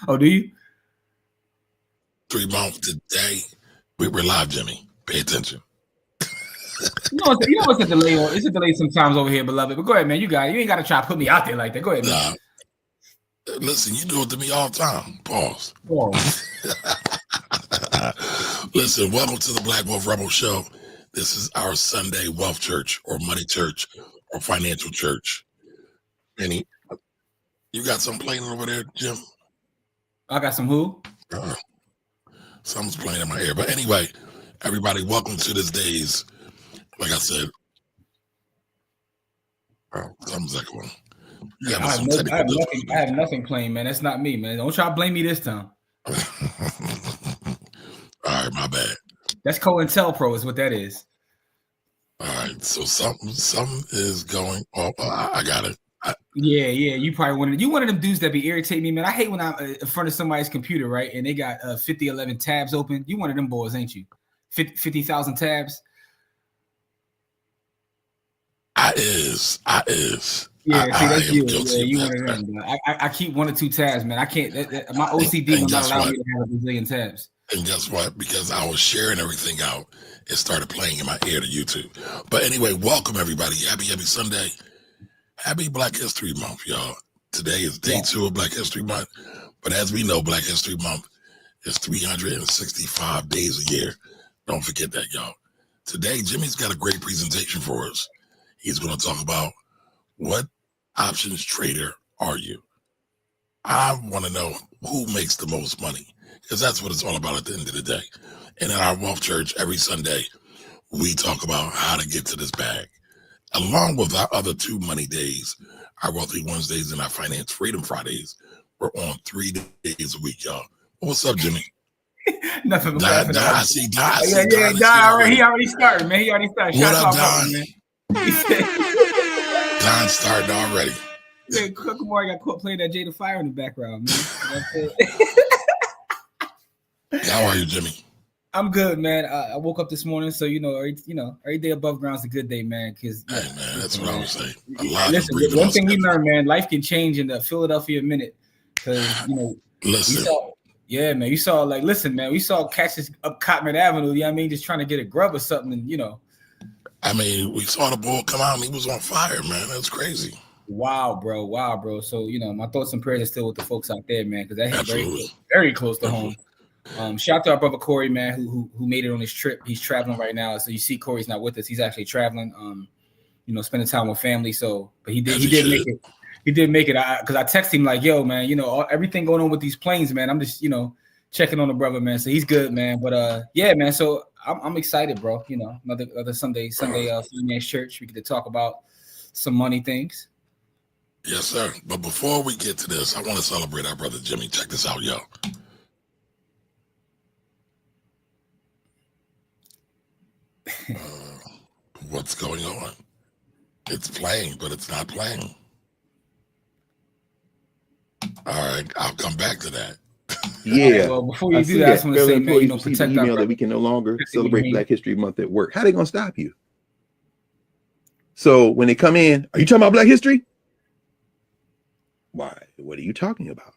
Oh, do you? 3 months today. We're live, Jimmy. Pay attention. You know what's a delay? It's a delay sometimes over here, beloved. But go ahead, man. You ain't got to try to put me out there like that. Go ahead, man. Listen, you do it to me all the time. Pause. Pause. Listen, welcome to the Black Wealth Rebel Show. This is our Sunday Wealth Church or Money Church or Financial Church. Benny, you got something playing over there, Jim? I got some who? Something's playing in my ear. But anyway, everybody, welcome to this day's, like I said, something's like one. I have nothing playing, man. That's not me, man. Don't try to blame me this time. All right, my bad. That's COINTELPRO is what that is. All right, so something is going on. I got it. Yeah, you probably one of them dudes that be irritating me, man. I hate when I'm in front of somebody's computer, right, and they got 11 tabs open. You one of them boys, ain't you? 50,000 tabs. I is. Yeah, see, that's you. Yeah, you one of them. I keep 1 or 2 tabs, man. I can't. My OCD will not allow me to have a bazillion tabs. And guess what? Because I was sharing everything out, it started playing in my ear to YouTube. But anyway, welcome everybody. Happy Sunday. Happy Black History Month, y'all. Today is day 2 of Black History Month. But as we know, Black History Month is 365 days a year. Don't forget that, y'all. Today, Jimmy's got a great presentation for us. He's going to talk about what options trader are you? I want to know who makes the most money, because that's what it's all about at the end of the day. And in our Wealth Church, every Sunday, we talk about how to get to this bag. Along with our other 2 money days, our Wealthy Wednesdays and our Finance Freedom Fridays, we're on 3 days a week, y'all. What's up, Jimmy? Nothing. Don, I see Don. Yeah, Don. He already started, man. He already started. What up, Don? Don started already. Yeah, Kumar got caught playing that Jada Fire in the background, man. How are you, Jimmy? I'm good, man. I woke up this morning, so every day above ground is a good day, man. Because hey, man, that's what I was saying. Listen, one thing we learned, man, life can change in the Philadelphia minute. Because listen, we saw listen, man, we saw catches up Cotman Avenue. You know what I mean, just trying to get a grub or something, and I mean, we saw the bull come out and he was on fire, man. That's crazy. Wow, bro. So my thoughts and prayers are still with the folks out there, man, because that hit very, very close to home. Shout out to our brother Corey, man, who made it on his trip. He's traveling right now, so you see Corey's not with us. He's actually traveling, spending time with family. So, but he did make it. He did make it. Because I texted him like, "Yo, man, everything going on with these planes, man. I'm just checking on the brother, man. So he's good, man. But yeah, man. So I'm excited, bro. Another Sunday Finance Church. We get to talk about some money things. Yes, sir. But before we get to this, I want to celebrate our brother Jimmy. Check this out, yo. What's going on? It's playing, but it's not playing. All right, I'll come back to that. Yeah. Right, well, before you do that, I just want to say, man, protect email that we can no longer celebrate Black History Month at work. How are they gonna stop you? So when they come in, are you talking about Black History? Why? What are you talking about?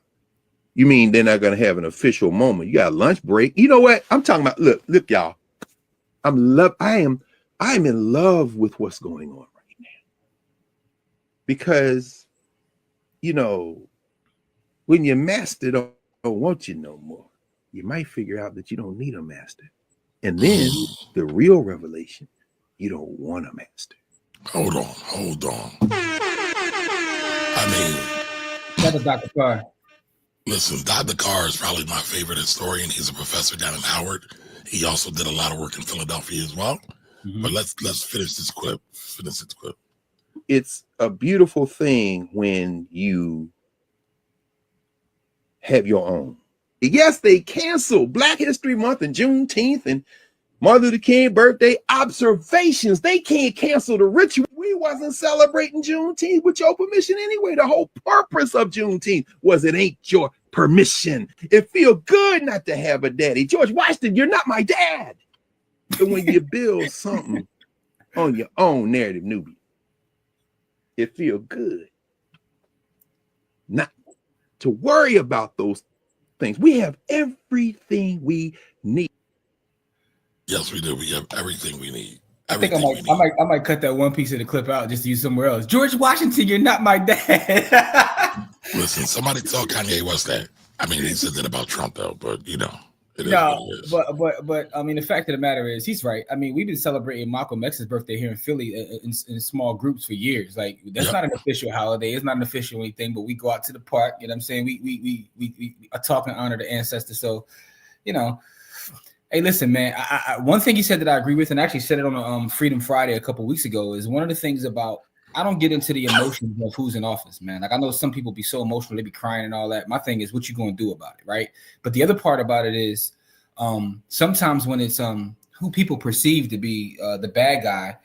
You mean they're not gonna have an official moment? You got a lunch break. You know what? I'm talking about. Look, y'all. I am in love with what's going on right now. Because, when your master don't want you no more, you might figure out that you don't need a master. And then the real revelation, you don't want a master. Hold on. I mean, that was Dr. Carr. Listen, Dr. Carr is probably my favorite historian. He's a professor down in Howard. He also did a lot of work in Philadelphia as well. Mm-hmm. But let's finish this clip. It's a beautiful thing when you have your own. Yes, they canceled Black History Month and Juneteenth and Martin Luther King birthday observations. They can't cancel the ritual. We wasn't celebrating Juneteenth with your permission anyway. The whole purpose of Juneteenth was it ain't your permission. It feel good not to have a daddy. George Washington, you're not my dad. And when you build something on your own narrative, newbie, it feel good not to worry about those things. We have everything we need. Yes, we do. We have everything we need. I think I might cut that one piece of the clip out just to use somewhere else. George Washington, you're not my dad. Listen, somebody tell Kanye West that. I mean, he said that about Trump though, but you know. But I mean, the fact of the matter is, he's right. I mean, we've been celebrating Malcolm X's birthday here in Philly in small groups for years. Like, that's not an official holiday. It's not an official anything, but we go out to the park. You know what I'm saying? We are talking to honor the ancestors. So, you know, hey, listen, man. I one thing you said that I agree with, and I actually said it on Freedom Friday a couple weeks ago, is one of the things about I don't get into the emotions of who's in office, man. Like, I know some people be so emotional, they be crying and all that. My thing is, what you going to do about it, right? But the other part about it is, sometimes when it's who people perceive to be the bad guy,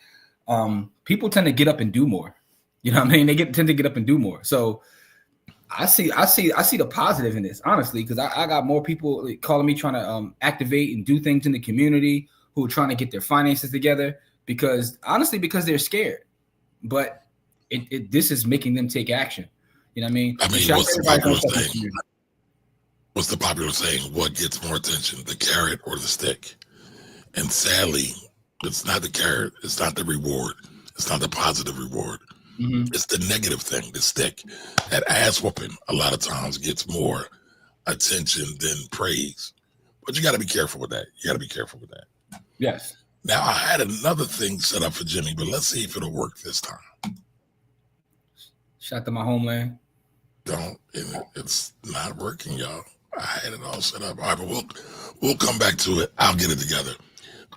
people tend to get up and do more. You know what I mean? They tend to get up and do more. So I see the positive in this, honestly, because I got more people calling me trying to activate and do things in the community who are trying to get their finances together because they're scared. But this is making them take action. You know what I mean? What's the popular saying? What gets more attention, the carrot or the stick? And sadly, it's not the carrot. It's not the reward. It's not the positive reward. Mm-hmm. It's the negative thing, the stick. That ass whooping a lot of times gets more attention than praise. But you got to be careful with that. Yes. Now, I had another thing set up for Jimmy, but let's see if it'll work this time. Shout to my homeland. It's not working, y'all. I had it all set up. All right, but we'll come back to it. I'll get it together.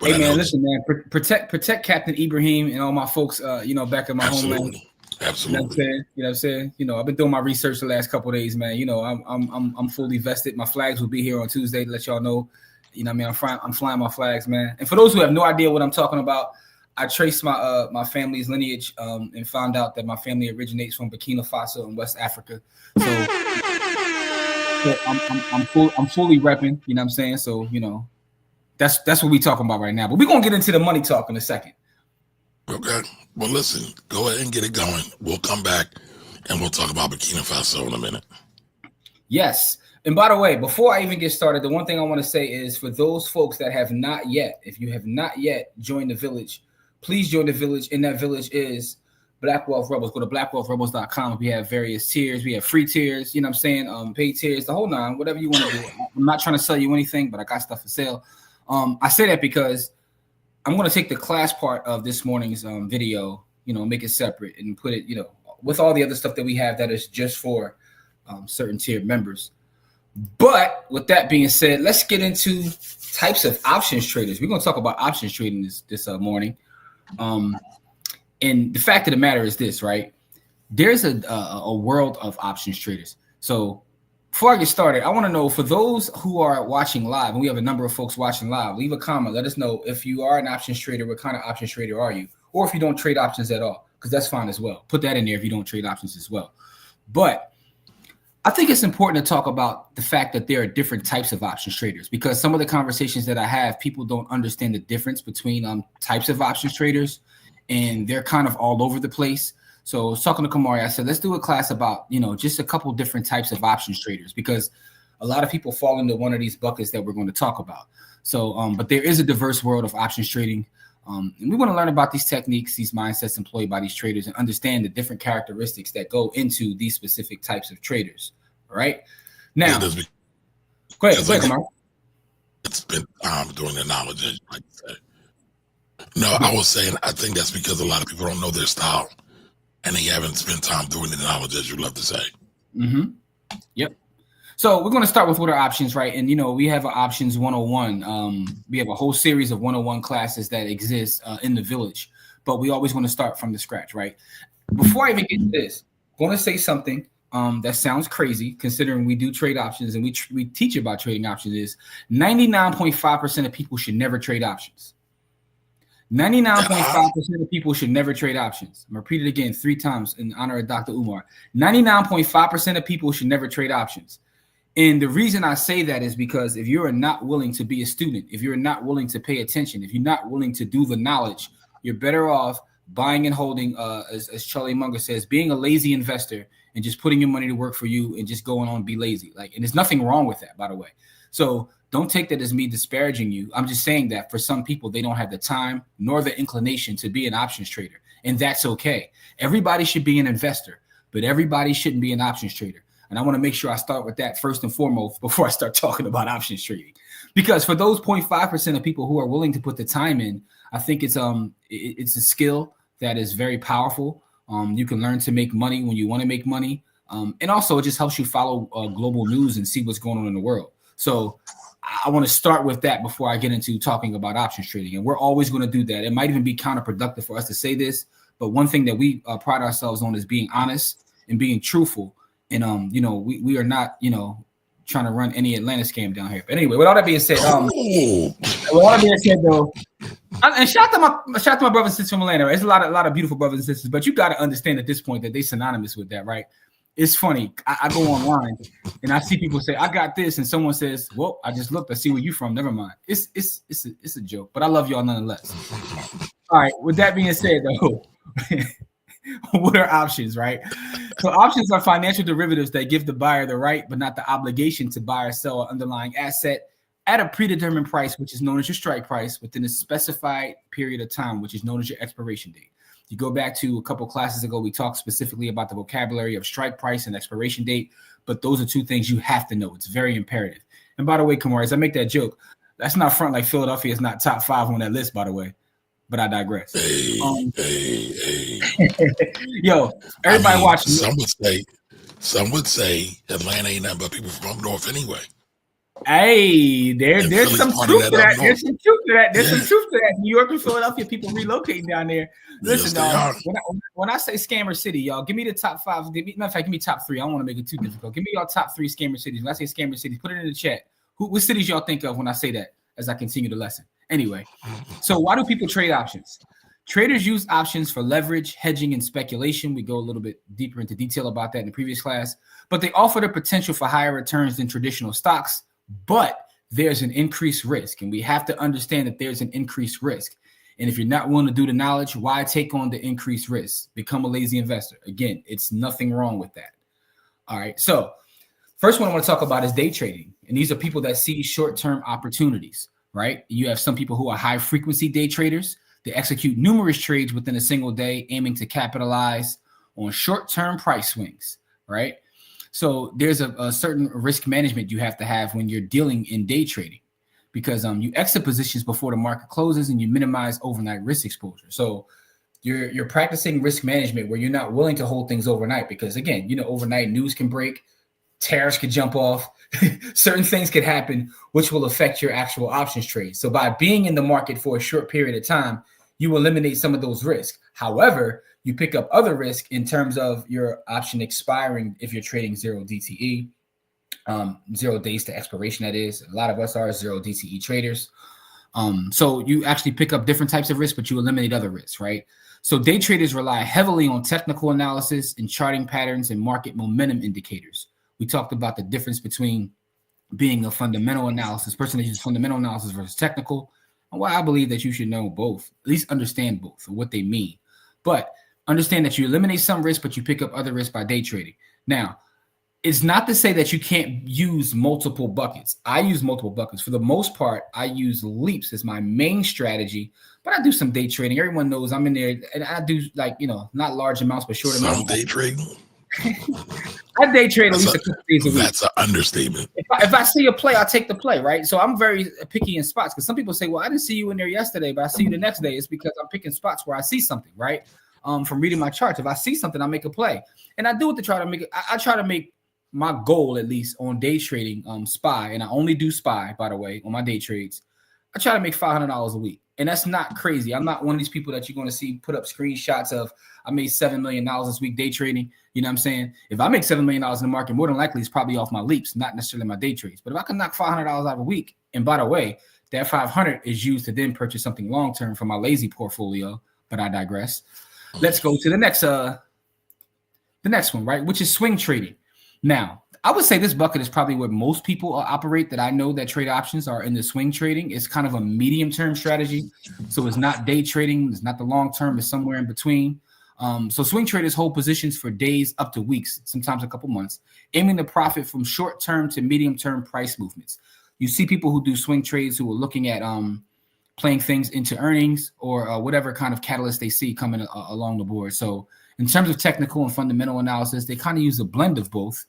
But hey, man, listen, man. Protect Captain Ibrahim and all my folks, back in my homeland. Absolutely. You know what I'm saying? You know, I've been doing my research the last couple of days, man. You know, I'm fully vested. My flags will be here on Tuesday to let y'all know. You know what I mean? I'm flying my flags, man. And for those who have no idea what I'm talking about, I traced my family's lineage and found out that my family originates from Burkina Faso in West Africa. So I'm fully repping, you know what I'm saying? So, you know, that's what we're talking about right now. But we're going to get into the money talk in a second. Okay. Well, listen, go ahead and get it going. We'll come back and we'll talk about Burkina Faso in a minute. Yes. And by the way, before I even get started, the one thing I want to say is for those folks that have not yet, if you have not yet joined the village, please join the village. And that village is Black Wealth Rebels. Go to blackwealthrebels.com. We have various tiers. We have free tiers, you know what I'm saying? Paid tiers, the whole nine, whatever you want to do. I'm not trying to sell you anything, but I got stuff for sale. I say that because I'm going to take the class part of this morning's video, you know, make it separate and put it, you know, with all the other stuff that we have that is just for certain tiered members. But with that being said, let's get into types of options traders. We're going to talk about options trading this morning. And the fact of the matter is this, right? There's a world of options traders. So before I get started, I want to know for those who are watching live, and we have a number of folks watching live, leave a comment. Let us know if you are an options trader, what kind of options trader are you? Or if you don't trade options at all, because that's fine as well. Put that in there if you don't trade options as well. But I think it's important to talk about the fact that there are different types of options traders, because some of the conversations that I have, people don't understand the difference between types of options traders, and they're kind of all over the place. So I was talking to Kamari, I said, let's do a class about, you know, just a couple different types of options traders, because a lot of people fall into one of these buckets that we're going to talk about. So, but there is a diverse world of options trading. And we want to learn about these techniques, these mindsets employed by these traders, and understand the different characteristics that go into these specific types of traders. All right. Now, go ahead, Kamari. It's been doing the knowledge, like you said. No, I was saying I think that's because a lot of people don't know their style, and they haven't spent time doing the knowledge, as you love to say. Mm-hmm. Yep. So we're going to start with what are options, right? And, you know, we have an options 101. We have a whole series of 101 classes that exist in the village, but we always want to start from the scratch, right? Before I even get to this, I want to say something that sounds crazy, considering we do trade options and we teach about trading options. Is 99.5% of people should never trade options. 99.5% of people should never trade options. I'm going to repeat it again 3 times in honor of Dr. Umar. 99.5% of people should never trade options. And the reason I say that is because if you're not willing to be a student, if you're not willing to pay attention, if you're not willing to do the knowledge, you're better off buying and holding, as Charlie Munger says, being a lazy investor and just putting your money to work for you and just going on and be lazy. Like, and there's nothing wrong with that, by the way. So don't take that as me disparaging you. I'm just saying that for some people, they don't have the time nor the inclination to be an options trader. And that's okay. Everybody should be an investor, but everybody shouldn't be an options trader. And I want to make sure I start with that first and foremost before I start talking about options trading. Because for those 0.5% of people who are willing to put the time in, I think it's a skill that is very powerful. You can learn to make money when you want to make money. And also it just helps you follow global news and see what's going on in the world. So I want to start with that before I get into talking about options trading. And we're always going to do that. It might even be counterproductive for us to say this, but one thing that we pride ourselves on is being honest and being truthful. And, we are not, trying to run any Atlanta scam down here. But anyway, with all that being said, though, and shout out to my brothers and sisters from Atlanta. Right? There's a lot of beautiful brothers and sisters, but you got to understand at this point that they're synonymous with that, right? It's funny. I go online and I see people say, I got this. And someone says, well, I just looked. I see where you from. Never mind. It's a joke, but I love y'all nonetheless. All right. With that being said, though, what are options, right? So options are financial derivatives that give the buyer the right, but not the obligation to buy or sell an underlying asset at a predetermined price, which is known as your strike price, within a specified period of time, which is known as your expiration date. You go back to a couple classes ago, we talked specifically about the vocabulary of strike price and expiration date, but those are two things you have to know. It's very imperative. And by the way, Kamar, as I make that joke, that's not front like Philadelphia is not top 5 on that list, by the way. But I digress. Hey. Yo, everybody watching. Some would say Atlanta ain't nothing but people from up north anyway. Hey, there's some truth to that. There's some truth to that. There's some truth to that. New York and Philadelphia, people relocating down there. Listen, yes, when I say scammer city, y'all, give me the top 5. Matter of fact, give me top 3. I don't want to make it too difficult. Give me y'all top 3 scammer cities. When I say scammer cities, put it in the chat. What cities y'all think of when I say that as I continue the lesson? Anyway, so why do people trade options? Traders use options for leverage, hedging, and speculation. We go a little bit deeper into detail about that in the previous class, but they offer the potential for higher returns than traditional stocks, but there's an increased risk, and we have to understand that there's an increased risk. And if you're not willing to do the knowledge, why take on the increased risk? Become a lazy investor. Again, it's nothing wrong with that. All right, so first one I want to talk about is day trading, and these are people that see short-term opportunities. Right? You have some people who are high frequency day traders. They execute numerous trades within a single day, aiming to capitalize on short-term price swings, right? So there's a certain risk management you have to have when you're dealing in day trading, because you exit positions before the market closes and you minimize overnight risk exposure. So you're practicing risk management where you're not willing to hold things overnight, because again, overnight news can break, tariffs could jump off, certain things could happen, which will affect your actual options trade. So by being in the market for a short period of time, you eliminate some of those risks. However, you pick up other risk in terms of your option expiring if you're trading 0 DTE, 0 days to expiration, that is. A lot of us are 0 DTE traders. So you actually pick up different types of risk, but you eliminate other risks, right? So day traders rely heavily on technical analysis and charting patterns and market momentum indicators. We talked about the difference between being a fundamental analysis, person that uses fundamental analysis versus technical, and why I believe that you should know both, at least understand both or what they mean. But understand that you eliminate some risk, but you pick up other risk by day trading. Now, it's not to say that you can't use multiple buckets. I use multiple buckets. For the most part, I use leaps as my main strategy, but I do some day trading. Everyone knows I'm in there, and I do not large amounts, but short amounts. Some day trading? I day trade at least a couple days a week. That's an understatement. If I see a play, I'll take the play, right? So I'm very picky in spots, because some people say, well, I didn't see you in there yesterday, but I see you the next day. It's because I'm picking spots where I see something, right? From reading my charts. If I see something, I make a play. And I do it to try to make it. I try to make my goal, at least on day trading, SPY, and I only do SPY, by the way, on my day trades. I try to make $500 a week. And that's not crazy. I'm not one of these people that you're going to see put up screenshots of, I made $7 million this week day trading. You know what I'm saying? If I make $7 million in the market, more than likely it's probably off my leaps, not necessarily my day trades. But if I can knock $500 out of a week, and by the way, that $500 is used to then purchase something long-term for my lazy portfolio, but I digress. Let's go to the next one, right? Which is swing trading. Now, I would say this bucket is probably where most people operate that I know that trade options are in the swing trading. It's kind of a medium-term strategy. So it's not day trading. It's not the long-term. It's somewhere in between. So swing traders hold positions for days up to weeks, sometimes a couple months, aiming to profit from short-term to medium-term price movements. You see people who do swing trades who are looking at playing things into earnings or whatever kind of catalyst they see coming along the board. So in terms of technical and fundamental analysis, they kind of use a blend of both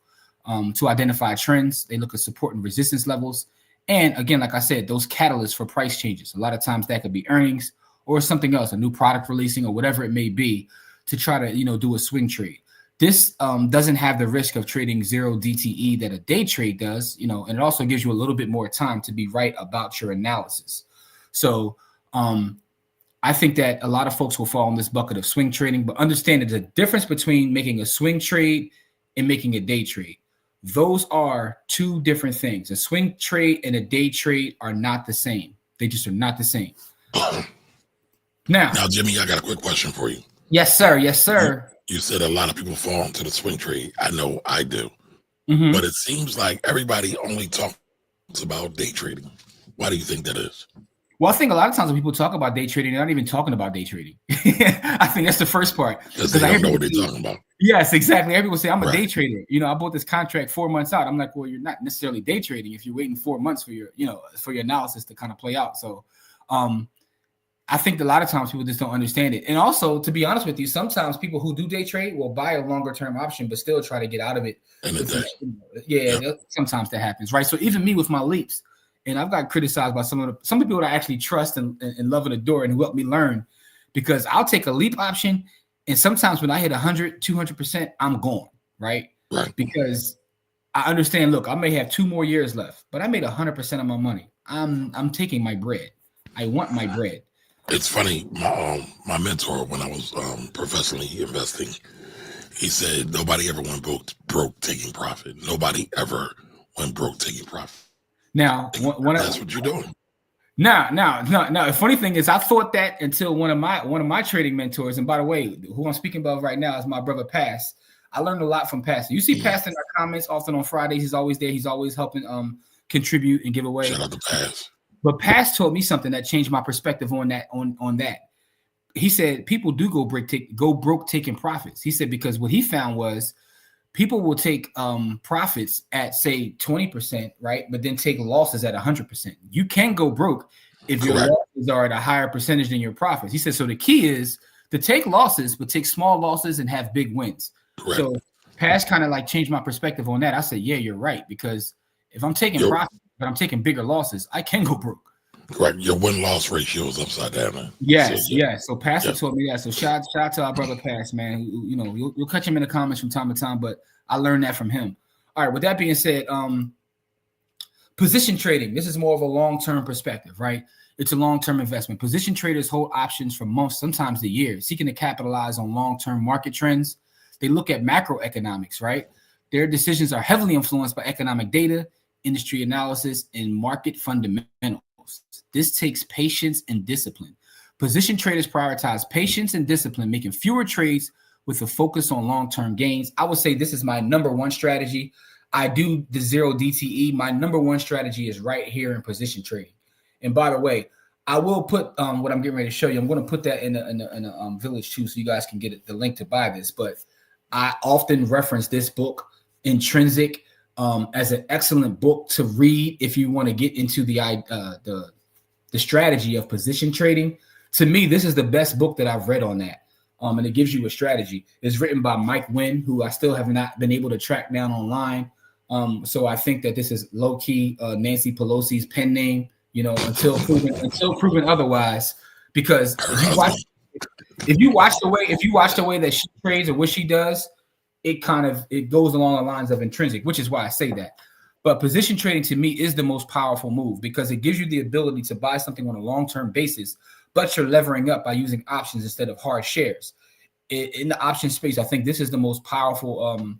to identify trends. They look at support and resistance levels. And again, like I said, those catalysts for price changes. A lot of times that could be earnings or something else, a new product releasing or whatever it may be, to try to, do a swing trade. This doesn't have the risk of trading 0 DTE that a day trade does, and it also gives you a little bit more time to be right about your analysis. So I think that a lot of folks will fall in this bucket of swing trading, but understand that the difference between making a swing trade and making a day trade. Those are two different things. A swing trade and a day trade are not the same. They just are not the same. Now, Jimmy, I got a quick question for you. Yes, sir. Yes, sir. You said a lot of people fall into the swing trade. I know I do. Mm-hmm. But it seems like everybody only talks about day trading. Why do you think that is? Well, I think a lot of times when people talk about day trading, they're not even talking about day trading. I think that's the first part. Because they don't know what they're talking about. Yes, exactly. Everyone say, I'm a day trader. I bought this contract 4 months out. I'm like, well, you're not necessarily day trading if you're waiting 4 months for your analysis to kind of play out. So I think a lot of times people just don't understand it. And also, to be honest with you, sometimes people who do day trade will buy a longer term option, but still try to get out of it. Sometimes that happens, right? So even me with my leaps, and I've got criticized by some people that I actually trust and love and adore and who help me learn, because I'll take a leap option. And sometimes when I hit 100, 200%, I'm gone, right? Because I understand, look, I may have 2 more years left, but I made 100% of my money. I'm taking my bread. I want my bread. It's funny. My mentor, when I was professionally investing, he said nobody ever went broke taking profit. Nobody ever went broke taking profit. Now, that's what you're doing. No. The funny thing is, I thought that until one of my trading mentors, and by the way, who I'm speaking about right now is my brother Pass. I learned a lot from Pass. You see Pass in our comments often on Fridays. He's always there. He's always helping contribute and give away. Shout out to Pass. But Pass told me something that changed my perspective on that. On that, he said people do go broke taking profits. He said because what he found was people will take profits at say 20%, right? But then take losses at 100%. You can go broke if your losses are at a higher percentage than your profits. He said so. The key is to take losses, but take small losses and have big wins. Correct. So Pass kind of like changed my perspective on that. I said, yeah, you're right, because if I'm taking profits, but I'm taking bigger losses, I can go broke. Correct. Your win-loss ratio is upside down, man. Yes. So Pastor told me that. So shout out to our brother Pass, man. You'll catch him in the comments from time to time, but I learned that from him. All right. With that being said, position trading. This is more of a long-term perspective, right? It's a long-term investment. Position traders hold options for months, sometimes the years, seeking to capitalize on long-term market trends. They look at macroeconomics, right? Their decisions are heavily influenced by economic data, industry analysis, and market fundamentals. This takes patience and discipline. Position traders prioritize patience and discipline, making fewer trades with a focus on long-term gains. I would say this is my number one strategy. I do the 0 DTE. My number one strategy is right here in position trading. And by the way, I will put what I'm getting ready to show you. I'm going to put that in a village too, so you guys can get the link to buy this. But I often reference this book, Intrinsic, as an excellent book to read if you want to get into the strategy of position trading. To me, this is the best book that I've read on that. And it gives you a strategy. It's written by Mike Wynn, who I still have not been able to track down online. So I think that this is low key Nancy Pelosi's pen name, until proven otherwise. Because if you watch the way that she trades or what she does, it goes along the lines of intrinsic, which is why I say that. But position trading to me is the most powerful move because it gives you the ability to buy something on a long-term basis, but you're levering up by using options instead of hard shares. In the option space, I think this is the most powerful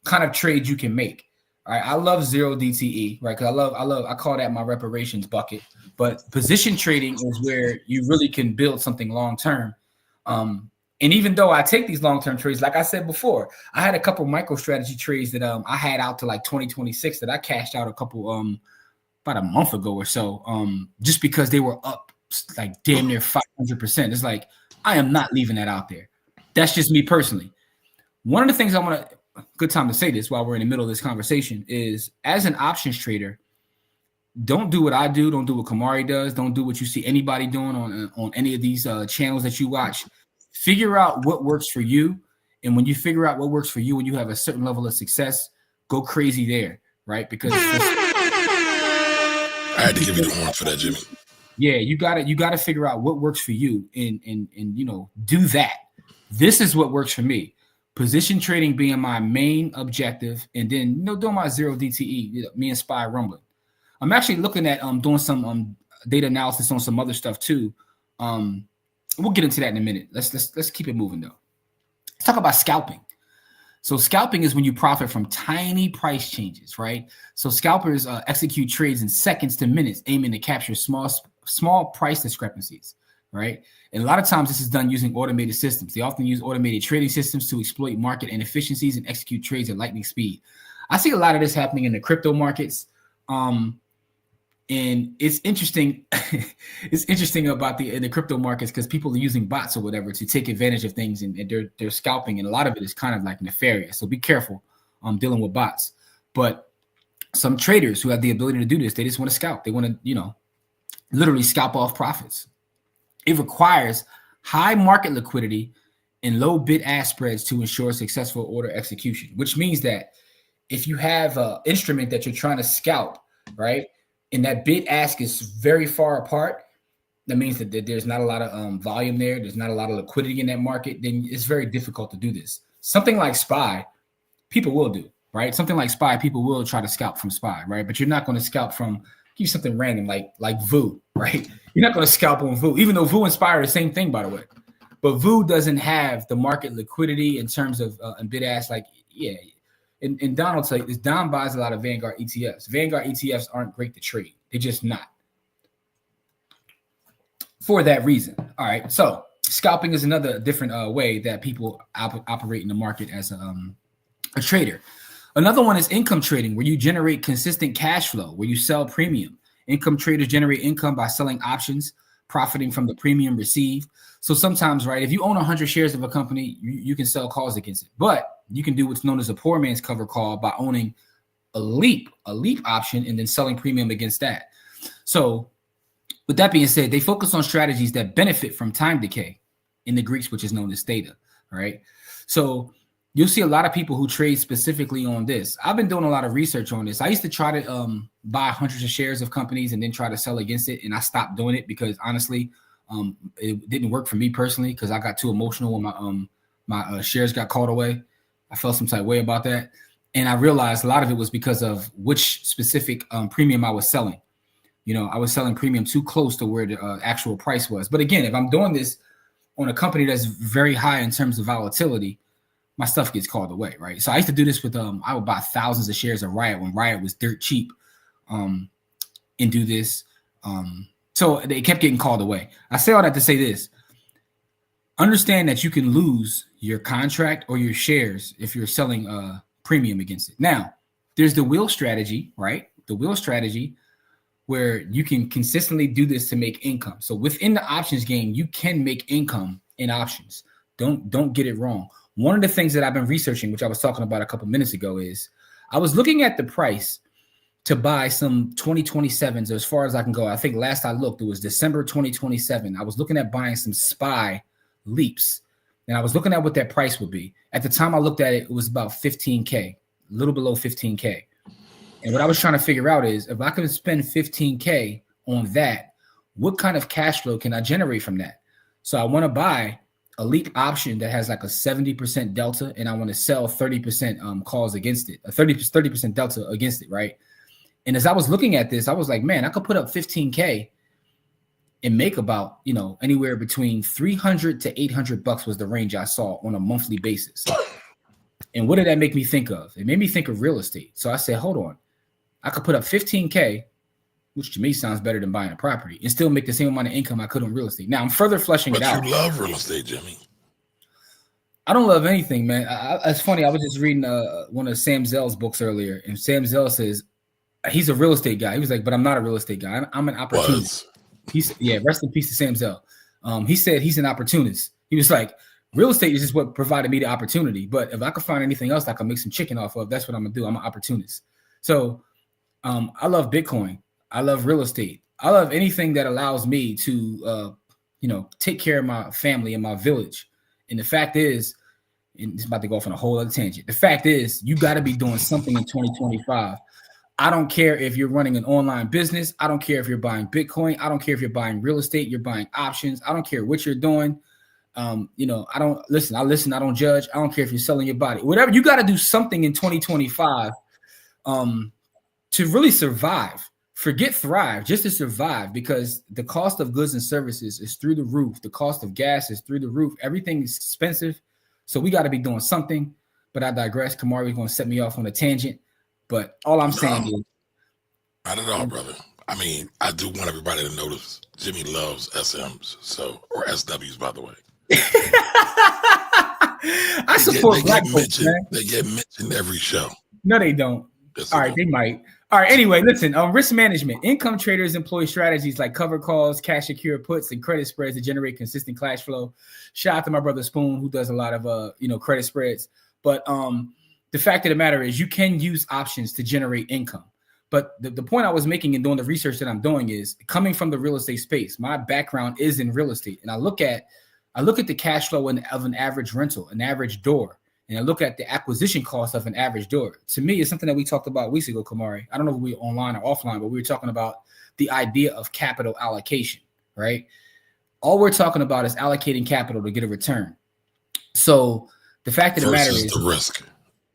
kind of trade you can make. All right, I love 0 DTE, right? Because I call that my reparations bucket. But position trading is where you really can build something long-term. And even though I take these long-term trades, like I said before, I had a couple micro-strategy trades that I had out to like 2026 that I cashed out a couple about a month ago or so, just because they were up like damn near 500%. It's like I am not leaving that out there. That's just me personally. One of the things I want to, good time to say this while we're in the middle of this conversation, is as an options trader, don't do what I do. Don't do what Kamari does. Don't do what you see anybody doing on any of these channels that you watch. Figure out what works for you. And when you figure out what works for you and you have a certain level of success, go crazy there, right? Because I had to give you the horn for that, Jimmy. Yeah, you gotta figure out what works for you and do that. This is what works for me. Position trading being my main objective, and then doing my 0 DTE, me and Spy rumbling. I'm actually looking at doing some data analysis on some other stuff too. We'll get into that in a minute. Let's keep it moving though. Let's talk about scalping. So scalping is when you profit from tiny price changes, right? So scalpers execute trades in seconds to minutes, aiming to capture small price discrepancies, right? And a lot of times this is done using automated systems. They often use automated trading systems to exploit market inefficiencies and execute trades at lightning speed. I see a lot of this happening in the crypto markets. And it's interesting. It's interesting about the crypto markets because people are using bots or whatever to take advantage of things, and they're scalping, and a lot of it is kind of like nefarious. So be careful dealing with bots. But some traders who have the ability to do this, they just want to scalp. They want to, literally scalp off profits. It requires high market liquidity and low bid-ask spreads to ensure successful order execution, which means that if you have an instrument that you're trying to scalp, right, and that bid-ask is very far apart, that means that there's not a lot of volume there, there's not a lot of liquidity in that market, then it's very difficult to do this. Something like SPY, people will do, right? Something like SPY, people will try to scalp from SPY, right? But you're not going to scalp from something random like VU, right? You're not going to scalp on VU, even though VU and SPY are the same thing, by the way. But VU doesn't have the market liquidity in terms of bid-ask, And Don will tell you this, Don buys a lot of Vanguard ETFs. Vanguard ETFs aren't great to trade. They're just not. For that reason. All right. So scalping is another different way that people operate in the market as a trader. Another one is income trading, where you generate consistent cash flow, where you sell premium. Income traders generate income by selling options, profiting from the premium received. So sometimes, right, if you own 100 shares of a company, you can sell calls against it. But you can do what's known as a poor man's cover call by owning a leap option and then selling premium against that. So with that being said, they focus on strategies that benefit from time decay in the Greeks, which is known as theta, right? So you'll see a lot of people who trade specifically on this. I've been doing a lot of research on this. I used to try to buy hundreds of shares of companies and then try to sell against it. And I stopped doing it because honestly, it didn't work for me personally because I got too emotional when my shares got called away. I felt some type of way about that. And I realized a lot of it was because of which specific premium I was selling. I was selling premium too close to where the actual price was. But again, if I'm doing this on a company that's very high in terms of volatility, my stuff gets called away, right? So I used to do this with I would buy thousands of shares of Riot when Riot was dirt cheap, and do this. So they kept getting called away. I say all that to say this: understand that you can lose your contract or your shares if you're selling premium against it. Now, there's the wheel strategy, right? The wheel strategy where you can consistently do this to make income. So within the options game, you can make income in options. Don't get it wrong. One of the things that I've been researching, which I was talking about a couple minutes ago, is I was looking at the price to buy some 2027s as far as I can go. I think last I looked, it was December 2027. I was looking at buying some SPY leaps, and I was looking at what that price would be. At the time I looked at it, it was about 15K, a little below 15K. And what I was trying to figure out is if I could spend 15K on that, what kind of cash flow can I generate from that? So I want to buy a leap option that has like a 70% delta, and I want to sell 30% calls against it, a 30% delta against it, right? And as I was looking at this, I was like, man, I could put up 15K and make about, anywhere between 300 to 800 bucks was the range I saw on a monthly basis. And what did that make me think of? It made me think of real estate. So I said, hold on, I could put up 15K, which to me sounds better than buying a property, and still make the same amount of income I could on real estate. Now I'm further fleshing it out. But you love real estate, Jimmy. I don't love anything, man. It's funny. I was just reading one of Sam Zell's books earlier, and Sam Zell says he's a real estate guy. He was like, but I'm not a real estate guy. I'm an opportunist. Rest in peace to Sam Zell. He said he's an opportunist. He was like, Real estate is just what provided me the opportunity. But if I could find anything else I can make some chicken off of, that's what I'm gonna do. I'm an opportunist. So I love Bitcoin. I love real estate. I love anything that allows me to take care of my family and my village. And the fact is, and it's about to go off on a whole other tangent. The fact is, you got to be doing something in 2025. I don't care if you're running an online business. I don't care if you're buying Bitcoin. I don't care if you're buying real estate. You're buying options. I don't care what you're doing. I don't listen. I listen. I don't judge. I don't care if you're selling your body. Whatever. You got to do something in 2025 to really survive. Forget thrive, just to survive, because the cost of goods and services is through the roof. The cost of gas is through the roof. Everything is expensive. So we got to be doing something. But I digress. Kamari is going to set me off on a tangent. But all I'm saying is, not at all, brother. I mean, I do want everybody to notice Jimmy loves SMs, or SWs, by the way. I support black folks, man. They get mentioned every show. No, they don't. All right, they might. All right, anyway, listen, risk management. Income traders employ strategies like cover calls, cash secure puts, and credit spreads to generate consistent cash flow. Shout out to my brother Spoon, who does a lot of credit spreads. But the fact of the matter is, you can use options to generate income. But the point I was making in doing the research that I'm doing is, coming from the real estate space, my background is in real estate. And I look at the cash flow of an average rental, an average door. And I look at the acquisition cost of an average door. To me, it's something that we talked about weeks ago, Kamari. I don't know if we were online or offline, but we were talking about the idea of capital allocation, right? All we're talking about is allocating capital to get a return. So the fact of the matter is, the risk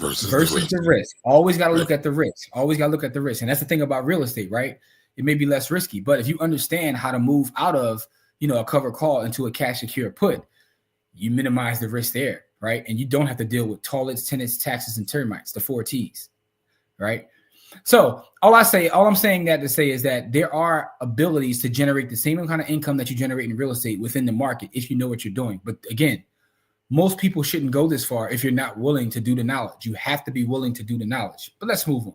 versus the risk. Always got to look at the risk. Always got to look at the risk. And that's the thing about real estate, right? It may be less risky, but if you understand how to move out of, a cover call into a cash secure put, you minimize the risk there. Right. And you don't have to deal with toilets, tenants, taxes, and termites, the 4 T's. Right. So all I'm saying that to say is that there are abilities to generate the same kind of income that you generate in real estate within the market if you know what you're doing. But again, most people shouldn't go this far if you're not willing to do the knowledge. You have to be willing to do the knowledge. But let's move on.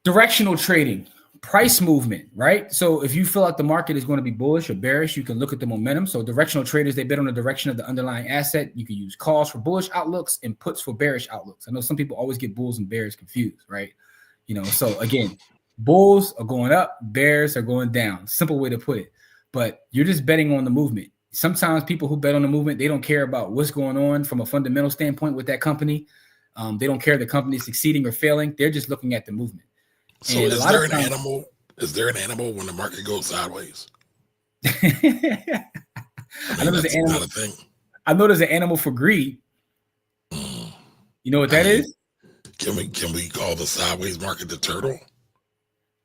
Directional trading. Price movement, right? So if you feel like the market is going to be bullish or bearish, you can look at the momentum. So directional traders, they bet on the direction of the underlying asset. You can use calls for bullish outlooks and puts for bearish outlooks. I know some people always get bulls and bears confused, right? So again, bulls are going up, bears are going down. Simple way to put it. But you're just betting on the movement. Sometimes people who bet on the movement, they don't care about what's going on from a fundamental standpoint with that company. They don't care if the company is succeeding or failing. They're just looking at the movement. So is there an animal? Is there an animal when the market goes sideways? I know there's an animal. I know there's an animal for greed. You know what that is? Can we call the sideways market the turtle?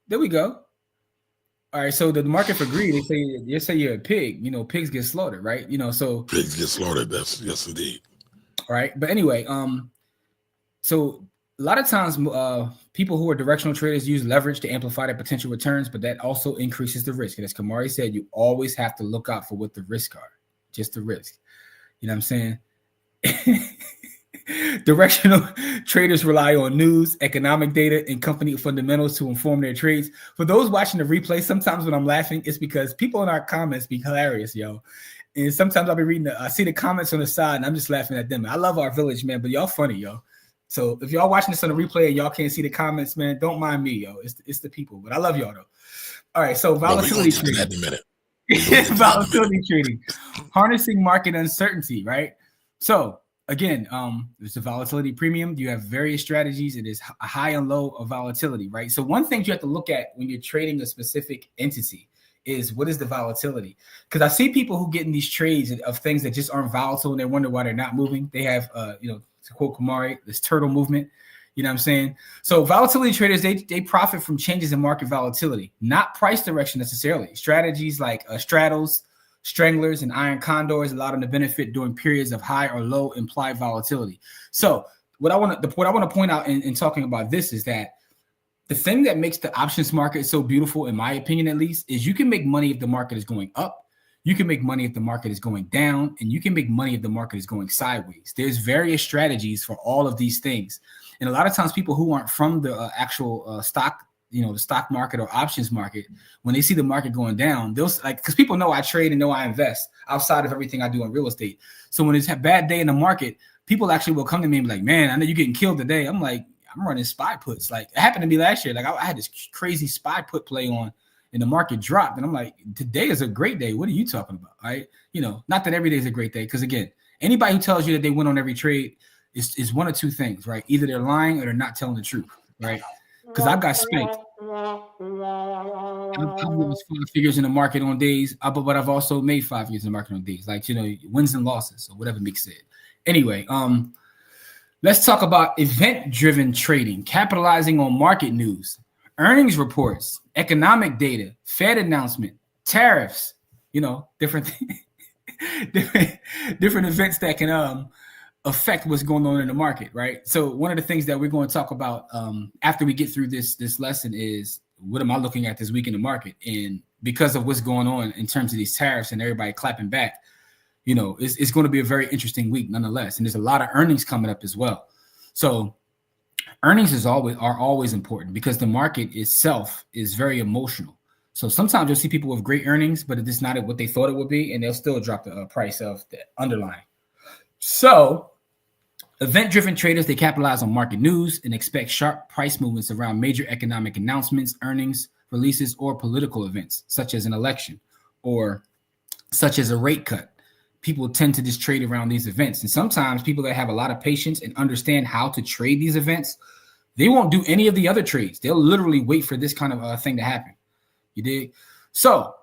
There we go. All right. So the market for greed, they say you're a pig. Pigs get slaughtered, right? So pigs get slaughtered. Yes, indeed. All right. But anyway, so a lot of times, people who are directional traders use leverage to amplify their potential returns, but that also increases the risk. And as Kamari said, you always have to look out for what the risks are, just the risk. You know what I'm saying? Directional traders rely on news, economic data, and company fundamentals to inform their trades. For those watching the replay, sometimes when I'm laughing, it's because people in our comments be hilarious, yo. And sometimes I'll be reading, I see the comments on the side, and I'm just laughing at them. I love our village, man, but y'all funny, yo. So if y'all watching this on the replay and y'all can't see the comments, man, don't mind me, yo. It's the people, but I love y'all though. All right, so volatility trading. Volatility trading, harnessing market uncertainty, right? So again, there's a volatility premium. You have various strategies. It is a high and low of volatility, right? So one thing you have to look at when you're trading a specific entity is what is the volatility? Because I see people who get in these trades of things that just aren't volatile and they wonder why they're not moving. They have, to quote Kamari, this turtle movement. You know what I'm saying? So volatility traders, they profit from changes in market volatility, not price direction necessarily. Strategies like straddles, stranglers, and iron condors allow them to benefit during periods of high or low implied volatility. So what I want to point out in talking about this is that the thing that makes the options market so beautiful, in my opinion at least, is you can make money if the market is going up. You can make money if the market is going down, and you can make money if the market is going sideways. There's various strategies for all of these things. And a lot of times people who aren't from the actual stock the stock market or options market, when they see the market going down, they'll like, because people know I trade and know I invest outside of everything I do in real estate. So when it's a bad day in the market, people actually will come to me and be like, man, I know you're getting killed today. I'm like, I'm running SPY puts. Like, it happened to me last year. Like, I had this crazy SPY put play on and the market dropped. And I'm like, today is a great day. What are you talking about? Right? Not that every day is a great day. Because again, anybody who tells you that they win on every trade is one of two things, right? Either they're lying or they're not telling the truth, right? Because I've got spanked. I've lost 5 figures in the market on days, but I've also made 5 figures in the market on days. Like, wins and losses or whatever Mick said. Anyway, let's talk about event-driven trading, capitalizing on market news, earnings reports, economic data, Fed announcement, tariffs, different events that can affect what's going on in the market, right? So one of the things that we're going to talk about after we get through this lesson is, what am I looking at this week in the market? And because of what's going on in terms of these tariffs and everybody clapping back, it's going to be a very interesting week nonetheless. And there's a lot of earnings coming up as well. So earnings are always important because the market itself is very emotional. So sometimes you'll see people with great earnings, but it's not what they thought it would be, and they'll still drop the price of the underlying. So event-driven traders, they capitalize on market news and expect sharp price movements around major economic announcements, earnings releases, or political events, such as an election or such as a rate cut. People tend to just trade around these events. And sometimes people that have a lot of patience and understand how to trade these events, they won't do any of the other trades. They'll literally wait for this kind of thing to happen. You dig? So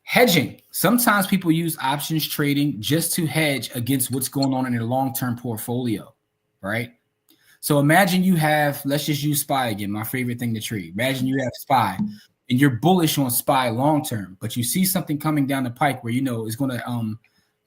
hedging. Sometimes people use options trading just to hedge against what's going on in their long-term portfolio, right? So imagine you have, let's just use SPY again, my favorite thing to trade. Imagine you have SPY and you're bullish on SPY long-term, but you see something coming down the pike where it's going to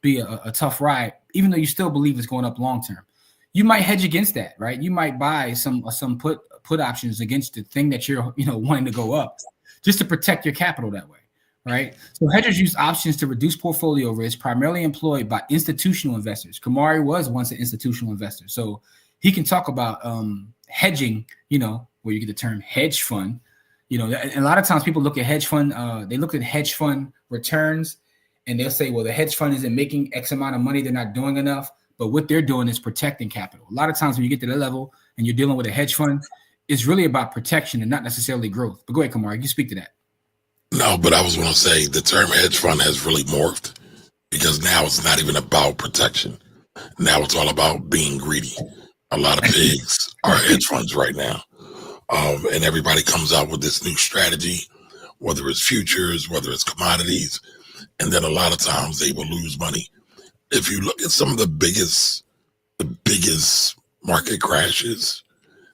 be a tough ride, even though you still believe it's going up long-term. You might hedge against that, right? You might buy some put options against the thing that you're wanting to go up, just to protect your capital that way. Right. So hedgers use options to reduce portfolio risk, primarily employed by institutional investors. Kamari was once an institutional investor. So he can talk about hedging, where you get the term hedge fund. And a lot of times people look at hedge fund, they look at hedge fund returns and they'll say, well, the hedge fund isn't making X amount of money. They're not doing enough. But what they're doing is protecting capital. A lot of times when you get to that level and you're dealing with a hedge fund, it's really about protection and not necessarily growth. But go ahead, Kamari, you speak to that. No, but I was going to say the term hedge fund has really morphed because now it's not even about protection. Now it's all about being greedy. A lot of pigs are hedge funds right now. And everybody comes out with this new strategy, whether it's futures, whether it's commodities. And then a lot of times they will lose money. If you look at some of the biggest market crashes,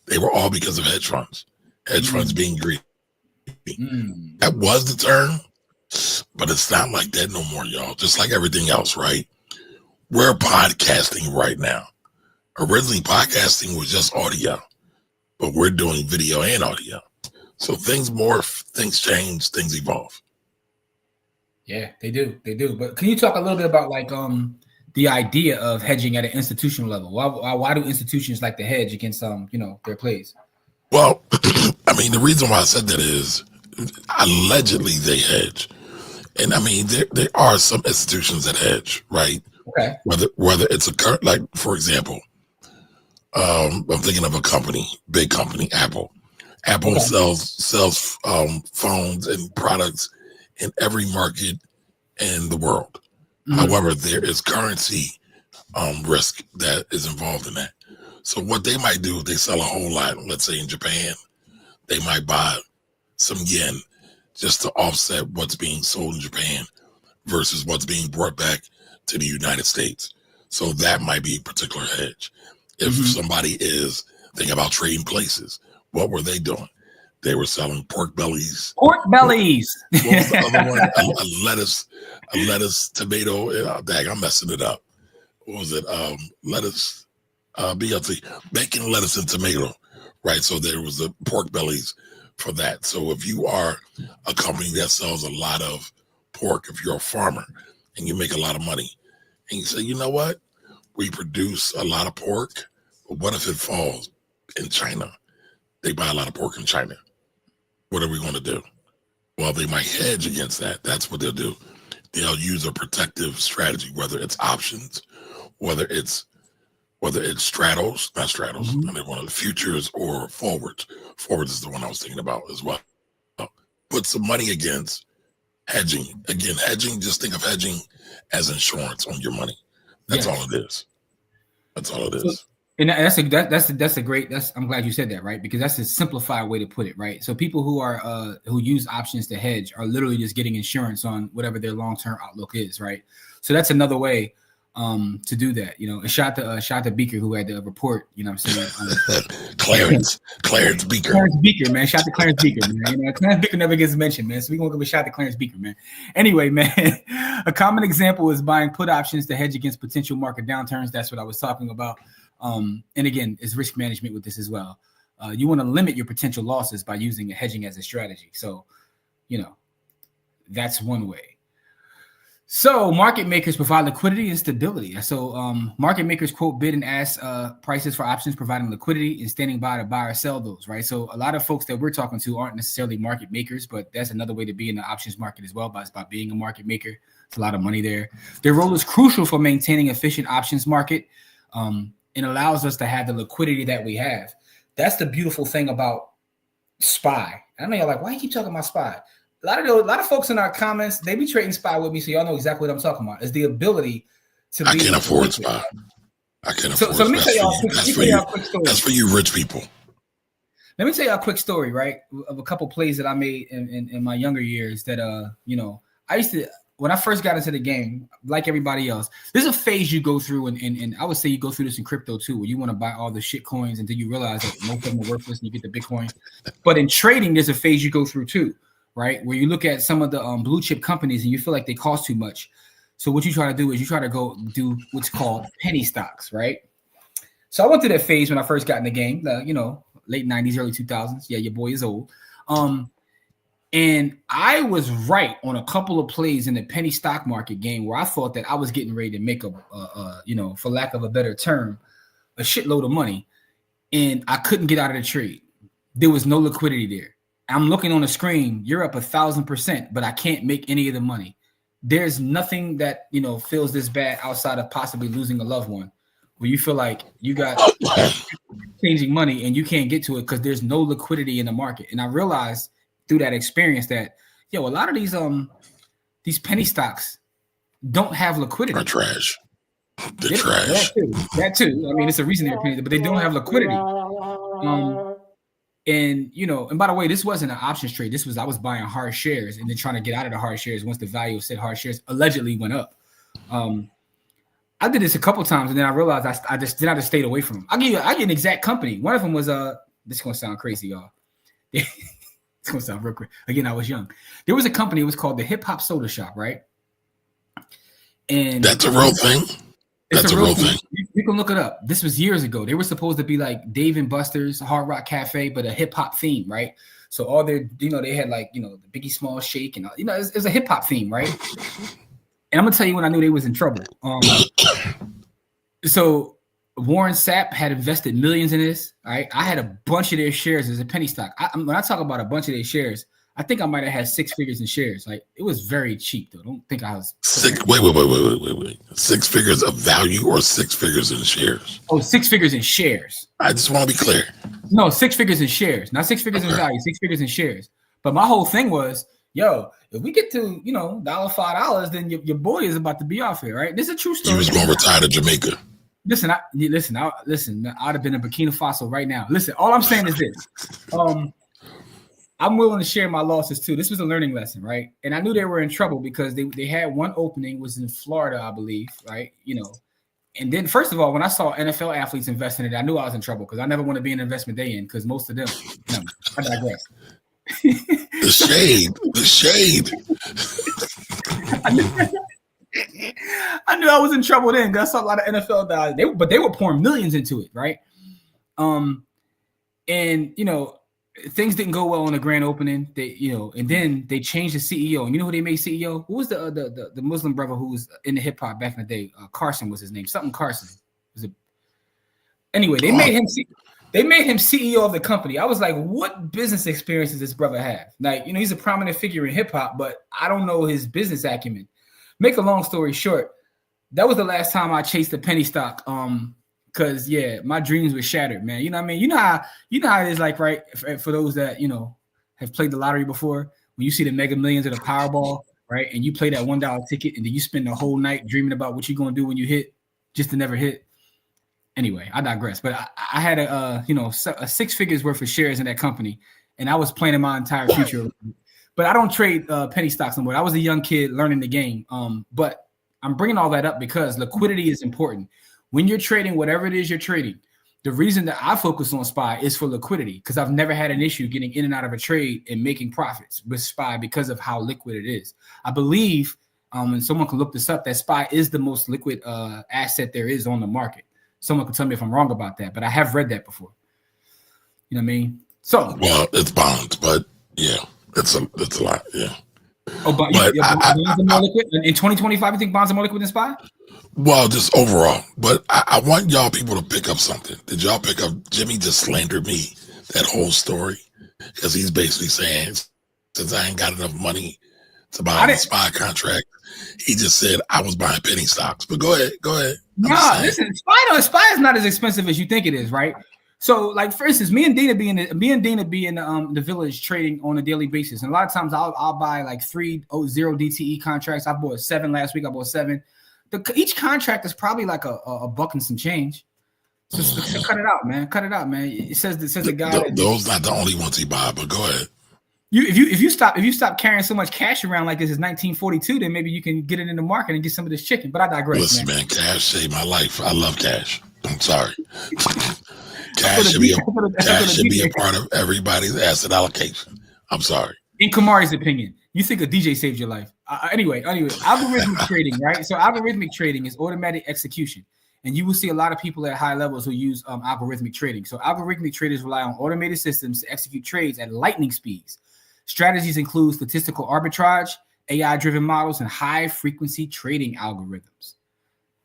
they were all because of hedge funds. Hedge funds being greedy. That was the term, but it's not like that no more, y'all. Just like everything else, right? We're podcasting right now. Originally, podcasting was just audio, but we're doing video and audio. So things morph, things change, things evolve. Yeah, they do. They do. But can you talk a little bit about the idea of hedging at an institutional level? Why do institutions like to hedge against their plays? Well, I mean, the reason why I said that is allegedly they hedge. And I mean, there are some institutions that hedge, right? Okay. Whether it's like, for example, I'm thinking of a big company, Apple. Apple sells phones and products in every market in the world. However, there is currency risk that is involved in that. So what they might do, if they sell a whole lot, let's say in Japan, they might buy some yen just to offset what's being sold in Japan versus what's being brought back to the United States. So that might be a particular hedge. If somebody is thinking about trading places, what were they doing? They were selling pork bellies. Pork bellies. What was the other one? A lettuce, tomato. Dang, I'm messing it up. What was it? Lettuce, BLT, bacon, lettuce, and tomato. Right. So there was the pork bellies for that. So if you are a company that sells a lot of pork, if you're a farmer and you make a lot of money, and you say, you know what? We produce a lot of pork, but what if it falls in China? They buy a lot of pork in China. what are we going to do? Well, they might hedge against that. That's what they'll do. They'll use a protective strategy, whether it's options, whether it's straddles, not straddles, and they want futures or forwards. Forwards is the one I was thinking about as well. Put some money against hedging. Again, hedging, just think of hedging as insurance on your money. That's all it is. That's all it is. And that's a great, I'm glad you said that, right? Because that's a simplified way to put it, right? So people who use options to hedge are literally just getting insurance on whatever their long-term outlook is, right? So that's another way to do that, you know. And shout to Beaker, who had the report, you know what I'm saying? Clarence Beaker. Clarence Beaker, man. Shout to Clarence Beaker, man. You know, Clarence Beaker never gets mentioned, man. So we're gonna give a shout to Clarence Beaker, man. Anyway, man, a common example is buying put options to hedge against potential market downturns. That's what I was talking about. And again, it's risk management with this as well. You want to limit your potential losses by using hedging as a strategy. So, you know, that's one way. So market makers provide liquidity and stability. So market makers quote bid and ask prices for options, providing liquidity and standing by to buy or sell those, right? So a lot of folks that we're talking to aren't necessarily market makers, but that's another way to be in the options market as well, by being a market maker. It's a lot of money there. Their role is crucial for maintaining efficient options market and allows us to have the liquidity that we have. That's the beautiful thing about SPY. I know you're like, why you keep talking about SPY? A lot of folks in our comments, they be trading SPY with me, so y'all know exactly what I'm talking about. Is the ability to be. I can't afford SPY. I can't afford. So let me tell y'all a quick story. That's for you rich people. Let me tell y'all a quick story, right, of a couple plays that I made in my younger years. That you know, I used to, when I first got into the game, like everybody else, there's a phase you go through, and I would say you go through this in crypto too, where you want to buy all the shit coins until you realize that most of them are worthless and you get the Bitcoin. But in trading, there's a phase you go through too, right? Where you look at some of the blue chip companies and you feel like they cost too much. So what you try to do is you try to go do what's called penny stocks, right? So I went through that phase when I first got in the game, you know, late 90s, early 2000s. Yeah, your boy is old. And I was right on a couple of plays in the penny stock market game where I thought that I was getting ready to make you know, for lack of a better term, a shitload of money. And I couldn't get out of the trade. There was no liquidity there. I'm looking on the screen, you're up 1,000%, but I can't make any of the money. There's nothing that, you know, feels this bad outside of possibly losing a loved one, where you feel like you got changing money and you can't get to it because there's no liquidity in the market. And I realized through that experience that, a lot of these penny stocks don't have liquidity. They're trash. They're trash. That too. I mean, it's a reason they're penny, but they don't have liquidity. And, you know, and by the way, this wasn't an options trade. I was buying hard shares and then trying to get out of the hard shares once the value of said hard shares allegedly went up. I did this a couple times and then I realized I just stayed away from them. I give you an exact company. One of them was this is gonna sound crazy, y'all. It's gonna sound real quick. Again, I was young. There was a company, it was called the Hip Hop Soda Shop, right? And that's a real thing. That's a real thing. You can look it up. This was years ago. They were supposed to be like Dave and Buster's Hard Rock Cafe, but a hip hop theme, right? So all their, you know, they had like, you know, the Biggie Small Shake and, you know, it's a hip hop theme, right? And I'm gonna tell you when I knew they was in trouble. So Warren Sapp had invested millions in this. Right, I had a bunch of their shares as a penny stock. When I talk about a bunch of their shares, I think I might have had 6 figures in shares. Like it was very cheap though. Don't think I was wait. 6 figures of value or 6 figures in shares? Oh, 6 figures in shares. I just want to be clear. No, 6 figures in shares, not 6 figures in value. 6 figures in shares. But my whole thing was, if we get to, you know, $5, then your boy is about to be off here, right? This is a true story. He was going to retire to Jamaica. Listen, I'd have been in Burkina Faso right now. Listen, all I'm saying is this. I'm willing to share my losses too. This was a learning lesson, right? And I knew they were in trouble because they had one opening, was in Florida, I believe, right? You know, and then first of all, when I saw NFL athletes investing in it, I knew I was in trouble because I never want to be an investment day in because most of them, I digress. The shade. I knew I was in trouble then because I saw a lot of NFL guys. But they were pouring millions into it, right? And you know, things didn't go well on the grand opening. And then they changed the CEO. And you know who they made CEO? Who was the Muslim brother who was in the hip hop back in the day? Carson was his name. Something Carson. Anyway, they made him They made him CEO of the company. I was like, what business experience does this brother have? Like, he's a prominent figure in hip hop, but I don't know his business acumen. Make a long story short, that was the last time I chased a penny stock. Because my dreams were shattered, man. You know what I mean? You know how it is, like, right? For those that have played the lottery before, when you see the Mega Millions or the Powerball, right? And you play that $1 ticket, and then you spend the whole night dreaming about what you're gonna do when you hit, just to never hit. Anyway, I digress. But I had a 6 figures worth of shares in that company, and I was planning my entire future. But I don't trade penny stocks anymore. I was a young kid learning the game. But I'm bringing all that up because liquidity is important. When you're trading whatever it is you're trading, the reason that I focus on SPY is for liquidity, because I've never had an issue getting in and out of a trade and making profits with SPY because of how liquid it is. I believe, and someone can look this up, that SPY is the most liquid asset there is on the market. Someone can tell me if I'm wrong about that, but I have read that before. You know what I mean? So, well, it's bonds, but yeah, it's a lot. Yeah. Oh, but bonds are more liquid in 2025. You think bonds are more liquid than SPY? Well, just overall, but I want y'all people to pick up something. Did y'all pick up? Jimmy just slandered me that whole story because he's basically saying, since I ain't got enough money to buy a SPY contract, he just said I was buying penny stocks. But go ahead. No, listen, SPY is not as expensive as you think it is, right? So, like, for instance, me and Dina be in the village trading on a daily basis, and a lot of times I'll buy like 3 0 DTE contracts. I bought 7 last week. I bought 7. Each contract is probably like a buck and some change. So cut it out, man. Cut it out, man. It says the guy. Those not the only ones he buy, but go ahead. If you stop carrying so much cash around like this is 1942, then maybe you can get it in the market and get some of this chicken. But I digress. Listen, man, cash saved my life. I love cash. I'm sorry. Cash should be a part of everybody's asset allocation. I'm sorry. In Kamari's opinion, you think a DJ saved your life. Anyway, algorithmic trading, right? So algorithmic trading is automatic execution. And you will see a lot of people at high levels who use algorithmic trading. So algorithmic traders rely on automated systems to execute trades at lightning speeds. Strategies include statistical arbitrage, AI-driven models, and high-frequency trading algorithms.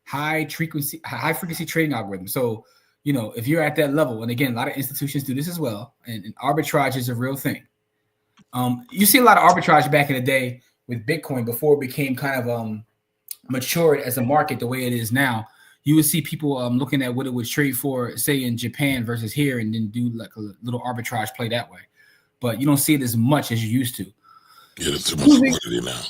High-frequency trading algorithms. So, if you're at that level, and again, a lot of institutions do this as well, and arbitrage is a real thing. You see a lot of arbitrage back in the day with Bitcoin before it became kind of matured as a market the way it is now. You would see people looking at what it would trade for, say, in Japan versus here, and then do like a little arbitrage play that way. But you don't see it as much as you used to. Yeah, there's too much liquidity now.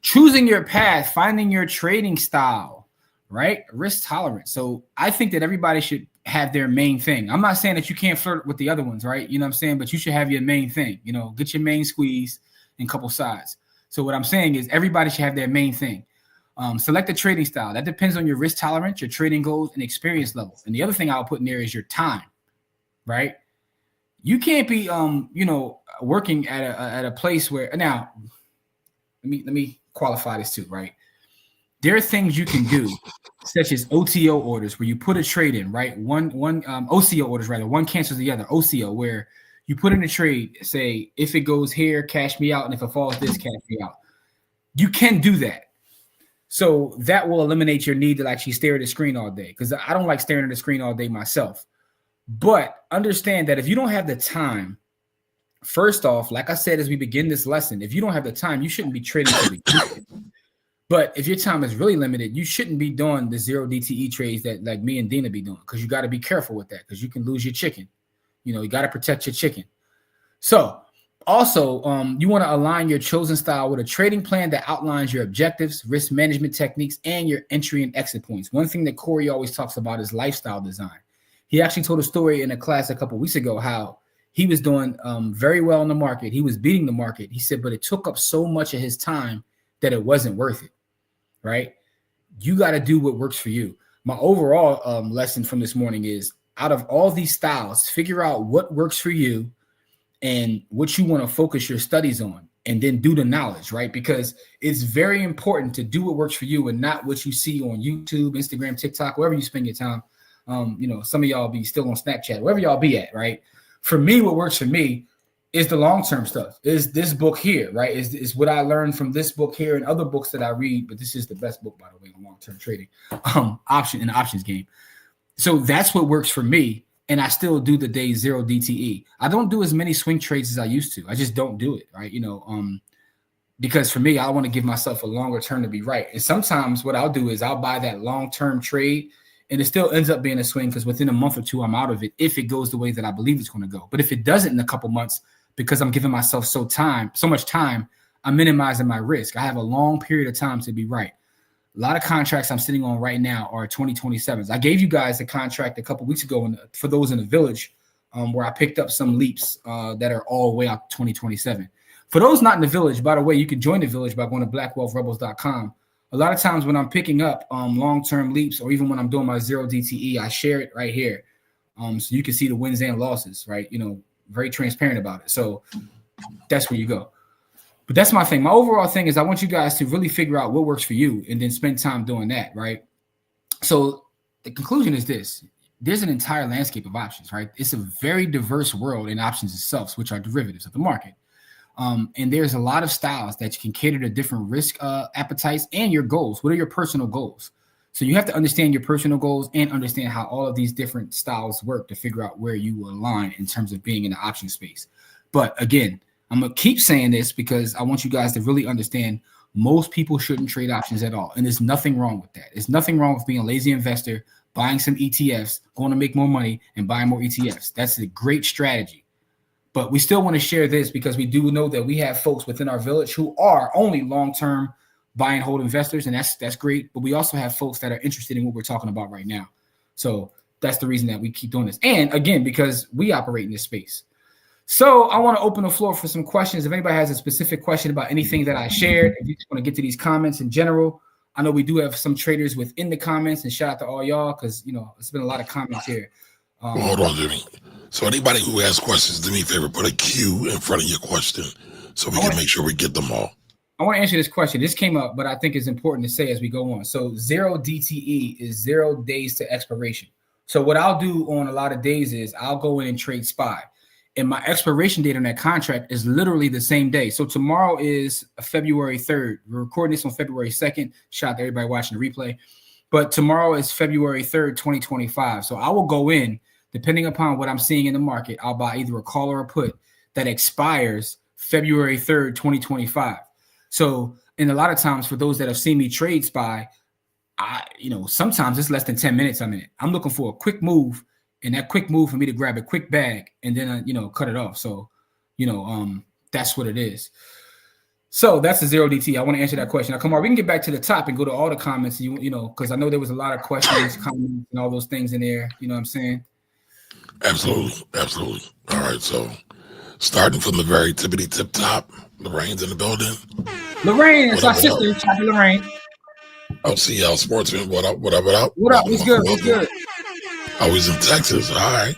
Choosing your path, finding your trading style, right? Risk tolerance. So I think that everybody should have their main thing. I'm not saying that you can't flirt with the other ones, right? You know what I'm saying? But you should have your main thing. Get your main squeeze and couple sides. So what I'm saying is everybody should have their main thing. Select a trading style. That depends on your risk tolerance, your trading goals, and experience level. And the other thing I'll put in there is your time, right? You can't be, working at a place where now. Let me qualify this too, right? There are things you can do, such as OTO orders, where you put a trade in, right? One OCO orders, rather. One cancels the other. OCO, where you put in a trade, say if it goes here, cash me out, and if it falls this, cash me out. You can do that. So that will eliminate your need to actually stare at the screen all day, because I don't like staring at the screen all day myself. But understand that if you don't have the time, first off, like I said as we begin this lesson, if you don't have the time, you shouldn't be trading to begin. But if your time is really limited, you shouldn't be doing the 0 DTE trades that like me and Dina be doing, because you got to be careful with that, because you can lose your chicken. You got to protect your chicken. So also, you want to align your chosen style with a trading plan that outlines your objectives, risk management techniques, and your entry and exit points. One thing that Corey always talks about is lifestyle design. He actually told a story in a class a couple of weeks ago how he was doing very well in the market. He was beating the market. He said, but it took up so much of his time that it wasn't worth it, right? You got to do what works for you. My overall lesson from this morning is, out of all these styles, figure out what works for you and what you want to focus your studies on, and then do the knowledge, right? Because it's very important to do what works for you and not what you see on YouTube, Instagram, TikTok, wherever you spend your time. Some of y'all be still on Snapchat, wherever y'all be at, right? For me, what works for me is the long-term stuff, is this book here, right? Is what I learned from this book here and other books that I read, but this is the best book, by the way, on long-term trading, options game. So that's what works for me. and I still do the day 0 DTE. I don't do as many swing trades as I used to. I just don't do it, right? Because for me, I want to give myself a longer term to be right. And sometimes what I'll do is I'll buy that long-term trade, and it still ends up being a swing because within a month or two, I'm out of it if it goes the way that I believe it's going to go. But if it doesn't in a couple months, because I'm giving myself so much time, I'm minimizing my risk. I have a long period of time to be right. A lot of contracts I'm sitting on right now are 2027s. I gave you guys a contract a couple weeks ago for those in the village where I picked up some leaps that are all the way out to 2027. For those not in the village, by the way, you can join the village by going to blackwealthrebels.com. A lot of times when I'm picking up long-term leaps, or even when I'm doing my 0 DTE, I share it right here. So you can see the wins and losses, right? Very transparent about it. So that's where you go. But that's my thing. My overall thing is I want you guys to really figure out what works for you and then spend time doing that, right? So the conclusion is this. There's an entire landscape of options, right? It's a very diverse world in options itself, which are derivatives of the market. And there's a lot of styles that you can cater to different risk appetites and your goals. What are your personal goals? So you have to understand your personal goals and understand how all of these different styles work to figure out where you will align in terms of being in the option space. But again, I'm going to keep saying this because I want you guys to really understand most people shouldn't trade options at all. And there's nothing wrong with that. There's nothing wrong with being a lazy investor, buying some ETFs, going to make more money and buying more ETFs. That's a great strategy. But we still want to share this because we do know that we have folks within our village who are only long-term buy and hold investors, and that's great. But we also have folks that are interested in what we're talking about right now. So that's the reason that we keep doing this. And again, because we operate in this space. So I want to open the floor for some questions. If anybody has a specific question about anything that I shared, if you just want to get to these comments in general, I know we do have some traders within the comments, and shout out to all y'all because, it's been a lot of comments here. Hold on, Jimmy. So anybody who has questions, do me a favor, put a Q in front of your question so we can make sure we get them all. I want to answer this question. This came up, but I think it's important to say as we go on. So 0 DTE is 0 days to expiration. So what I'll do on a lot of days is I'll go in and trade SPY. And my expiration date on that contract is literally the same day. So tomorrow is February 3rd. We're recording this on February 2nd. Shout out to everybody watching the replay. But tomorrow is February 3rd, 2025. So I will go in, depending upon what I'm seeing in the market, I'll buy either a call or a put that expires February 3rd, 2025. So, and a lot of times for those that have seen me trade SPY, sometimes it's less than 10 minutes I'm in it. I'm looking for a quick move, and that quick move for me to grab a quick bag and then, cut it off. So, that's what it is. So that's the 0 DT. I want to answer that question. Now, come on, we can get back to the top and go to all the comments, because I know there was a lot of questions, comments, and all those things in there. You know what I'm saying? Absolutely. All right, so starting from the very tippity tip top, Lorraine's in the building. Lorraine, it's our sister. Shout out to Lorraine. OCL Sportsman, what up? What up? What's good? What's good? Oh, he's in Texas. All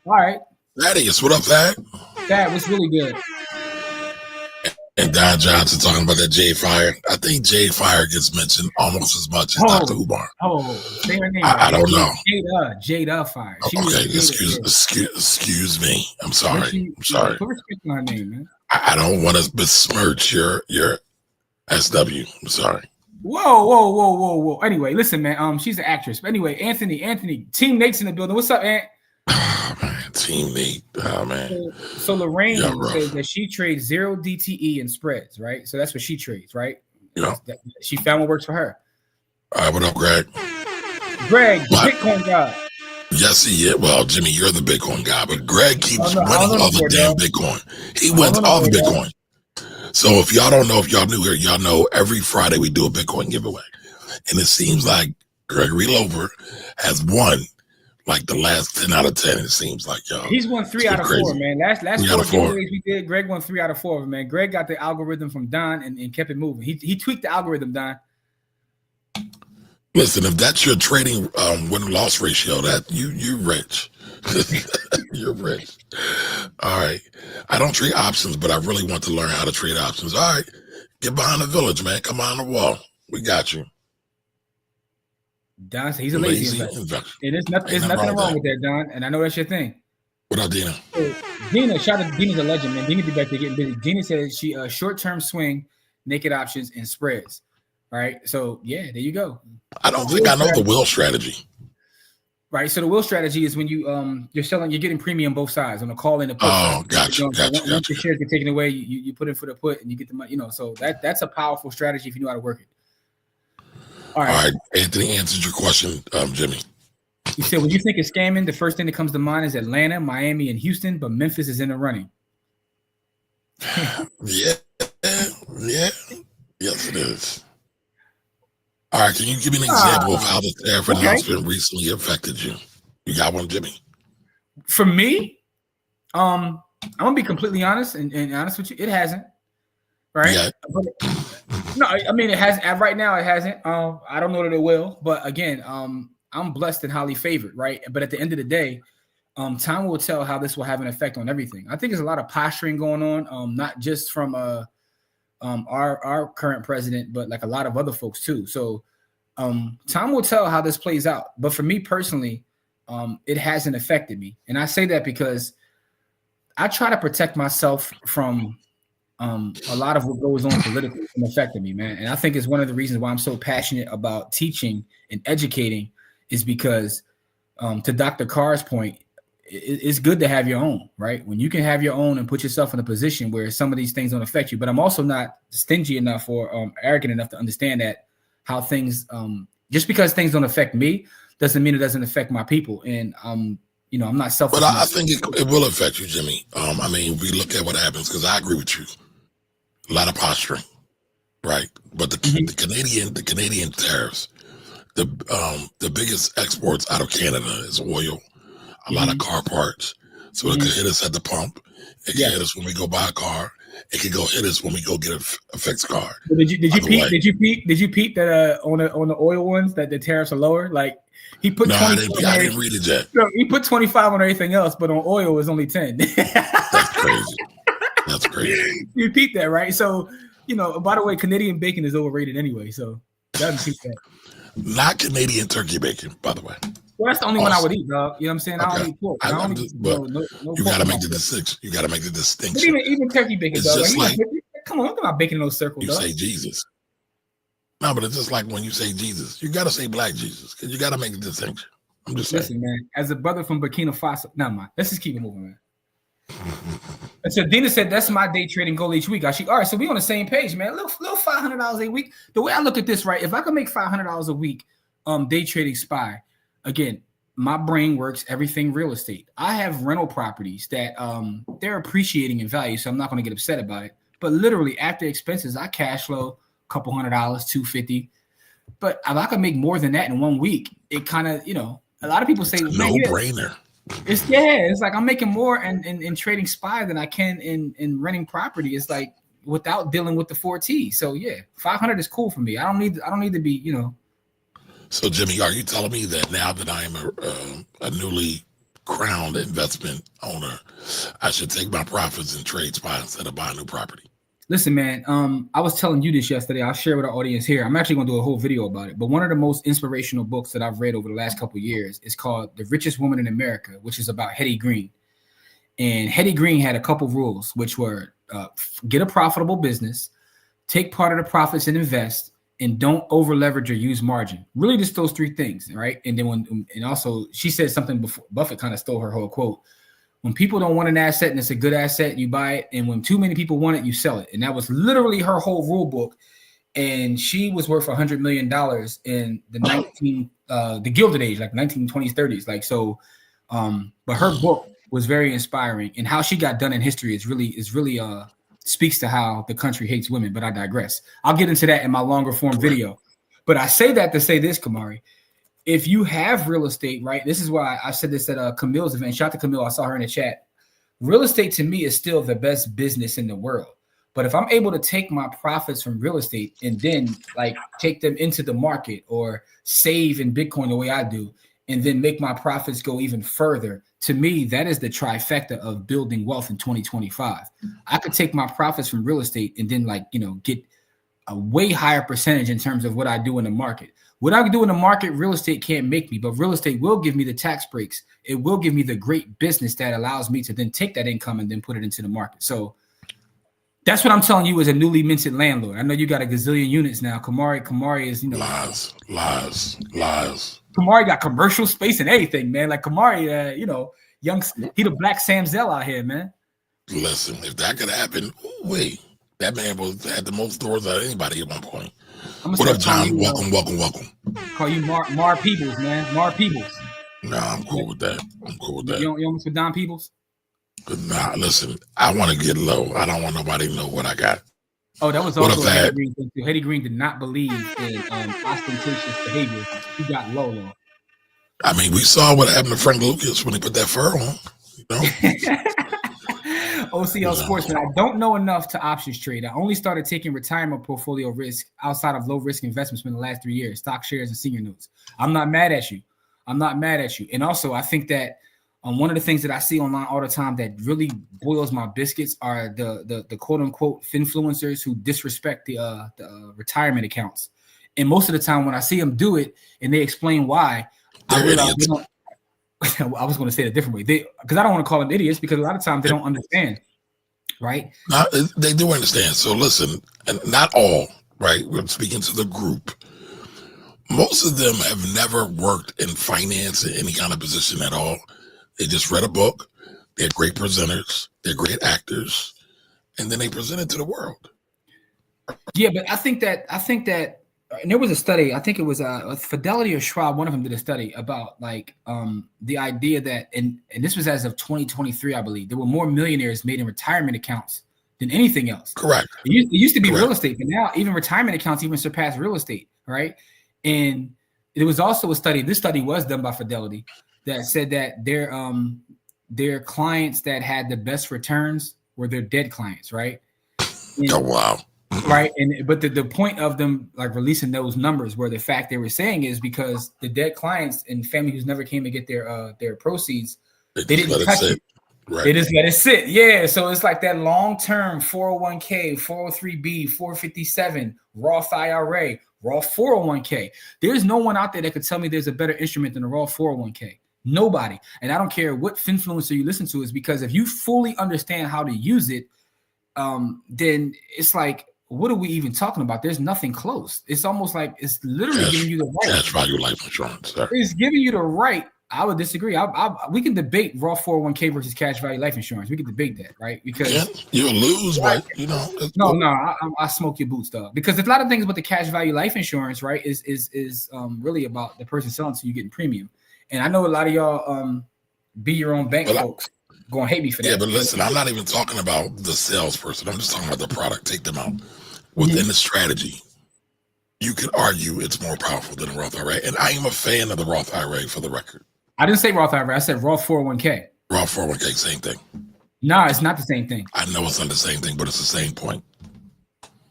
right. Thaddeus, what up, Thad? Thad, what's really good? And Don Johnson talking about that Jade Fire. I think Jade Fire gets mentioned almost as much as Dr. Umar. Say her name. I don't know. Jada Fire. Okay, excuse me. I'm sorry. Put respect on her name, man. I don't want to besmirch your SW. I'm sorry. Whoa. Anyway, listen, man. She's an actress. But anyway, Anthony, Team Nate's in the building. What's up, Ant? Oh, man. Team Nate. Oh, man. So Lorraine says that she trades 0 DTE and spreads, right? So that's what she trades, right? Yeah. She found what works for her. All right, what up, Greg? Greg, the Bitcoin guy. Yes, he is. Well, Jimmy, you're the Bitcoin guy, but Greg keeps winning all the damn Bitcoin. He wins all the Bitcoin. So if y'all don't know, if y'all new here, y'all know every Friday we do a Bitcoin giveaway. And it seems like Gregory Lover has won like the last 10 out of 10, it seems like, y'all. He's won 3 out of 4, man. Last 4 giveaways we did, Greg won 3 out of 4, man. Greg got the algorithm from Don and kept it moving. He tweaked the algorithm, Don. Listen, if that's your trading win-loss ratio, that you're rich. You're rich. All right. I don't trade options, but I really want to learn how to trade options. All right. Get behind the village, man. Come on the wall. We got you. Don, he's a lazy investor. There's nothing wrong with that, Don. And I know that's your thing. What up, Dina? Dina, shout out to Dina's a legend, man. Dina be back there getting busy. Dina says she short-term swing, naked options, and spreads. All right. So yeah, there you go. I don't think I know the will strategy. Right. So the will strategy is when you're getting premium both sides on the call and the put. Oh, gotcha. Once the shares get taken away, you put in for the put and you get the money. You know, so that's a powerful strategy if you know how to work it. All right. Anthony answered your question, Jimmy. You said when you think of scamming, the first thing that comes to mind is Atlanta, Miami, and Houston, but Memphis is in the running. Yeah. Yes, it is. All right, can you give me an example of how the tariff announcement recently affected you? You got one, Jimmy? For me, I'm gonna be completely honest and honest with you. It hasn't, right? Yeah. No, I mean it has. Right now, it hasn't. I don't know that it will, but again, I'm blessed and highly favored, right? But at the end of the day, time will tell how this will have an effect on everything. I think there's a lot of posturing going on, not just from our current president, but like a lot of other folks too. So time will tell how this plays out. But for me personally, it hasn't affected me. And I say that because I try to protect myself from a lot of what goes on politically from affecting me, man. And I think it's one of the reasons why I'm so passionate about teaching and educating is because to Dr. Carr's point, it's good to have your own, right? When you can have your own and put yourself in a position where some of these things don't affect you. But I'm also not stingy enough or arrogant enough to understand that how things, just because things don't affect me, doesn't mean it doesn't affect my people. And I'm not selfish. But I think it will affect you, Jimmy. I mean, we look at what happens because I agree with you. A lot of posturing, right? But the Canadian tariffs, the biggest exports out of Canada is oil. A lot of car parts. So it could hit us at the pump. It can hit us when we go buy a car. It could go hit us when we go get a fixed car. Did you peep that on the oil ones that the tariffs are lower? Like he put I didn't read it yet. No, he put 25 on everything else, but on oil is only 10. That's crazy. You peep that, right? So, by the way, Canadian bacon is overrated anyway. So doesn't peep that. Not Canadian turkey bacon, by the way. Well, that's the only one I would eat, dog. You know what I'm saying? Okay. I don't eat pork. You got to make the distinction. You got to make the distinction. But even turkey bacon, it's dog. Just like, come on, I'm not baking in those circles, you dog. say Jesus. No, but it's just like when you say Jesus, you got to say black Jesus because you got to make the distinction. I'm just saying. Listen, man, as a brother from Burkina Faso, never mind. Let's just keep it moving, man. And so Dina said, that's my day trading goal each week. All right, so we on the same page, man. Little $500 a week. The way I look at this, right, if I can make $500 a week day trading SPY, again, my brain works everything real estate. I have rental properties that they're appreciating in value, so I'm not going to get upset about it. But literally after expenses, I cash flow a couple $100, $250. But if I can make more than that in 1 week, it kind of, a lot of people say, no brainer. It's like I'm making more in trading SPY than I can in renting property. It's like without dealing with the 4T. So yeah, 500 is cool for me. I don't need to be, So Jimmy, are you telling me that now that I am a newly crowned investment owner, I should take my profits and trade SPY instead of buying new property? Listen, man, I was telling you this yesterday. I'll share with our audience here. I'm actually going to do a whole video about it. But one of the most inspirational books that I've read over the last couple of years is called The Richest Woman in America, which is about Hetty Green. And Hetty Green had a couple rules, which were get a profitable business, take part of the profits and invest, and don't over leverage or use margin. Really just those three things, right? And then and also she said something before, Buffett kind of stole her whole quote. When people don't want an asset and it's a good asset, you buy it. And when too many people want it, you sell it. And that was literally her whole rule book. And she was worth $100 million in the Gilded Age, like 1920s, 30s. Like, so, but her book was very inspiring, and how she got done in history is really speaks to how the country hates women, but I digress. I'll get into that in my longer form video. But I say that to say this, Kamari. If you have real estate, right? This is why I said this at Camille's event. Shout out to Camille. I saw her in the chat. Real estate to me is still the best business in the world. But if I'm able to take my profits from real estate and then like take them into the market or save in Bitcoin the way I do, and then make my profits go even further, to me, that is the trifecta of building wealth in 2025. I could take my profits from real estate and then get a way higher percentage in terms of what I do in the market. What I do in the market, real estate can't make me, but real estate will give me the tax breaks. It will give me the great business that allows me to then take that income and then put it into the market. So That's what I'm telling you as a newly minted landlord. I know you got a gazillion units now. Kamari is, lies. Kamari got commercial space and everything, man. Like Kamari, he the black Sam Zell out here, man. Listen, if that could happen, wait, that man had the most doors out of anybody at one point. What up, John? Welcome. Call you Mar Peebles, man. Mar Peebles. Nah, I'm cool with that. You don't mess with Don Peebles? Nah, listen, I want to get low. I don't want nobody to know what I got. Oh, that was also Eddie Green. Eddie Green did not believe in ostentatious behavior. He got low. I mean, we saw what happened to Frank Lucas when he put that fur on. OCL Sportsman. I don't know enough to options trade. I only started taking retirement portfolio risk outside of low risk investments in the last 3 years, stock shares and senior notes. I'm not mad at you. And also, I think that one of the things that I see online all the time that really boils my biscuits are the quote unquote finfluencers who disrespect the retirement accounts. And most of the time when I see them do it and they explain why, I was going to say it a different way. Because I don't want to call them idiots because a lot of times they don't understand, right? They do understand. So listen, and not all, right? We're speaking to the group. Most of them have never worked in finance in any kind of position at all. They just read a book. They're great presenters. They're great actors. And then they present it to the world. Yeah, but I think that and there was a study, I think it was Fidelity or Schwab, one of them did a study about like the idea that, and this was as of 2023, I believe, there were more millionaires made in retirement accounts than anything else. Correct. It used to be real estate, but now even retirement accounts even surpass real estate, right? And there was also a study, this study was done by Fidelity, that said that their clients that had the best returns were their dead clients, right? Oh, wow. Right. But the point of them like releasing those numbers were the fact they were saying is because the dead clients and family who's never came to get their proceeds, they didn't touch it. Right. They just let it sit. Yeah. So it's like that long-term 401k, 403b, 457, Roth IRA, Roth 401k. There's no one out there that could tell me there's a better instrument than a Roth 401k. Nobody. And I don't care what finfluencer you listen to, is because if you fully understand how to use it, then it's like, what are we even talking about? There's nothing close. It's almost like it's literally giving you the right. Cash value life insurance. Sir. It's giving you the right. I would disagree. We can debate Roth 401k versus cash value life insurance. We can debate that, right? Because you'll lose, but I smoke your boots, though. Because a lot of things about the cash value life insurance, right, is really about the person selling to you getting premium. And I know a lot of y'all be your own bank folks gonna hate me for that. Yeah, but listen, I'm not even talking about the salesperson. I'm just talking about the product. Take them out. Within the strategy, you could argue it's more powerful than a Roth IRA. And I am a fan of the Roth IRA, for the record. I didn't say Roth IRA. I said Roth 401k. Roth 401k, same thing. Nah, it's not the same thing. I know it's not the same thing, but it's the same point.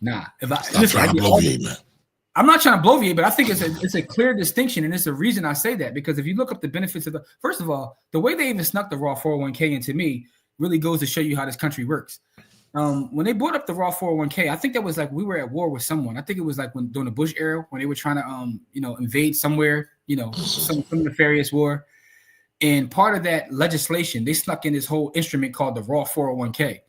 Nah. Stop trying to bloviate, man. I'm not trying to bloviate, but I think it's a clear distinction, and it's the reason I say that, because if you look up the benefits of first of all, the way they even snuck the Roth 401k into me really goes to show you how this country works. When they brought up the Roth 401k, I think that was like we were at war with someone. I think it was like during the Bush era when they were trying to invade somewhere, some nefarious war. And part of that legislation, they snuck in this whole instrument called the Roth 401k.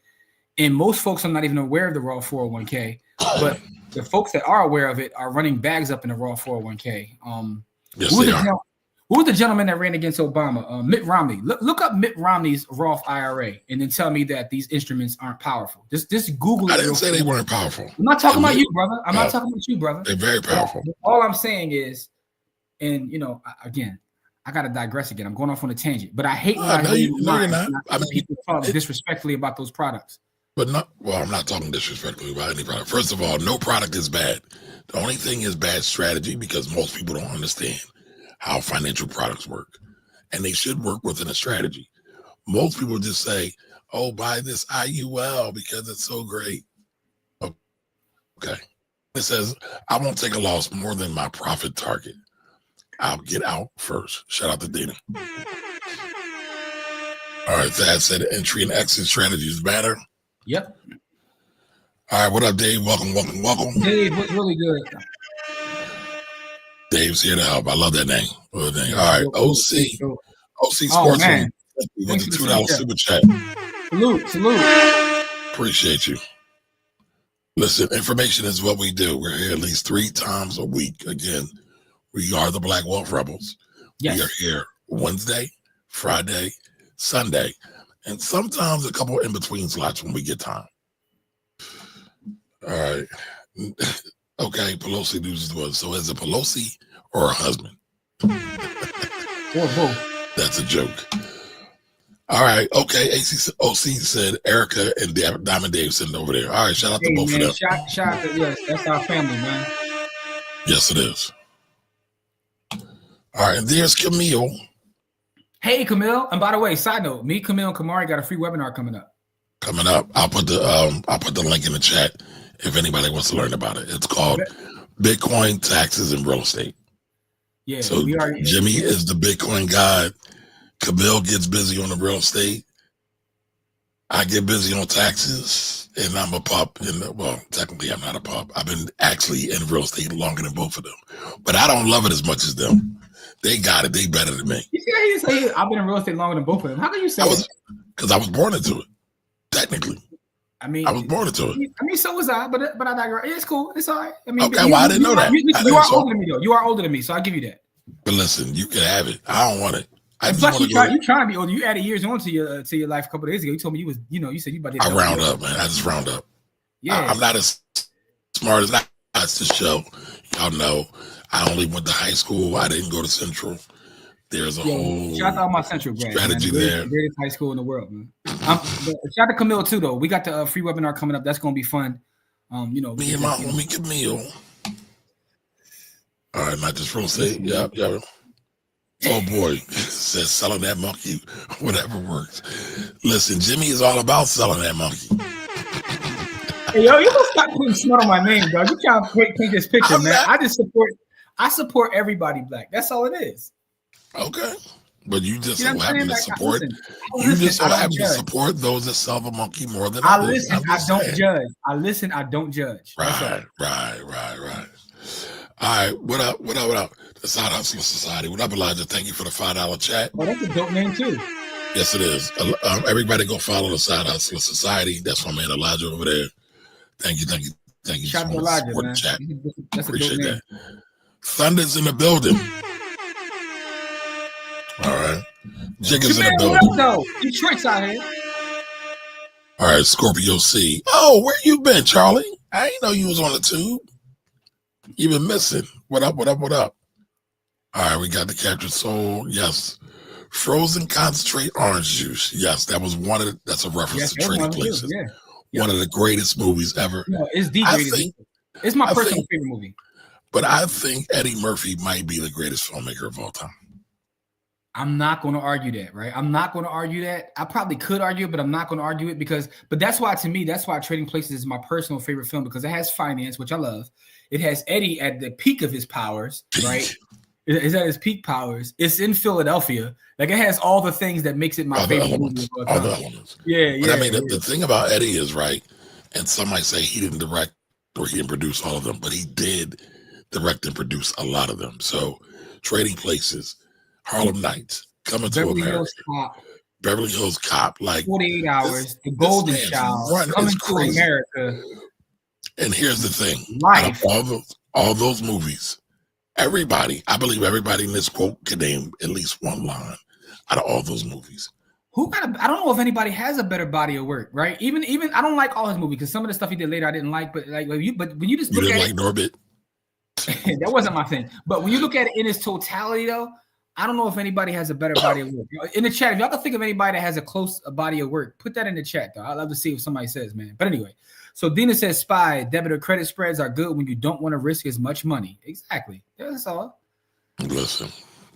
And most folks are not even aware of the Roth 401k, but the folks that are aware of it are running bags up in the Roth 401k. Who was the gentleman that ran against Obama? Mitt Romney. Look up Mitt Romney's Roth IRA and then tell me that these instruments aren't powerful. Just Google it. I didn't say they weren't powerful. I'm not talking about you, brother. I'm not talking about you, brother. They're very powerful. All I'm saying is, and again, I gotta digress again. I'm going off on a tangent, but I hate when you're not. I mean, people talk disrespectfully about those products. But I'm not talking disrespectfully about any product. First of all, no product is bad. The only thing is bad strategy, because most people don't understand how financial products work. And they should work within a strategy. Most people just say, oh, buy this IUL because it's so great. Okay. It says, I won't take a loss more than my profit target. I'll get out first. Shout out to Dana. All right, Thad said entry and exit strategies matter. Yep. All right, what up, Dave? Welcome. Dave, what's really good? Dave's here to help. I love that name. All right, OC Sportsman. With the $2 super chat. Salute. Appreciate you. Listen, information is what we do. We're here at least 3 times a week. Again, we are the Black Wolf Rebels. Yes. We are here Wednesday, Friday, Sunday, and sometimes a couple in between slots when we get time. All right. Okay, Pelosi news is what. So is it Pelosi or her husband? Or both. That's a joke. All right. Okay. OC said Erica and Diamond Dave sitting over there. All right. Shout out to both man, of them. Shout out to, yes, that's our family, man. Yes, it is. All right. And there's Camille. Hey, Camille. And by the way, side note, me, Camille, and Kamari got a free webinar coming up. I'll put the link in the chat if anybody wants to learn about it. It's called Bitcoin, Taxes, and Real Estate. Yeah. So Jimmy is the Bitcoin guy. Camille gets busy on the real estate. I get busy on taxes, and I'm a pup. Well, technically, I'm not a pup. I've been actually in real estate longer than both of them, but I don't love it as much as them. They got it. They better than me. You see how he say I've been in real estate longer than both of them? How can you say that? Because I was born into it. Technically, I mean, I was born into it. I mean, so was I. But I digress. It's cool. It's all right. I mean, okay. Well, I didn't know that. You are older than me, though. You are older than me, so I'll give you that. But listen, you can have it. I don't want it. Plus, you trying to be older. You added years on to your life a couple of days ago. You told me you was, you said you about to. I round up, man. I just round up. Yeah, I'm not as smart as I to show. Y'all know, I only went to high school. I didn't go to Central. There's a whole shout out to all my Central grads, strategy man. there. Greatest high school in the world, man. Shout out to Camille too, though. We got the free webinar coming up. That's gonna be fun. Me and my homie Camille. All right, not just real estate. Yeah. Oh boy, says selling that monkey, whatever works. Listen, Jimmy is all about selling that monkey. Hey, yo, you gonna stop putting smut on my name, dog. You trying to paint this picture, man. I support everybody black. That's all it is. Okay. But you just so happen to support. You just so happen to support those that sell the monkey more than I others. Listen. I don't judge. I listen. I don't judge. Right. All right. What up? The Side Hustler Society. What up, Elijah? Thank you for the $5 chat. Oh, that's a dope name too. Yes, it is. Everybody go follow the Side Hustler Society. That's my man Elijah over there. Thank you. Shout out to Elijah, man. Chat. That's appreciate a dope name. that. Thunder's in the building. All right. Jigga's in the building. Detroit's out here. All right, Scorpio C. Oh, where you been, Charlie? I didn't know you was on the tube. You been missing. What up? All right, we got the Captured Soul. Yes. Frozen concentrate orange juice. Yes, that's a reference to Trading Places. Yeah. One of the greatest movies ever. No, it's the greatest. It's my personal favorite movie. But I think Eddie Murphy might be the greatest filmmaker of all time. I'm not going to argue that, right? I'm not going to argue that. I probably could argue it, but I'm not going to argue it but that's why Trading Places is my personal favorite film, because it has finance, which I love. It has Eddie at the peak of his powers, right? It's at his peak powers. It's in Philadelphia. Like, it has all the things that makes it my favorite movie. All the elements. Yeah. But I mean, the thing about Eddie is, right, and some might say he didn't direct or he didn't produce all of them, but he did direct and produce a lot of them. So Trading Places, Harlem Nights, Coming to America, Beverly Hills Cop, like 48 Hours, The Golden Child, Coming to America. And here's the thing: Life. Out of all those movies, I believe everybody in this quote can name at least one line out of all those movies. I don't know if anybody has a better body of work, right? Even I don't like all his movies, because some of the stuff he did later I didn't like, but when you just look at it, Norbit. That wasn't my thing. But when you look at it in its totality, though, I don't know if anybody has a better body of work. In the chat, if y'all can think of anybody that has a close body of work, put that in the chat, though. I'd love to see what somebody says, man. But anyway, so Dina says, SPY, debit or credit spreads are good when you don't want to risk as much money. Exactly. That's all. Listen.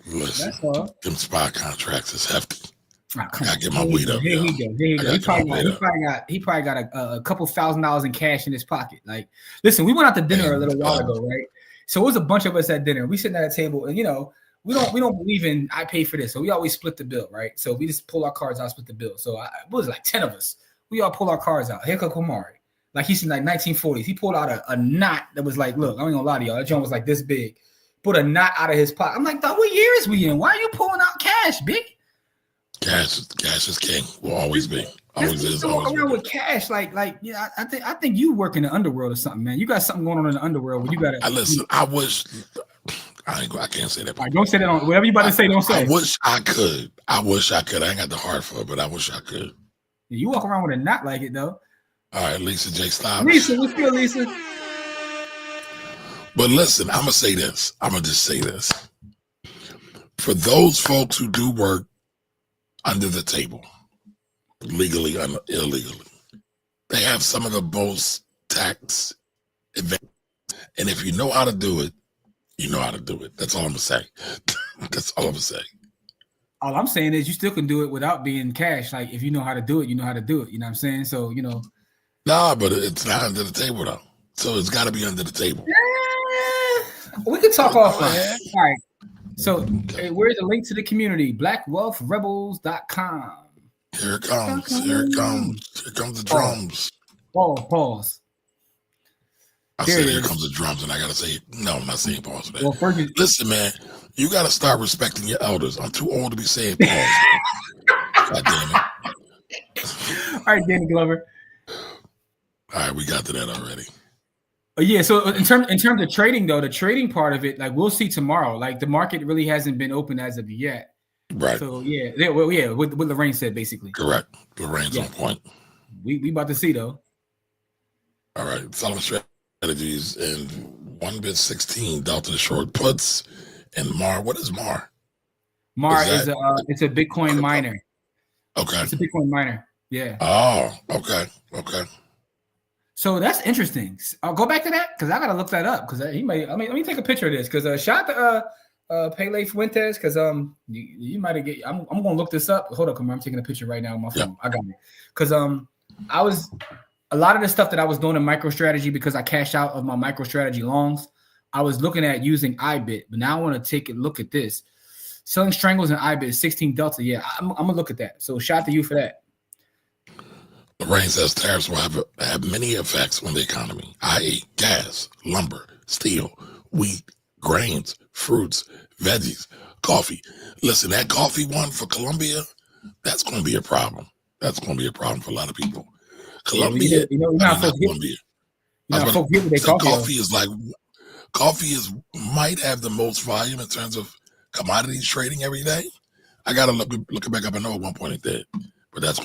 That's all. Them SPY contracts is hefty. Oh, I gotta get my weed up. Here he go. He probably got a couple $1,000s in cash in his pocket. Like, listen, we went out to dinner a little while ago, right? So it was a bunch of us at dinner. We sitting at a table, and we don't believe in I pay for this, so we always split the bill, right? So we just pull our cards out, split the bill. So it was like 10 of us. We all pull our cards out. Here comes Kamari, like he's in like 1940s. He pulled out a knot that was like, look, I ain't gonna lie to y'all, that joint was like this big. Pulled a knot out of his pocket. I'm like, dog, what year is we in? Why are you pulling out cash, big? Cash is king. Will always be. Always is. Walk around with cash, like yeah. I think you work in the underworld or something, man. You got something going on in the underworld where you got to. Listen, I wish. I can't say that. All right, don't say that on whatever you about to say. Don't say. I wish I could. I ain't got the heart for it, but I wish I could. You walk around with a knot like it though. All right, Lisa J. Styles. Lisa, what's good, Lisa? But listen, I'm gonna say this. I'm gonna just say this. For those folks who do work under the table, legally and illegally, they have some of the most tax advantages. And if you know how to do it, you know how to do it. That's all I'm gonna say. That's all I'm gonna say. All I'm saying is you still can do it without being cash. Like if you know how to do it, you know how to do it. You know what I'm saying? So Nah, but it's not under the table though. So it's got to be under the table. We can talk offline. All right. So where's the link to the community? BlackWealthRebels.com. Here it comes. Here it comes. Here comes the drums. Pause. I There said it here is. comes the drums, and I gotta say no. I'm not saying pause for that. Well, first Listen, man, you gotta start respecting your elders. I'm too old to be saying pause. God damn it. all right, Danny Glover. All right, we got to that already. Yeah, so in terms of trading though, the trading part of it, like we'll see tomorrow. Like the market really hasn't been open as of yet. Right. So what Lorraine said basically. Correct. Lorraine's on point. We about to see though. All right. Solomon strategies and 1-bit-16 Delta short puts and Mar. What is Mar? Mar is it's a Bitcoin miner. Okay. It's a Bitcoin miner. Yeah. Oh, okay. Okay. So that's interesting. I'll go back to that because I gotta look that up because he may. I mean, let me take a picture of this because shout out to Pele Fuentes because you might get. I'm gonna look this up. Hold up, I'm taking a picture right now on my phone. I got it because I was a lot of the stuff that I was doing in MicroStrategy because I cashed out of my MicroStrategy longs. I was looking at using IBIT, but now I want to take a look at this. Selling strangles in IBIT 16 Delta. Yeah, I'm gonna look at that. So shout out to you for that. Lorraine says tariffs will have many effects on the economy, i.e. gas, lumber, steel, wheat, grains, fruits, veggies, coffee. Listen, that coffee one for Colombia, that's going to be a problem. That's going to be a problem for a lot of people. Colombia, coffee might have the most volume in terms of commodities trading every day. I got to look it back up. I know at one point it did. But it's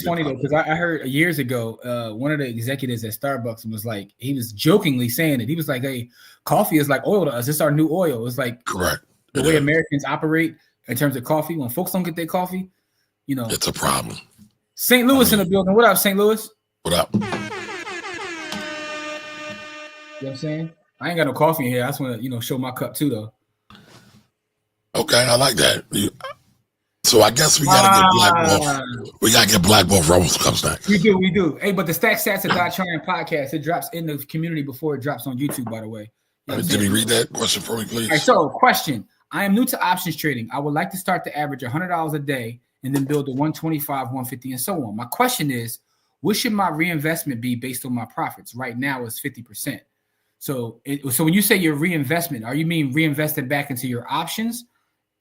funny though, because I heard years ago, one of the executives at Starbucks was like, he was jokingly saying it. He was like, "Hey, coffee is like oil to us. It's our new oil." It's like correct the way Americans operate in terms of coffee. When folks don't get their coffee, it's a problem. St. Louis in the building. What up, St. Louis? What up? You know what I'm saying? I ain't got no coffee in here. I just want to, show my cup too, though. Okay, I like that. So I guess we gotta get Black Wolf. We gotta get Black Wolf Rebels comes next. We do. Hey, but the Stats at Trying podcast, it drops in the community before it drops on YouTube, by the way. Did he read that question for me, please? All right, so question. I am new to options trading. I would like to start to average $100 a day and then build to 125, 150, and so on. My question is, what should my reinvestment be based on my profits? Right now it's 50%. So when you say your reinvestment, are you mean reinvesting back into your options?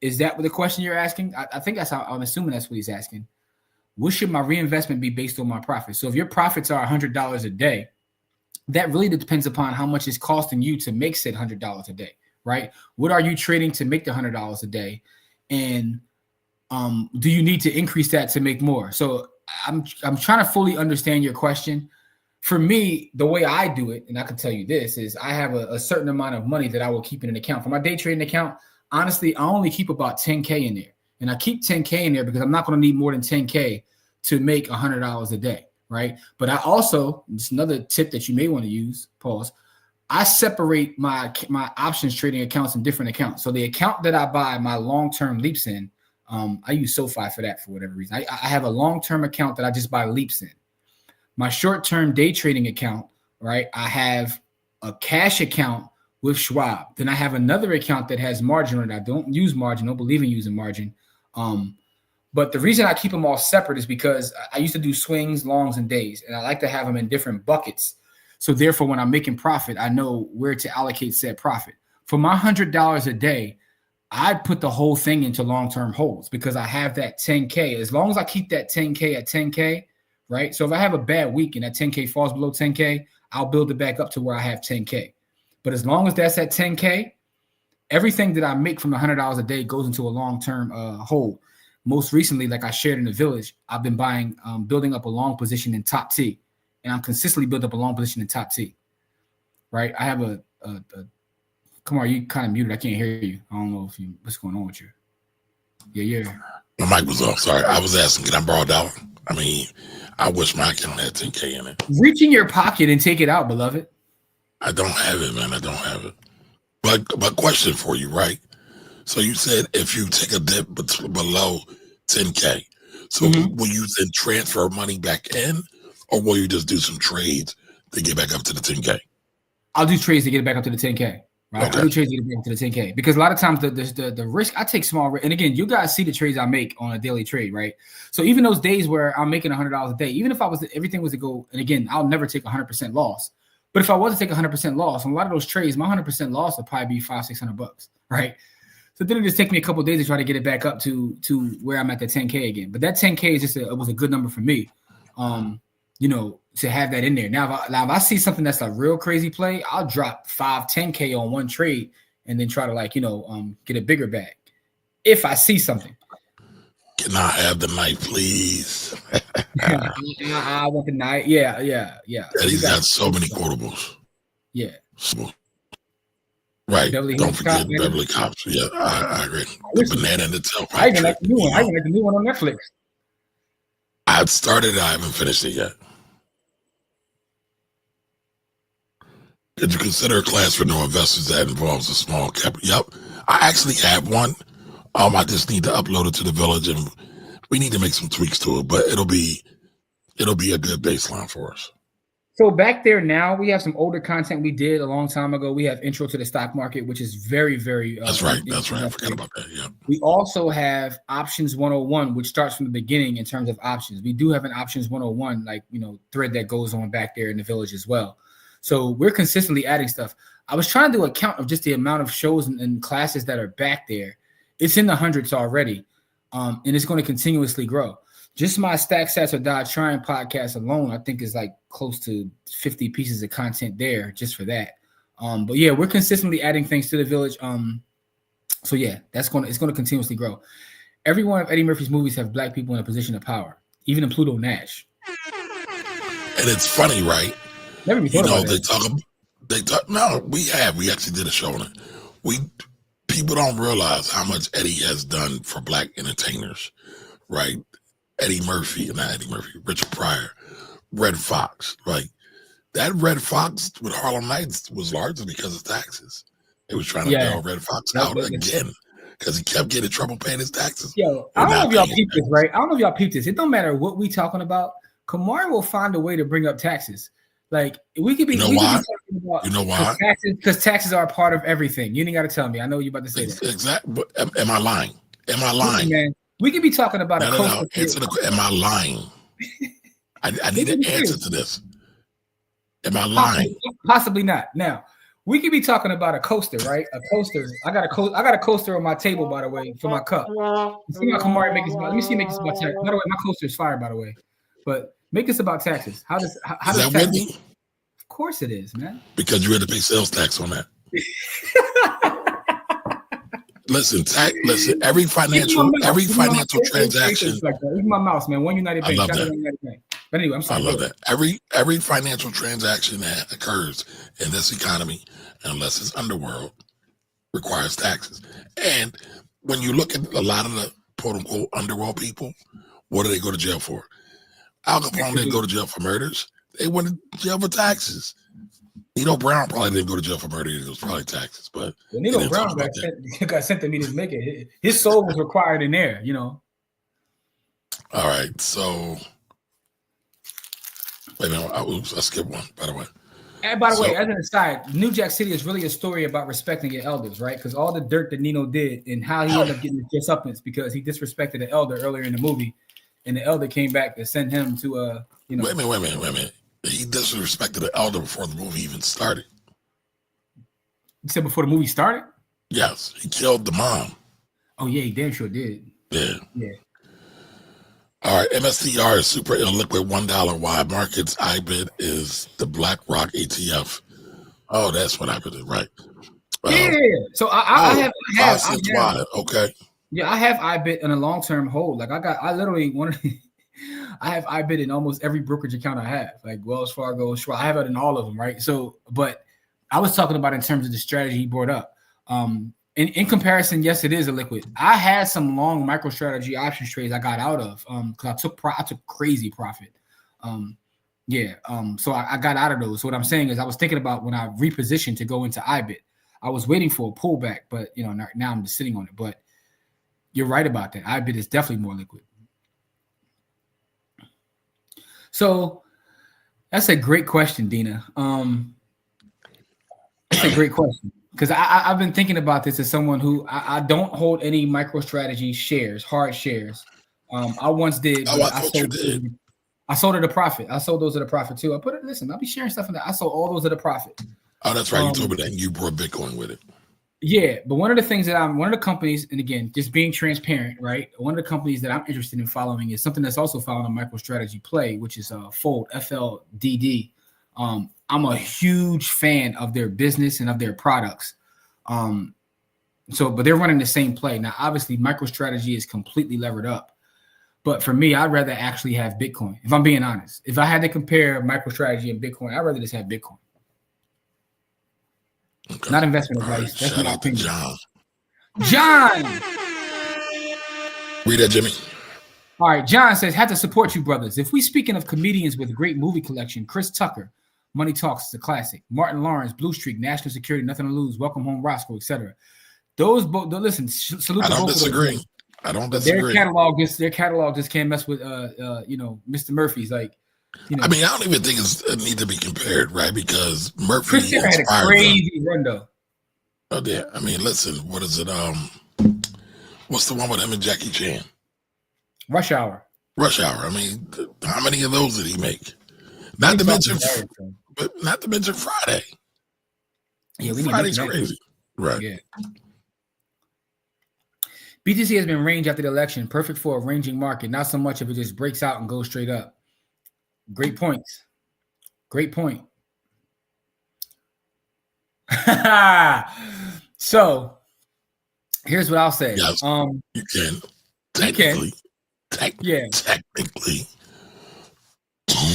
Is that what the question you're asking? I think that's how I'm assuming that's what he's asking. What should my reinvestment be based on my profits? So if your profits are $100 a day, that really depends upon how much it's costing you to make said $100 a day, right? What are you trading to make the $100 a day? And do you need to increase that to make more? So I'm trying to fully understand your question. For me, the way I do it, and I can tell you this, is I have a certain amount of money that I will keep in an account. For my day trading account, honestly, I only keep about 10K in there. And I keep 10K in there because I'm not going to need more than 10K to make $100 a day, right? But I also, it's another tip that you may want to use, pause, I separate my options trading accounts in different accounts. So the account that I buy my long-term leaps in, I use SoFi for that for whatever reason. I have a long-term account that I just buy leaps in. My short-term day trading account, right? I have a cash account with Schwab. Then I have another account that has margin on it. I don't use margin, don't believe in using margin. But the reason I keep them all separate is because I used to do swings, longs, and days, and I like to have them in different buckets. So therefore, when I'm making profit, I know where to allocate said profit. For my $100 a day, I put the whole thing into long-term holds because I have that 10K. As long as I keep that 10K at 10K, right? So if I have a bad week and that 10K falls below 10K, I'll build it back up to where I have 10K. But as long as that's at 10K, everything that I make from $100 a day goes into a long-term hold. Most recently, like I shared in the village, I've been building up a long position in top T, and I'm consistently building up a long position in top T, right? I have a Kamar, you kind of muted. I can't hear you. I don't know what's going on with you. Yeah. My mic was off. Sorry. I was asking, can I borrow a dollar? I mean, I wish my account had 10K in it. Reach in your pocket and take it out, beloved. I don't have it, man. I don't have it. But question for you, right? So you said if you take a dip below 10K, so will you then transfer money back in, or will you just do some trades to get back up to the 10K? I'll do trades to get it back up to the 10K. Right? Okay. I'll do trades to get it back up to the 10K because a lot of times the risk, I take small risk. And again, you guys see the trades I make on a daily trade, right? So even those days where I'm making $100 a day, even if everything was to go, and again, I'll never take 100% loss. But if I was to take 100% loss on a lot of those trades, my 100% loss would probably be $500-$600, right? So then it just take me a couple of days to try to get it back up to where I'm at the 10K again. But that 10K is just it was a good number for me, to have that in there. Now if I see something that's a real crazy play, I'll drop 10K on one trade and then try to get a bigger bag if I see something. Can I have the knife, please? I want the knife. Yeah. He's got so many quotables. Yeah. Right. Don't forget Beverly Cops. Yeah, I agree. The banana in the tailpipe. I even like the new one. I even like the new one on Netflix. I've started. I haven't finished it yet. Did you consider a class for no investors that involves a small cap? Yep. I actually have one. I just need to upload it to the village, and we need to make some tweaks to it, but it'll be a good baseline for us. So back there now, we have some older content we did a long time ago. We have Intro to the Stock Market, which is very, very. That's right. I forgot about that. Yeah. We also have Options 101, which starts from the beginning in terms of options. We do have an Options 101, thread that goes on back there in the village as well. So we're consistently adding stuff. I was trying to do a count of just the amount of shows and classes that are back there. It's in the hundreds already, and it's going to continuously grow. Just my Stack Sats or Die Trying podcast alone, I think is like close to 50 pieces of content there just for that. But yeah, we're consistently adding things to the village. So yeah, it's going to continuously grow. Every one of Eddie Murphy's movies have black people in a position of power, even in Pluto Nash. And it's funny, right? Never be thought about that. They talk. No, we actually did a show on it. People don't realize how much Eddie has done for black entertainers, right? Richard Pryor, Red Fox, right? That Red Fox with Harlem Nights was largely because of taxes. They was trying to bail Red Fox out again because he kept getting in trouble paying his taxes. Yo, I don't know if y'all peeped this, right? I don't know if y'all peeped this. It don't matter what we talking about. Kamar will find a way to bring up taxes. Like we could be. You know why? Because taxes are a part of everything. You ain't got to tell me. I know you about to say that. Exactly. Am I lying? Listen, man, we could be talking about no. Answer am I lying? I need an answer to this. Am I lying? Possibly not. Now we could be talking about a coaster, right? A coaster. I got a coaster on my table, by the way, for my cup. You see how Kamari make this? Let me see. Make this about taxes. By the way, my coaster is fire, by the way. But make this about taxes. How does that Whitney? Of course it is, man. Because you had to pay sales tax on that. Listen, every financial transaction. Like that. Even my mouse, man. One United Bank. I love that. But anyway, I'm sorry. I love that. Every financial transaction that occurs in this economy, unless it's underworld, requires taxes. And when you look at a lot of the quote unquote underworld people, what do they go to jail for? Al Capone didn't go to jail for murders. They went to jail for taxes. Nino Brown probably didn't go to jail for murder. It was probably taxes. But Nino Brown got sent to meet his maker. His soul was required in there, All right. So, wait a minute. I skipped one, by the way. And by the way, as an aside, New Jack City is really a story about respecting your elders, right? Because all the dirt that Nino did and how he ended up getting his uppance because he disrespected an elder earlier in the movie. And the elder came back to send him to Wait a minute. He disrespected the elder before the movie even started. You said before the movie started? Yes, he killed the mom. Oh yeah, he damn sure did. Yeah. Yeah. All right, MSTR is super illiquid $1 wide markets. IBIT is the BlackRock ETF. Oh, that's what I put it right. Yeah. So I have 5 cents wide. Okay. Yeah, I have IBIT in a long-term hold. Like I literally wanted. I have IBIT in almost every brokerage account I have, like Wells Fargo, Schwab. I have it in all of them, right? So, but I was talking about in terms of the strategy he brought up. In comparison, yes, it is illiquid. I had some long micro strategy options trades I got out of because I took crazy profit. So I got out of those. So what I'm saying is I was thinking about when I repositioned to go into IBIT. I was waiting for a pullback, but now I'm just sitting on it. But you're right about that. IBIT is definitely more liquid. So that's a great question, Dina. That's a great question because I've been thinking about this as someone who I don't hold any MicroStrategy shares, hard shares. I once did. Oh, I thought you did. I sold at a profit. I sold those at a profit too. Listen, I'll be sharing stuff in that. I sold all those at a profit. Oh, that's right. You told me that and you brought Bitcoin with it. Yeah, but one of the companies, and again, just being transparent, right? One of the companies that I'm interested in following is something that's also following a MicroStrategy play, which is Fold, FLDD. I'm a huge fan of their business and of their products. But they're running the same play. Now, obviously, MicroStrategy is completely levered up. But for me, I'd rather actually have Bitcoin, if I'm being honest. If I had to compare MicroStrategy and Bitcoin, I'd rather just have Bitcoin. Okay. Not investment advice. That's shout out to John. John! Read that, Jimmy. All right, John says, had to support you, brothers. If we speaking of comedians with a great movie collection, Chris Tucker, Money Talks is a classic. Martin Lawrence, Blue Streak, National Security, Nothing to Lose, Welcome Home, Roscoe, etc. Those both. Listen, salute. I don't disagree. I don't disagree. Their catalog just can't mess with Mr. Murphy's. Like, I mean, I don't even think it need to be compared, right? Because Murphy Chris Tucker had a crazy run though. Oh yeah, I mean, listen, what is it? What's the one with him and Jackie Chan? Rush Hour. I mean, how many of those did he make? Not to mention Friday. Yeah, Friday's crazy, right? Yeah. BTC has been ranged after the election, perfect for a ranging market. Not so much if it just breaks out and goes straight up. Great points. Great point. So here's what I'll say. Yes, you can. Technically.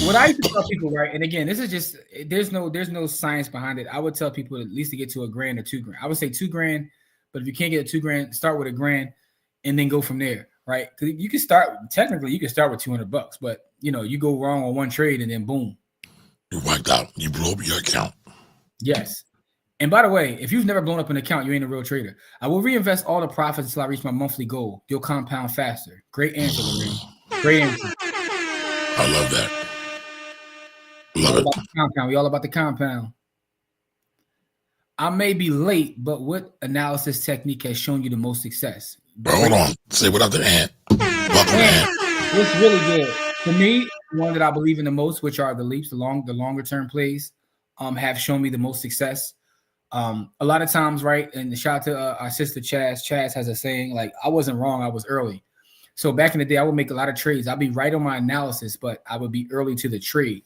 What I used to tell people, right? And again, this is just there's no science behind it. I would tell people at least to get to $1,000 or $2,000. I would say $2,000, but if you can't get $2,000, start with $1,000 and then go from there, right? Because you can start with $200, but you go wrong on one trade and then boom, you're wiped out. You blow up your account. Yes. And by the way, if you've never blown up an account, you ain't a real trader. I will reinvest all the profits until I reach my monthly goal. You'll compound faster. Great answer, Lorraine. Great answer. I love that. Love it. Compound. We all about the compound. I may be late, but what analysis technique has shown you the most success? Bro, hold on. Say what up to Ant. Welcome, Ant. It's really good. For me, one that I believe in the most, which are the leaps, the longer term plays, have shown me the most success. A lot of times, right, and shout out to our sister Chaz. Chaz has a saying, like, I wasn't wrong, I was early. So back in the day, I would make a lot of trades. I'd be right on my analysis, but I would be early to the trade.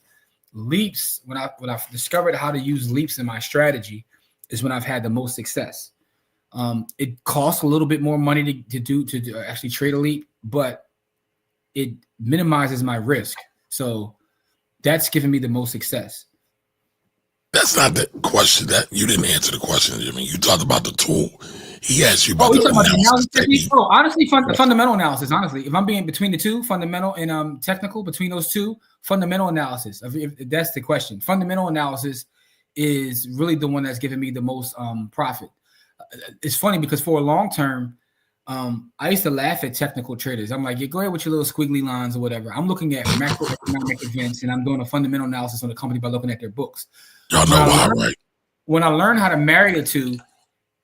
Leaps, when I discovered how to use leaps in my strategy, is when I've had the most success. It costs a little bit more money to actually trade a leap, but it minimizes my risk. So that's given me the most success. That's not the question. That you didn't answer the question, Jimmy. You talked about the tool. He asked you about the analysis technique. Honestly, fundamental analysis. Honestly, if I'm being between the two, fundamental and technical, between those two, fundamental analysis. If that's the question, fundamental analysis is really the one that's given me the most profit. It's funny because for a long term, I used to laugh at technical traders. I'm like, yeah, go ahead with your little squiggly lines or whatever. I'm looking at macroeconomic events and I'm doing a fundamental analysis on the company by looking at their books. Y'all know why, right? When I learned how to marry the two,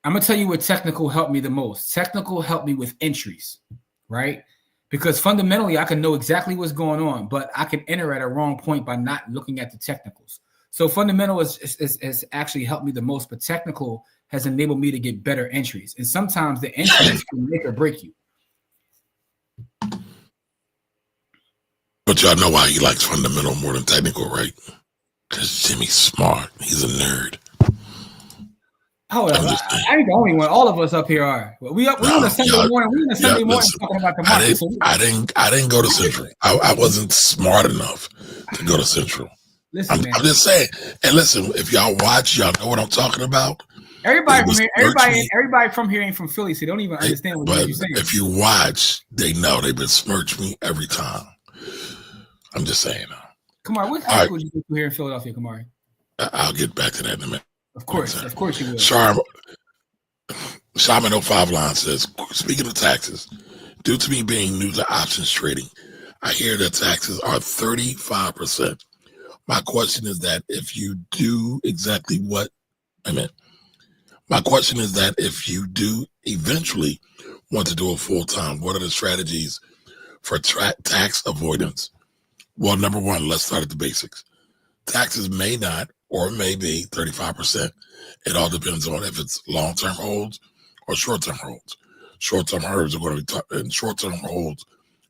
I'm going to tell you what technical helped me the most. Technical helped me with entries, right? Because fundamentally, I can know exactly what's going on, but I can enter at a wrong point by not looking at the technicals. So fundamental has actually helped me the most, but technical has enabled me to get better entries. And sometimes the entries can make or break you. But y'all know why he likes fundamental more than technical, right? Because Jimmy's smart. He's a nerd. Oh, I ain't the only one. All of us up here are. We on a Sunday morning. We on a Sunday morning talking about the market. I didn't go to Central. I wasn't smart enough to go to Central. Listen, man. I'm just saying. And listen, if y'all watch, y'all know what I'm talking about. Everybody from here ain't from Philly, so they don't even understand what you're saying. If you watch, they know they've been smirch me every time. I'm just saying. Kamari, what high school did you go to here in Philadelphia, Kamari? I'll get back to that in a minute. Of course you will. Shaman 05 line says, speaking of taxes, due to me being new to options trading, I hear that taxes are 35%. My question is that if you do exactly what I meant. My question is that if you do eventually want to do a full-time, what are the strategies for tax avoidance? Well, number one, let's start at the basics. Taxes may not or may be 35%. It all depends on if it's long-term holds or short-term holds. Short-term holds are going to be and short-term holds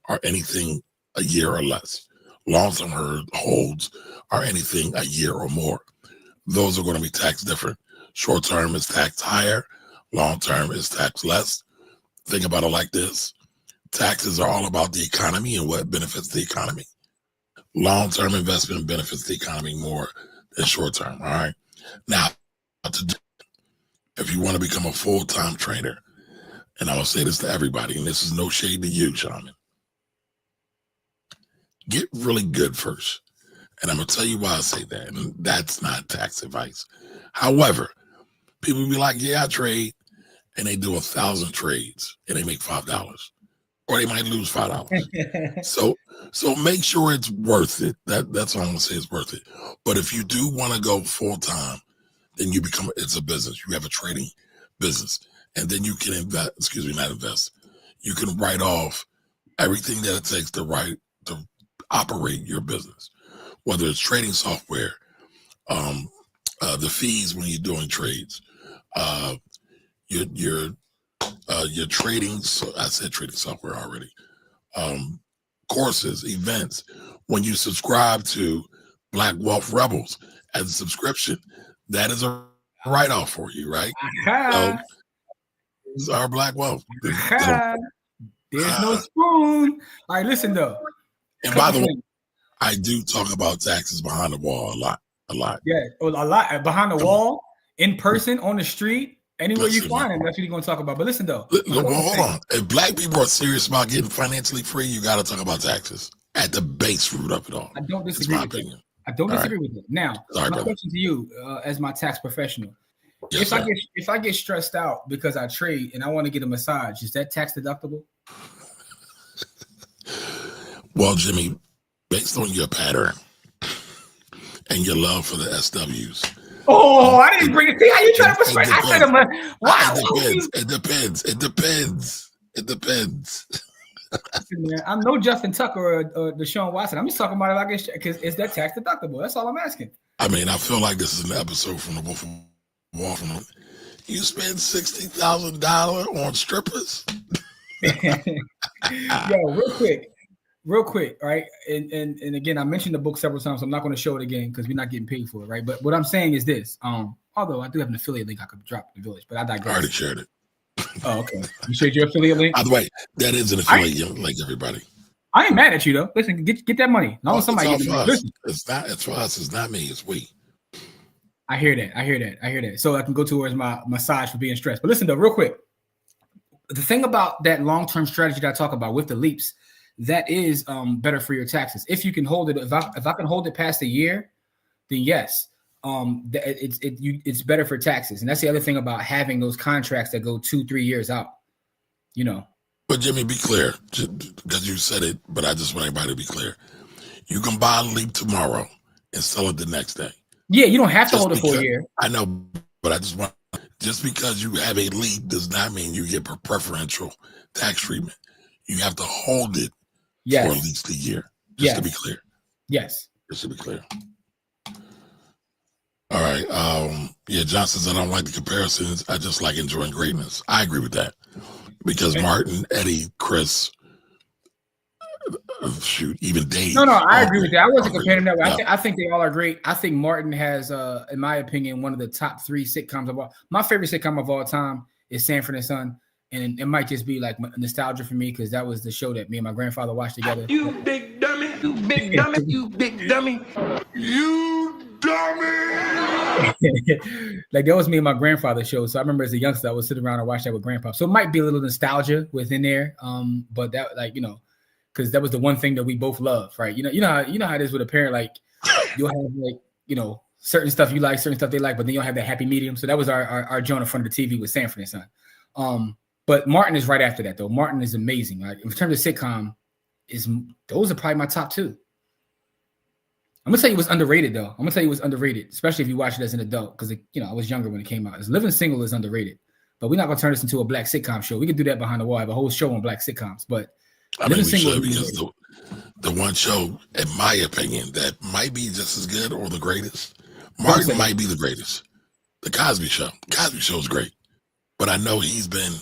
are anything a year or less. Long-term holds are anything a year or more. Those are going to be taxed different. Short-term is taxed higher. Long-term is taxed less. Think about it like this. Taxes are all about the economy and what benefits the economy. Long-term investment benefits the economy more than short-term, all right? Now, if you want to become a full-time trader, and I will say this to everybody, and this is no shade to you, Shaman, get really good first. And I'm going to tell you why I say that, and that's not tax advice. However, people be like, yeah, I trade, and they do 1,000 trades, and they make $5. Or they might lose $5. So make sure it's worth it. That's all I'm gonna say, it's worth it. But if you do want to go full time, then it's a business. You have a trading business. And then you can not invest. You can write off everything that it takes to operate your business. Whether it's trading software, the fees when you're doing trades, your trading, so I said trading software already, courses, events. When you subscribe to Black Wealth Rebels as a subscription, that is a write-off for you, right? So, it's our Black Wealth. There's no spoon. All right, listen though. And by the way, I do talk about taxes behind the wall a lot. Yeah, a lot behind the wall, in person, on the street. Anywhere you find them, that's what you're going to talk about. But listen, though. Hold on. If Black people are serious about getting financially free, you got to talk about taxes at the base root of it all. I don't disagree with it. I don't disagree with it. Now, my question to you, as my tax professional, if I get stressed out because I trade and I want to get a massage, is that tax deductible? Well, Jimmy, based on your pattern and your love for the SWs. Oh, I didn't bring it. See how you trying to persuade? I said, wow. It depends. Listen, man, I'm no Justin Tucker or Deshaun Watson. I'm just talking about it like it's because is that tax deductible? That's all I'm asking. I mean, I feel like this is an episode from the Wolf of Wall Street. You spend $60,000 on strippers? Yo, real quick, all right? And again, I mentioned the book several times, so I'm not going to show it again because we're not getting paid for it, right? But what I'm saying is this. Although I do have an affiliate link I could drop in the village, but I digress. I already shared it. Oh, okay. You shared your affiliate link? By the way, that is an affiliate link, everybody. I ain't mad at you, though. Listen, get that money. Not somebody it's for us. It's not me. It's we. I hear that. So I can go towards my massage for being stressed. But listen, though, real quick. The thing about that long-term strategy that I talk about with the leaps, that is better for your taxes. If you can hold it, if I can hold it past a year, then yes, it's better for taxes. And that's the other thing about having those contracts that go 2-3 years out, you know. But Jimmy, be clear, because you said it, but I just want everybody to be clear. You can buy a leap tomorrow and sell it the next day. Yeah, you don't have to hold it for a year. I know, but I just because you have a leap does not mean you get preferential tax treatment. You have to hold it for at least a year, just to be clear. Yes. Just to be clear. All right. Yeah, John says I don't like the comparisons. I just like enjoying greatness. I agree with that because Martin, Eddie, Chris, shoot, even Dave. No, I agree with that. I wasn't comparing them that way. I think they all are great. I think Martin has, in my opinion, one of the top 3 sitcoms of all. My favorite sitcom of all time is Sanford and Son, and it might just be like nostalgia for me because that was the show that me and my grandfather watched together. You big dummy, you big dummy, you big dummy, you dummy. Like that was me and my grandfather's show. So I remember as a youngster, I would sit around and watch that with grandpa. So it might be a little nostalgia within there. But that, like, you know, because that was the one thing that we both love, right? You know how it is with a parent. Like you'll have like, you know, certain stuff you like, certain stuff they like, but then you'll have that happy medium. So that was our joint in front of the TV with Sanford and Son. But Martin is right after that though. Martin is amazing. Like in terms of sitcom, those are probably my top 2. I'm gonna tell you what's underrated though. I'm gonna tell you what's underrated, especially if you watch it as an adult, because I was younger when it came out. Living Single is underrated, but we're not gonna turn this into a black sitcom show. We can do that behind the wall. I have a whole show on black sitcoms, but I mean, we should, because the one show, in my opinion, that might be just as good or the greatest. Martin might be the greatest. The Cosby Show. Cosby Show is great, but I know he's been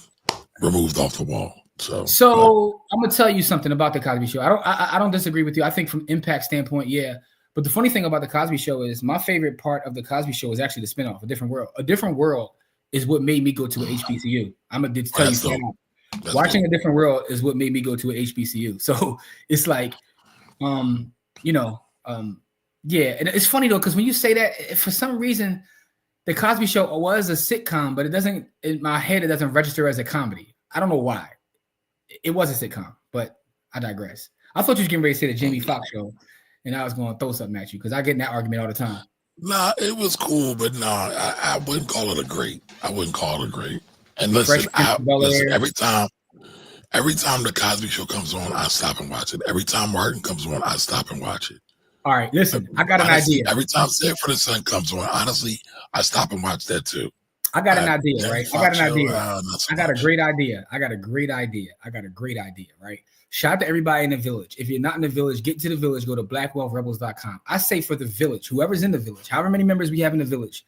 removed off the wall. So I'm gonna tell you something about the Cosby Show. I don't disagree with you. I think from impact standpoint, yeah. But the funny thing about the Cosby Show is my favorite part of the Cosby Show is actually the spinoff, A Different World. A Different World is what made me go to a HBCU. I'm gonna tell you, watching A Different World is what made me go to a HBCU. So it's like, yeah. And it's funny though, because when you say that, for some reason, the Cosby Show was a sitcom, but it doesn't, in my head, it doesn't register as a comedy. I don't know why. It was a sitcom, but I digress. I thought you was getting ready to say the Jamie Foxx Show, and I was going to throw something at you because I get in that argument all the time. Nah, it was cool, but I wouldn't call it a great. I wouldn't call it a great. And listen, every time the Cosby Show comes on, I stop and watch it. Every time Martin comes on, I stop and watch it. All right, listen, I got an idea. Every time Sanford and Son comes on, honestly, I stop and watch that too. I got an idea, right? I got a great idea, right? Shout out to everybody in the village. If you're not in the village, get to the village, go to blackwealthrebels.com. I say for the village, whoever's in the village, however many members we have in the village,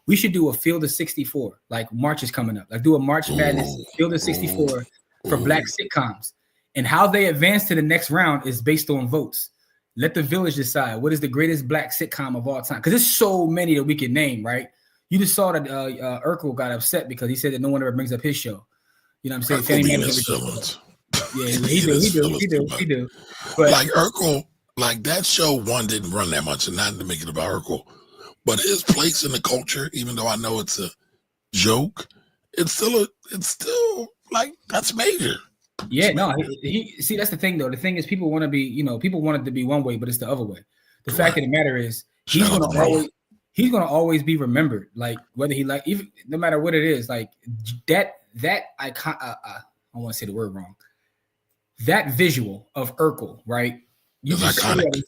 we should do a Field of 64. Like March is coming up. Like do a March Madness Field of 64 for black sitcoms. And how they advance to the next round is based on votes. Let the village decide what is the greatest black sitcom of all time. Because there's so many that we can name, right? You just saw that Urkel got upset because he said that no one ever brings up his show. You know what I'm saying? Yeah, he do. But like Urkel, like that show one didn't run that much, and not to make it about Urkel, but his place in the culture, even though I know it's a joke, it's still like that's major. Yeah, no, he see that's the thing though. The thing is people want to be, people want it to be one way, but it's the other way. The fact of the matter is he's gonna always be remembered. Like whether he like even no matter what it is, like that icon. I want to say the word wrong. That visual of Urkel, right? You just iconic.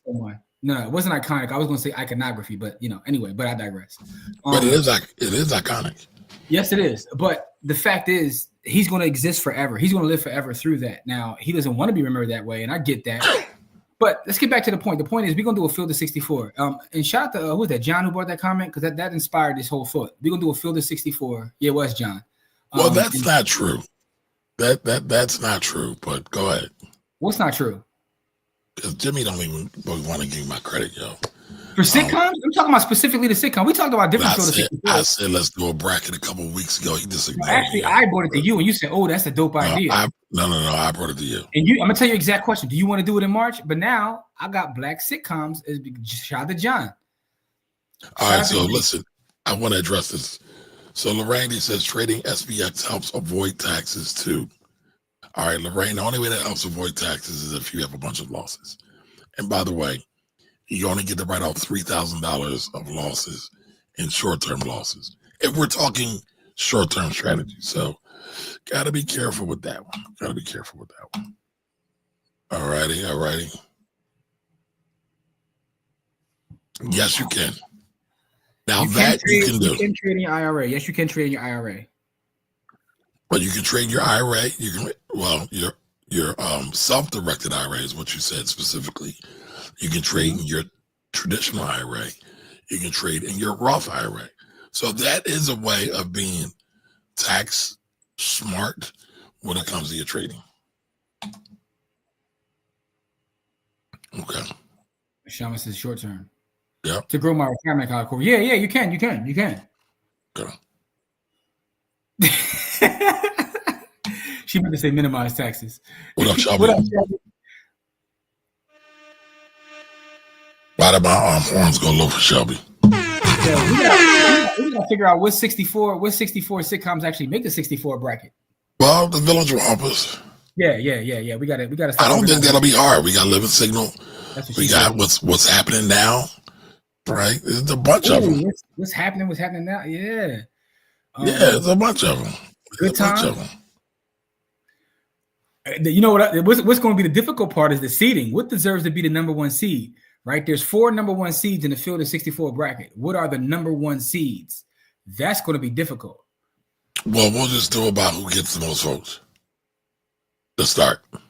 No, it wasn't iconic. I was going to say iconography, but anyway. But I digress. But it is iconic. Yes, it is. But the fact is, he's going to exist forever. He's going to live forever through that. Now, he doesn't want to be remembered that way, and I get that. But let's get back to the point. The point is, we're going to do a Field of 64. And shout out to who was that? John, who brought that comment, because that inspired this whole thought. We're going to do a Field of 64. Yeah, it was John. Well, that's not true. That's not true, but go ahead. What's not true? Because Jimmy don't even want to give me my credit, yo. For sitcoms? I'm talking about specifically the sitcom. We talked about different shows. I said let's do a bracket a couple of weeks ago. He disagreed. Actually, I brought it to you, and you said, "Oh, that's a dope idea." No. I brought it to you. And I'm gonna tell you exact question. Do you want to do it in March? But now I got black sitcoms. Shout out to John. All right, so listen, I want to address this. So Lorraine says trading SPX helps avoid taxes too. All right, Lorraine, the only way that helps avoid taxes is if you have a bunch of losses. And by the way, you only get to write off $3,000 of losses in short-term losses. If we're talking short-term strategy. So got to be careful with that one. All righty. Yes, you can. Now you can do. You can trade in your IRA. Yes, you can trade in your IRA. But you can trade your IRA. Your self-directed IRA is what you said specifically. You can trade in your traditional IRA. You can trade in your Roth IRA. So that is a way of being tax smart when it comes to your trading. Okay. Shaman says short term. Yeah. To grow my retirement account, Corey. Yeah, you can. Okay. She meant to say minimize taxes. What up, Shelby? What up, Shelby? Why did my horns go low for Shelby? Yeah, we gotta figure out what 64 sitcoms actually make the 64 bracket. Well, the Village Rompers. Yeah. We gotta start. I don't think that'll be hard. We got Living Signal. We got what's happening now. Right? There's a bunch of them. What's happening now? Yeah. Yeah, there's a bunch of them. Good time. You know what's going to be the difficult part is the seeding. What deserves to be the number one seed? Right? There's 4 number one seeds in the field of 64 bracket. What are the number one seeds? That's going to be difficult. Well, we'll just do about who gets the most votes to start. Okay.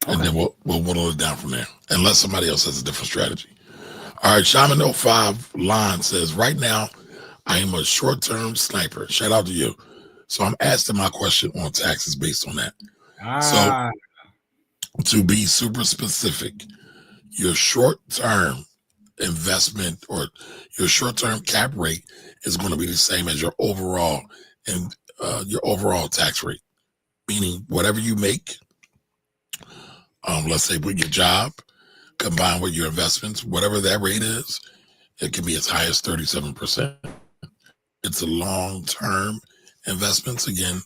And then we'll whittle it down from there, unless somebody else has a different strategy. All right, Shaman05 line says, right now, I am a short-term sniper. Shout out to you. So I'm asking my question on taxes based on that. So to be super specific, your short-term investment or your short-term cap rate is going to be the same as your overall and your overall tax rate. Meaning whatever you make, let's say with your job, combined with your investments, whatever that rate is, it can be as high as 37%. It's a long-term investments. Again,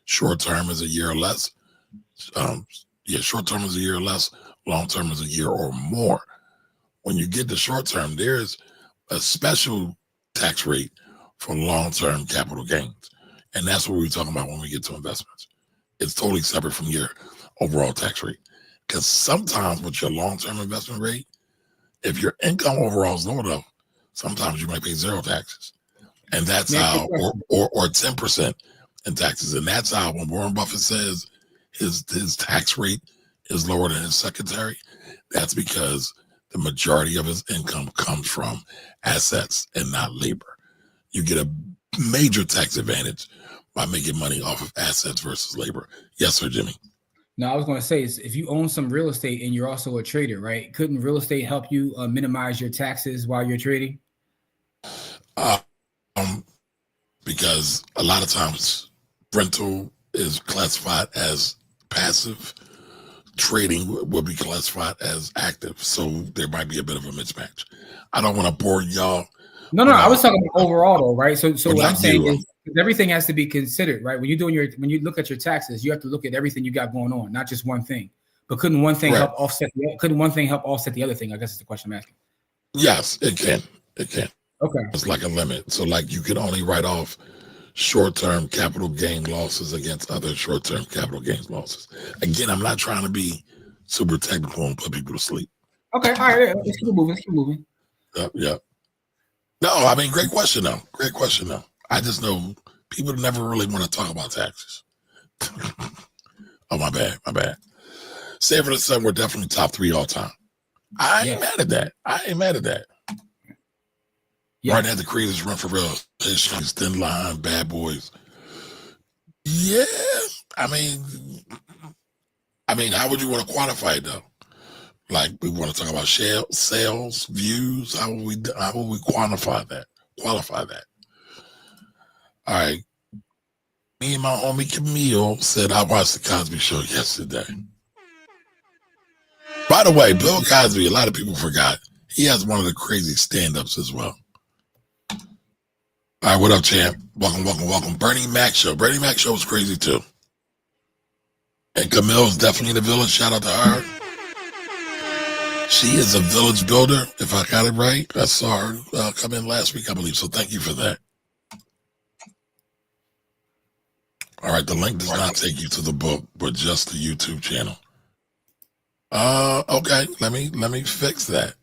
short-term is a year or less. Short-term is a year or less. Long-term is a year or more. When you get to short-term, there's a special tax rate for long-term capital gains. And that's what we're talking about when we get to investments. It's totally separate from your overall tax rate. Because sometimes with your long-term investment rate, if your income overall is low enough, sometimes you might pay zero taxes. And that's how, or 10% in taxes. And that's how when Warren Buffett says his tax rate is lower than his secretary, that's because the majority of his income comes from assets and not labor. You get a major tax advantage by making money off of assets versus labor. Yes, sir, Jimmy. No, I was going to say, is if you own some real estate and you're also a trader, right? Couldn't real estate help you minimize your taxes while you're trading? Because a lot of times rental is classified as passive. Trading will be classified as active. So there might be a bit of a mismatch. I don't want to bore y'all. No, I was talking about overall though, right? So what I'm saying is everything has to be considered, right? When you look at your taxes, you have to look at everything you got going on, not just one thing. But couldn't one thing help offset the other thing? I guess is the question I'm asking. Yes, it can. Okay. It's like a limit. So like you can only write off short-term capital gain losses against other short-term capital gains losses. Again, I'm not trying to be super technical and put people to sleep. Okay. All right. Let's keep moving. Yep. No, I mean, great question though. I just know people never really want to talk about taxes. Oh, my bad. Sanford and Son were definitely top 3 all time. I ain't mad at that. Yeah. Martin had the creators run for real. History, Thin Line, Bad Boys. Yeah, I mean, how would you want to quantify it though? Like we want to talk about sales, views. How would we qualify that? All right. Me and my homie Camille said I watched the Cosby Show yesterday. By the way, Bill Cosby, a lot of people forgot. He has one of the crazy stand-ups as well. All right, what up, champ? Welcome. Bernie Mac Show. Bernie Mac Show was crazy too. And Camille's definitely in the village. Shout out to her. She is a village builder, if I got it right. I saw her come in last week, I believe. So thank you for that. All right, the link does not take you to the book, but just the YouTube channel. Okay. Let me fix that.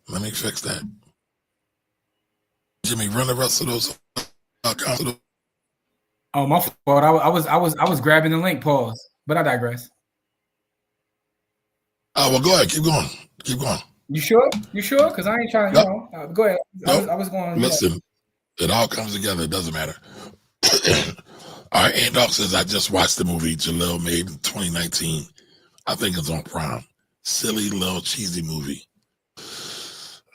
Jimmy, run the rest of those. Oh, my fault. I was grabbing the link. Pause. But I digress. Oh, well, go ahead. Keep going. You sure? Because I ain't trying to. Go ahead. I was going. Listen, It all comes together. It doesn't matter. All right, Andog says, I just watched the movie Jalil made in 2019. I think it's on Prime. Silly, little, cheesy movie.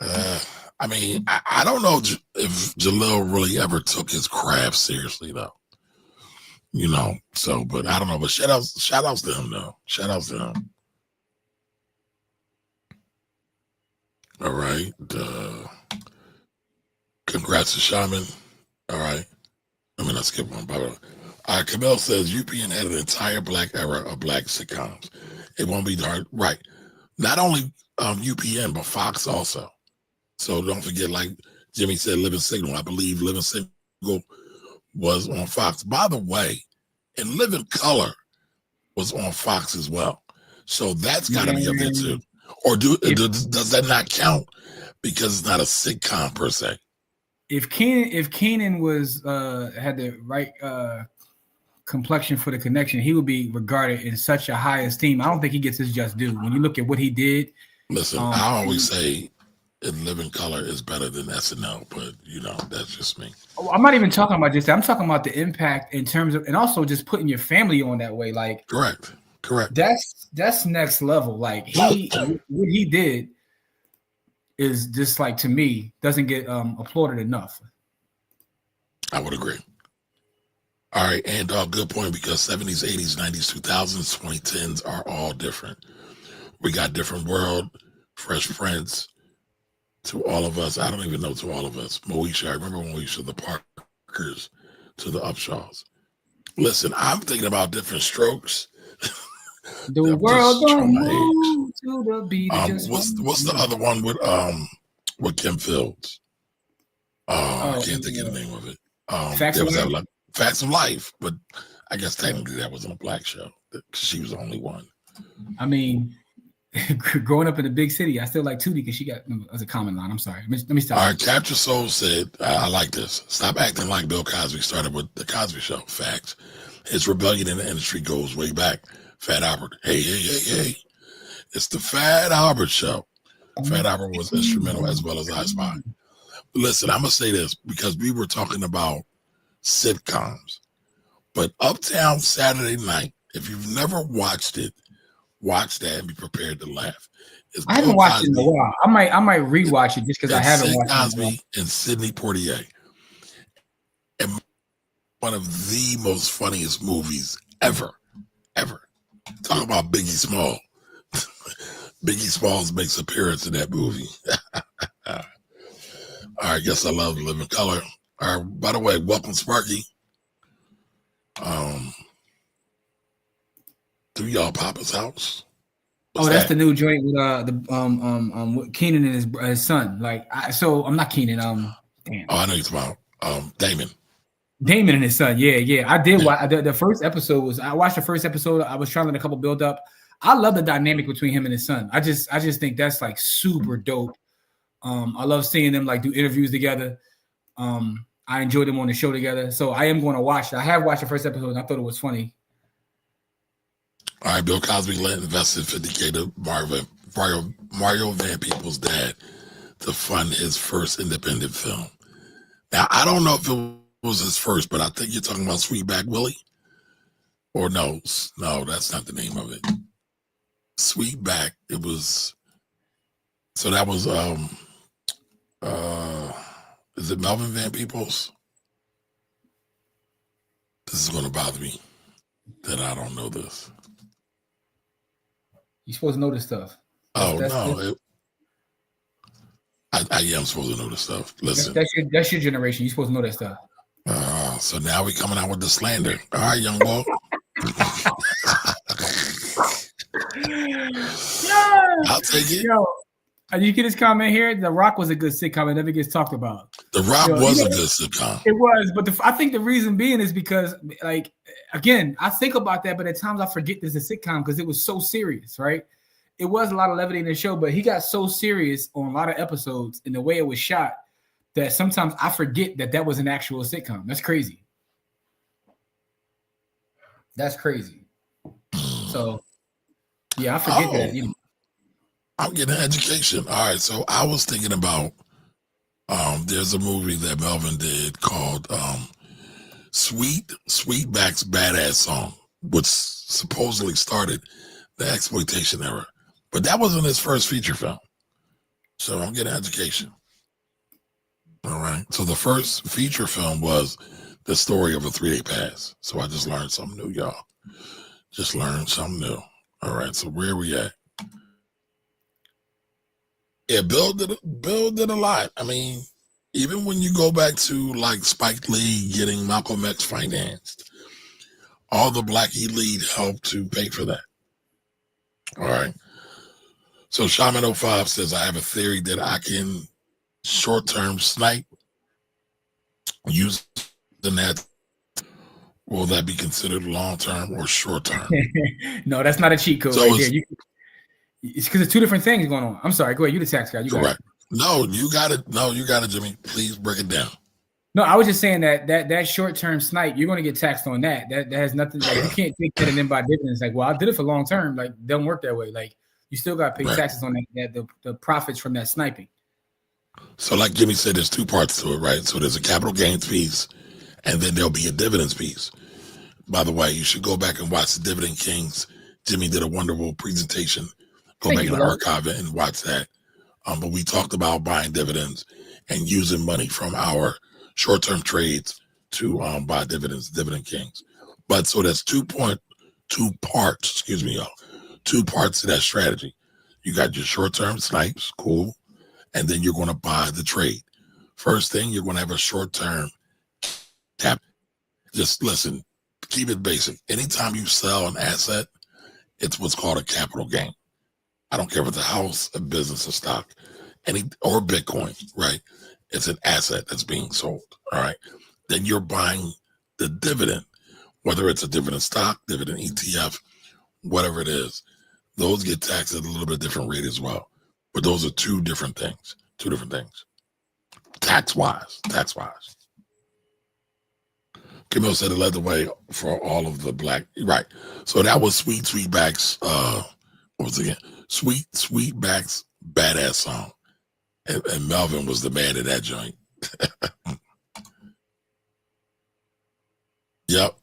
I mean, I don't know if Jalil really ever took his craft seriously, though. You know, so, but I don't know. But shout outs to him, though. Shout outs to him. All right. Congrats to Shaman. All right. I mean, I'll skip one. By the way. Camille says UPN had an entire black era of black sitcoms. It won't be hard. Right. Not only UPN, but Fox also. So don't forget, like Jimmy said, Living Signal. I believe Living Signal was on Fox. By the way, and Living Color was on Fox as well. So that's got to be up there too. Or does that not count because it's not a sitcom per se? If Kenan was had the right complexion for the connection, he would be regarded in such a high esteem. I don't think he gets his just due. When you look at what he did. Listen, I always say in Living Color is better than SNL, but you know, that's just me. I'm not even talking about just that. I'm talking about the impact in terms of, and also just putting your family on that way. Like, correct. That's next level. Like what he did is just like, to me, doesn't get applauded enough. I would agree. All right, and good point, because 70s, 80s, 90s, 2000s, 2010s are all different. We got Different World, Fresh Prince, To All of Us. I don't even know To All of Us. Moesha, I remember Moesha, the Parkers, to the Upshaws. Listen, I'm thinking about Different Strokes. The world don't move to the beat. What's the other one with Kim Fields? I can't think of the name of it. Facts of Life, but I guess technically that wasn't a black show. She was the only one. I mean, growing up in a big city, I still like Tootie because she got as a common line. I'm sorry. Let me stop. All right, Capture Soul said, I like this. Stop acting like Bill Cosby started with the Cosby Show. Facts. His rebellion in the industry goes way back. Fat Albert. Hey. It's the Fat Albert Show. Fat Albert was instrumental as well as I Spy. Listen, I'm going to say this because we were talking about sitcoms. But Uptown Saturday Night, if you've never watched it, watch that and be prepared to laugh. I haven't watched it in a while. I might rewatch it just because I haven't watched Cosby it. And Sidney Poitier. And one of the most funniest movies ever. Talk about Biggie Small. Biggie Smalls makes appearance in that movie. All right, I guess I love Living Color. All right, by the way, welcome Sparky. To y'all Papa's House. That's the new joint with with Kenan and his son. Like, I'm not Kenan. Damn. Oh, I know you're talking about Damon. Damon and his son. Yeah. I did watch the first episode. I watched the first episode. I was trying to let a couple build up. I love the dynamic between him and his son. I just think that's like super dope. I love seeing them like do interviews together. I enjoyed them on the show together. So I am going to watch it. I have watched the first episode and I thought it was funny. All right, Bill Cosby invested $50K to Mario Van Peebles' dad to fund his first independent film. Now, I don't know if it was his first, but I think you're talking about Sweetback Willie. Or no, that's not the name of it. Sweetback, it was. So that was is it Melvin Van Peebles? This is going to bother me that I don't know this. You're supposed to know this stuff. I am supposed to know this stuff. Listen, that's your generation. You're supposed to know that stuff. So now we coming out with the slander. All right, young boy. I'll take it. Yo, you get this comment here. The Rock was a good sitcom. It never gets talked about. The Rock was a good sitcom. It was, but I think the reason being is because, like, again, I think about that, but at times I forget there's a sitcom because it was so serious, right? It was a lot of levity in the show, but he got so serious on a lot of episodes in the way it was shot that sometimes I forget that was an actual sitcom. That's crazy. So, yeah, I forget that. I'm getting an education. All right, so I was thinking about There's a movie that Melvin did called Sweetback's Badass Song, which supposedly started the exploitation era. But that wasn't his first feature film. So I'm getting education. All right. So the first feature film was The Story of a 3-Day Pass. So I just learned something new, y'all. Just learned something new. All right. So where are we at? Yeah, Bill did a lot. I mean, even when you go back to like Spike Lee getting Malcolm X financed, all the Black elite helped to pay for that. All right. So Shaman 05 says, I have a theory that I can short-term snipe using that. Will that be considered long-term or short-term? No, that's not a cheat code. So right there. It's because there's two different things going on. I'm sorry. Go ahead. You the tax guy. You got it. No, you got it. No, you got it, Jimmy. Please break it down. No, I was just saying that short-term snipe, you're going to get taxed on that. That has nothing. Like, you can't take that and then buy dividends. Like, well, I did it for long-term. Like, it doesn't work that way. Like, you still got to pay taxes on the profits from that sniping. So like Jimmy said, there's two parts to it, right? So there's a capital gains piece, and then there'll be a dividends piece. By the way, you should go back and watch the Dividend Kings. Jimmy did a wonderful presentation. Go back in the archive and watch that. But we talked about buying dividends and using money from our short-term trades to buy dividends, Dividend Kings. But so that's two parts, y'all. Two parts to that strategy. You got your short-term snipes, cool. And then you're going to buy the trade. First thing, you're going to have a short-term tap. Just listen, keep it basic. Anytime you sell an asset, it's what's called a capital gain. I don't care if it's a house, a business, a stock, or Bitcoin, right? It's an asset that's being sold, all right? Then you're buying the dividend, whether it's a dividend stock, dividend ETF, whatever it is. Those get taxed at a little bit different rate as well. But those are two different things. Tax-wise. Camille said it led the way for all of the Black. Right. So that was Sweetback's, what was it again? Sweetback's Badass Song. And Melvin was the man of that joint. Yep.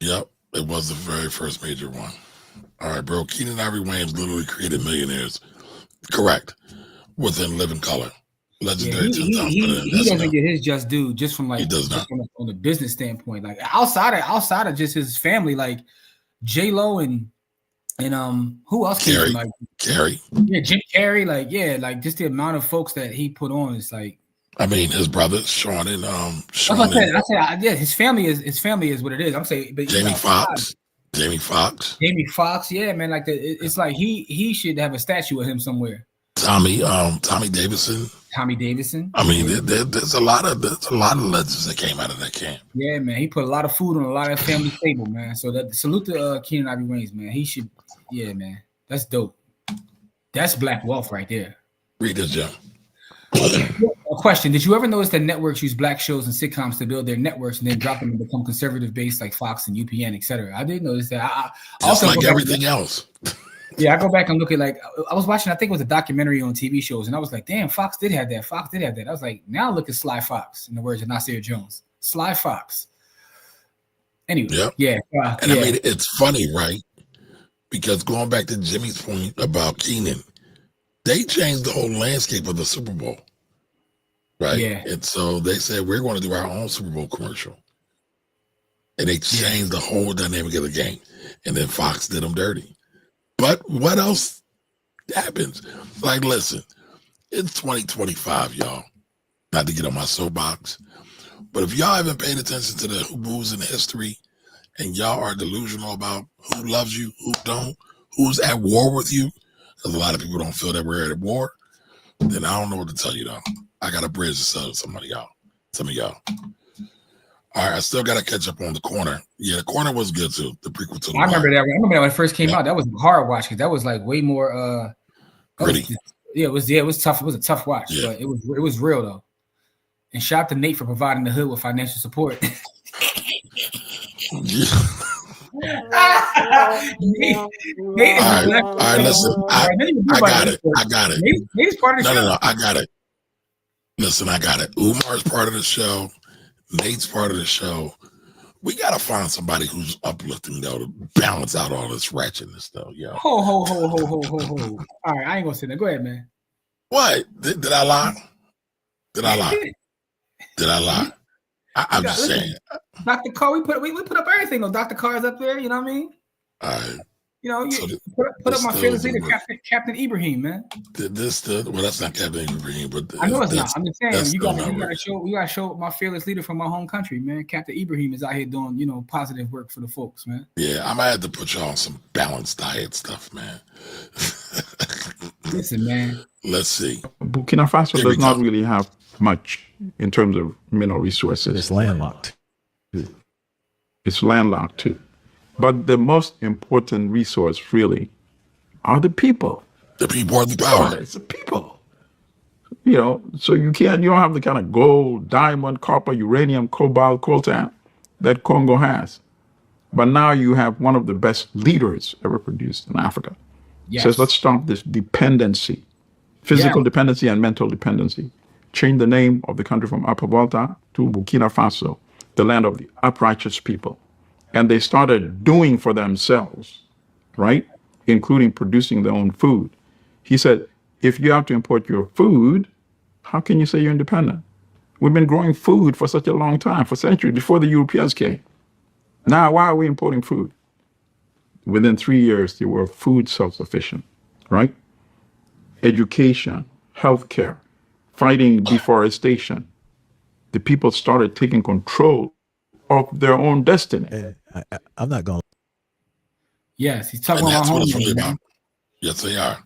It was the very first major one. All right, bro. Keenan Ivory Wayans literally created millionaires. Correct. Within living color. Legendary. Yeah, he doesn't get his just due just from like he does not. On the business standpoint. Like outside of just his family, like J-Lo and who else came from, like Carrie. Yeah, Jim Carrey, like just the amount of folks that he put on is like, I mean, his brother Sean and Sean. I said, yeah, his family is what it is. I'm saying, but Jamie Foxx, yeah, man. Like it's like he should have a statue of him somewhere. Tommy Davidson. I mean, there's a lot of legends that came out of that camp. Yeah, man. He put a lot of food on a lot of family table, man. So salute to Keenan Ivory Wayans, man. He should, yeah, man. That's dope. That's black wealth right there. Read this, Jim. A question: did you ever notice that networks use black shows and sitcoms to build their networks and then drop them and become conservative based like Fox and UPN, etc.? I did notice that. I also like everything else. Yeah, I go back and look at, like, I was watching, I think it was a documentary on TV shows, and I was like, damn, Fox did have that. I was like, now look at Sly Fox, in the words of Nasir Jones. Sly Fox. Anyway, yeah. And I mean, it's funny, right? Because going back to Jimmy's point about Keenan, they changed the whole landscape of the Super Bowl, right? Yeah. And so they said, we're going to do our own Super Bowl commercial. And they changed the whole dynamic of the game. And then Fox did them dirty. But what else happens? Like, listen, it's 2025, y'all. Not to get on my soapbox, but if y'all haven't paid attention to the moves in history and y'all are delusional about who loves you, who don't, who's at war with you, because a lot of people don't feel that we're at war, then I don't know what to tell you, though. I got a bridge to sell to some of y'all. All right, I still got to catch up on The Corner. Yeah, The Corner was good too. The prequel to The I remember that. I remember that when it first came out. That was a hard watch because that was like way more gritty. It was tough. It was a tough watch, but it was real though. And shout out to Nate for providing the hood with financial support. Nate all right, listen. I got it. Nate's part of the show. No, I got it. Listen, I got it. Umar's part of the show. Nate's part of the show. We gotta find somebody who's uplifting though to balance out all this ratchetness though, yo. Ho. All right, I ain't gonna say that. Go ahead, man. What? Did I lie? Did I lie? Did I lie? I'm just saying. Dr. Carr, we put up everything on Dr. Carr's up there, you know what I mean? All right. You know, So put up my fearless leader, Captain Ibrahim, man. Well, that's not Captain Ibrahim, but I know it's not. I'm just saying you gotta show my fearless leader from my home country, man. Captain Ibrahim is out here doing, you know, positive work for the folks, man. Yeah, I might have to put you on some balanced diet stuff, man. Listen, man. Let's see. Burkina Faso does not really have much in terms of mineral resources. It's landlocked. It's landlocked too. But the most important resource really are the people. The people are the power. It's the people. You know, so you don't have the kind of gold, diamond, copper, uranium, cobalt, coltan that Congo has. But now you have one of the best leaders ever produced in Africa. Yes. Says, let's stop this dependency, physical dependency and mental dependency. Change the name of the country from Upper Volta to Burkina Faso, the land of the uprighteous people. And they started doing for themselves, right? Including producing their own food. He said, if you have to import your food, how can you say you're independent? We've been growing food for such a long time, for centuries, before the Europeans came. Now, why are we importing food? Within 3 years, they were food self-sufficient, right? Education, healthcare, fighting deforestation. The people started taking control of their own destiny. I'm not going. Yes, he's talking about my homeland, man. Yes, they are.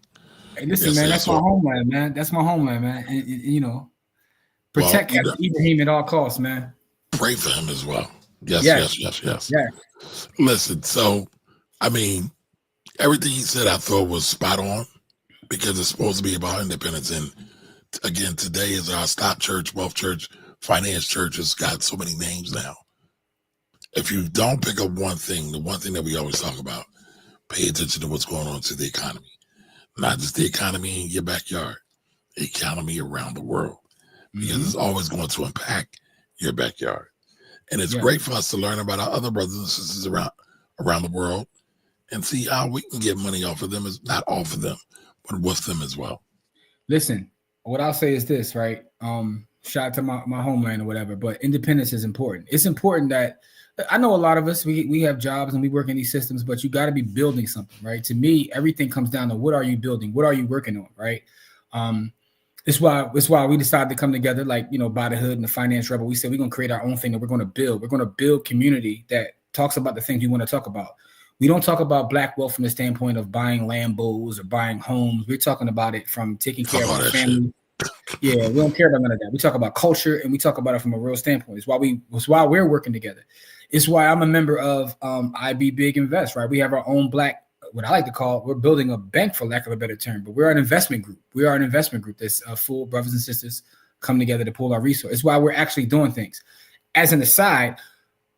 Hey, listen, man, that's my homeland, man. That's my homeland, man. And you know, protect Captain Ibrahim at all costs, man. Pray for him as well. Yes. Listen, so I mean, everything he said I thought was spot on because it's supposed to be about independence. And again, today is our Stop Church, Wealth Church, Finance Church has got so many names now. If you don't pick up one thing, the one thing that we always talk about, pay attention to what's going on to the economy. Not just the economy in your backyard, the economy around the world. Because it's always going to impact your backyard. And it's great for us to learn about our other brothers and sisters around the world and see how we can get money off of them, is not off of them, but with them as well. Listen, what I'll say is this, right? Shout out to my homeland or whatever, but independence is important. It's important that I know a lot of us, we have jobs and we work in these systems, but you got to be building something, right? To me, everything comes down to what are you building? What are you working on, right? It's why we decided to come together, like, you know, by the hood and the Finance Rebel. We said we're going to create our own thing and we're going to build. We're going to build community that talks about the things we want to talk about. We don't talk about Black wealth from the standpoint of buying Lambos or buying homes. We're talking about it from taking care of our family. Yeah, we don't care about none of that. We talk about culture and we talk about it from a real standpoint. It's why we're working together. It's why I'm a member of IB Big Invest, right? We have our own Black, what I like to call, we're building a bank for lack of a better term, but we're an investment group. We are an investment group that's full brothers and sisters come together to pull our resources. It's why we're actually doing things. As an aside,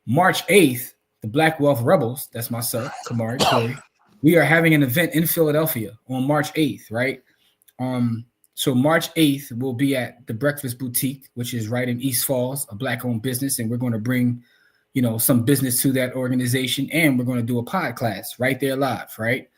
March 8th, the Black Wealth Rebels, that's myself, Kamari, Corey, we are having an event in Philadelphia on March 8th, right? So March 8th, we'll be at the Breakfast Boutique, which is right in East Falls, a Black-owned business, and we're going to bring, you know, some business to that organization, and we're going to do a pod class right there live, right?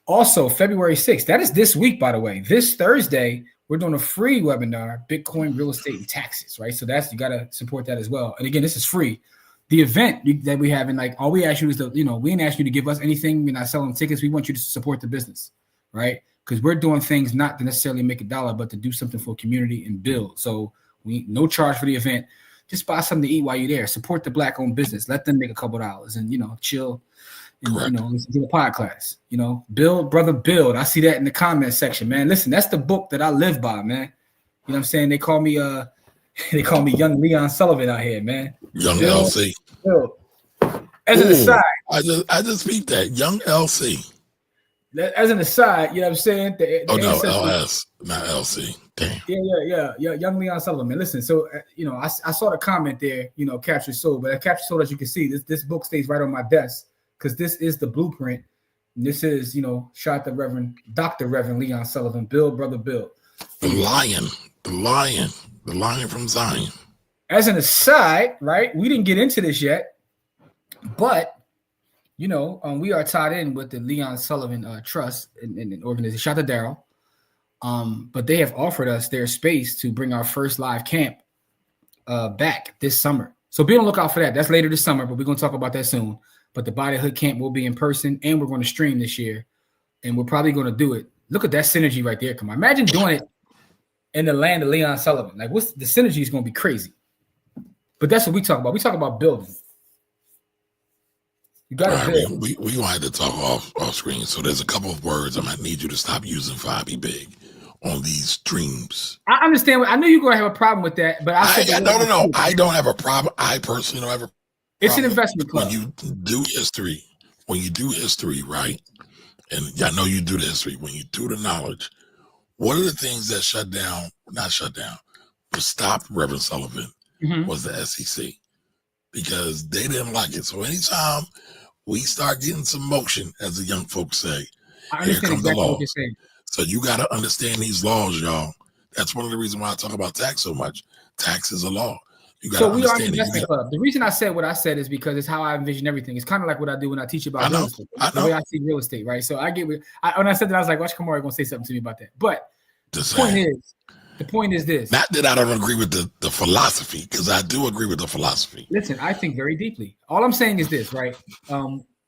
Also, February 6th, that is this week, by the way. This Thursday, we're doing a free webinar, Bitcoin, Real Estate, and Taxes, right? So you got to support that as well. And again, this is free. The event that we have, and like all we ask you is we didn't ask you to give us anything. We're not selling tickets. We want you to support the business, right? Because we're doing things not to necessarily make a dollar, but to do something for community and build. So no charge for the event. Just buy something to eat while you're there. Support the Black-owned business. Let them make a couple dollars and, chill and, listen to the pod class. Build, brother, build. I see that in the comment section, man. Listen, that's the book that I live by, man. You know what I'm saying? They call me Young Leon Sullivan out here, man. Young LC. Build. As an aside. I just beat that. Young LC. As an aside, you know what I'm saying? LS, not LC. Damn. Yeah. Young Leon Sullivan, man. Listen, so, I saw the comment there, Capture Soul, but at Capture Soul, as you can see, this book stays right on my desk because this is the blueprint. And this is, shout out to Dr. Reverend Leon Sullivan, Build, brother, build. The lion. The Lion from Zion. As an aside, right? We didn't get into this yet, but you know, we are tied in with the Leon Sullivan Trust and organization. Shout out to Daryl. But they have offered us their space to bring our first live camp back this summer. So be on the lookout for that. That's later this summer, but we're going to talk about that soon. But the Body Hood camp will be in person, and we're going to stream this year, and we're probably going to do it. Look at that synergy right there. Come on, imagine doing it in the land of Leon Sullivan. Like, what's the synergy is going to be crazy. But that's what we talk about. We talk about building. You got to build. We gonna have to talk off screen. So there's a couple of words I might need you to stop using 5 big on these streams. I understand. I know you're going to have a problem with that, but no. I don't have a problem. I personally don't have a problem. It's an investment club. When you do history, right? And I know you do the history. When you do the knowledge, one of the things that stopped Reverend Sullivan was the SEC, because they didn't like it. So anytime we start getting some motion, as the young folks say, here comes the law. So you got to understand these laws, y'all. That's one of the reasons why I talk about tax so much. Tax is a law. So we are an investment club. The reason I said what I said is because it's how I envision everything. It's kind of like what I do when I teach about real estate. The way I see real estate, right? So I get when I said that, I was like, watch Kamari going to say something to me about that. But the point is this. Not that I don't agree with the philosophy, because I do agree with the philosophy. Listen, I think very deeply. All I'm saying is this, right?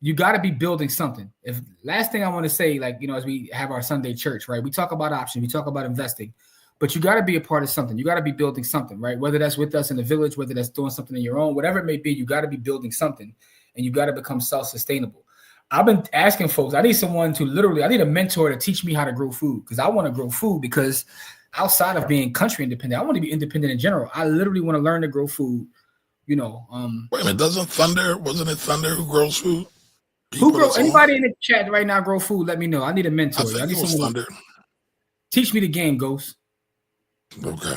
You got to be building something. If last thing I want to say, like, you know, as we have our Sunday church, right? We talk about options, we talk about investing. But you got to be a part of something. You got to be building something, right? Whether that's with us in the village, whether that's doing something in your own, whatever it may be, you got to be building something, and you got to become self-sustainable. I've been asking folks, I need a mentor to teach me how to grow food, because I want to grow food, because outside of being country independent, I want to be independent in general. I literally want to learn to grow food, you know. Wait a minute, wasn't it Thunder who grows food? Anybody in the chat right now grow food, let me know. I need a mentor. I need someone to teach me the game, Ghost. Okay.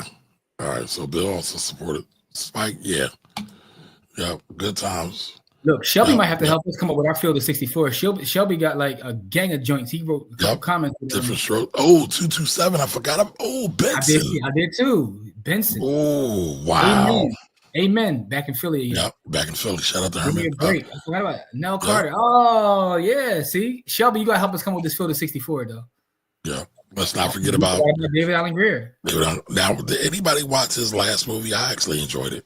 All right. So Bill also supported Spike. Yeah. Yeah. Good times. Look, Shelby might have to help us come up with our field of 64. Shelby got like a gang of joints. He wrote a couple comments. Different stroke. Oh, 227. I forgot him. Oh, Benson. I did too. Benson. Oh, wow. Amen. Back in Philly. Yeah, back in Philly. Shout out to Herman. Great. I forgot about Nell Carter. Oh, yeah. See, Shelby, you got to help us come up with this field of 64, though. Yeah. Let's not forget about David Allen Greer. Now, did anybody watch his last movie? I actually enjoyed it.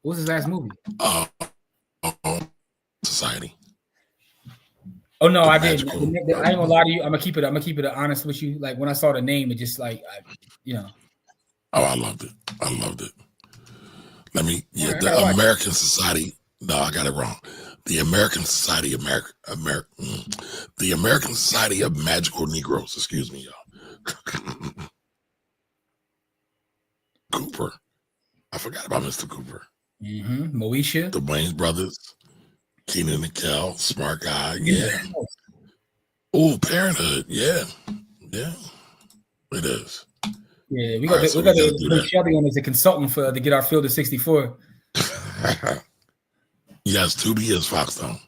What was his last movie? Society. Oh no, I didn't. I ain't gonna lie to you. I'm gonna keep it honest with you. Like when I saw the name, it just like, Oh, I loved it. The American Society. No, I got it wrong. The American Society of the American Society of Magical Negroes. Excuse me, y'all. Cooper. I forgot about Mr. Cooper. Moesha. The Wayans brothers. Keenan and Kel. Smart guy. Yeah. Oh, Parenthood. Yeah. Yeah. It is. Yeah, we got to put Shelby on as a consultant to get our field of 64. Yes, Tubi is Foxstone.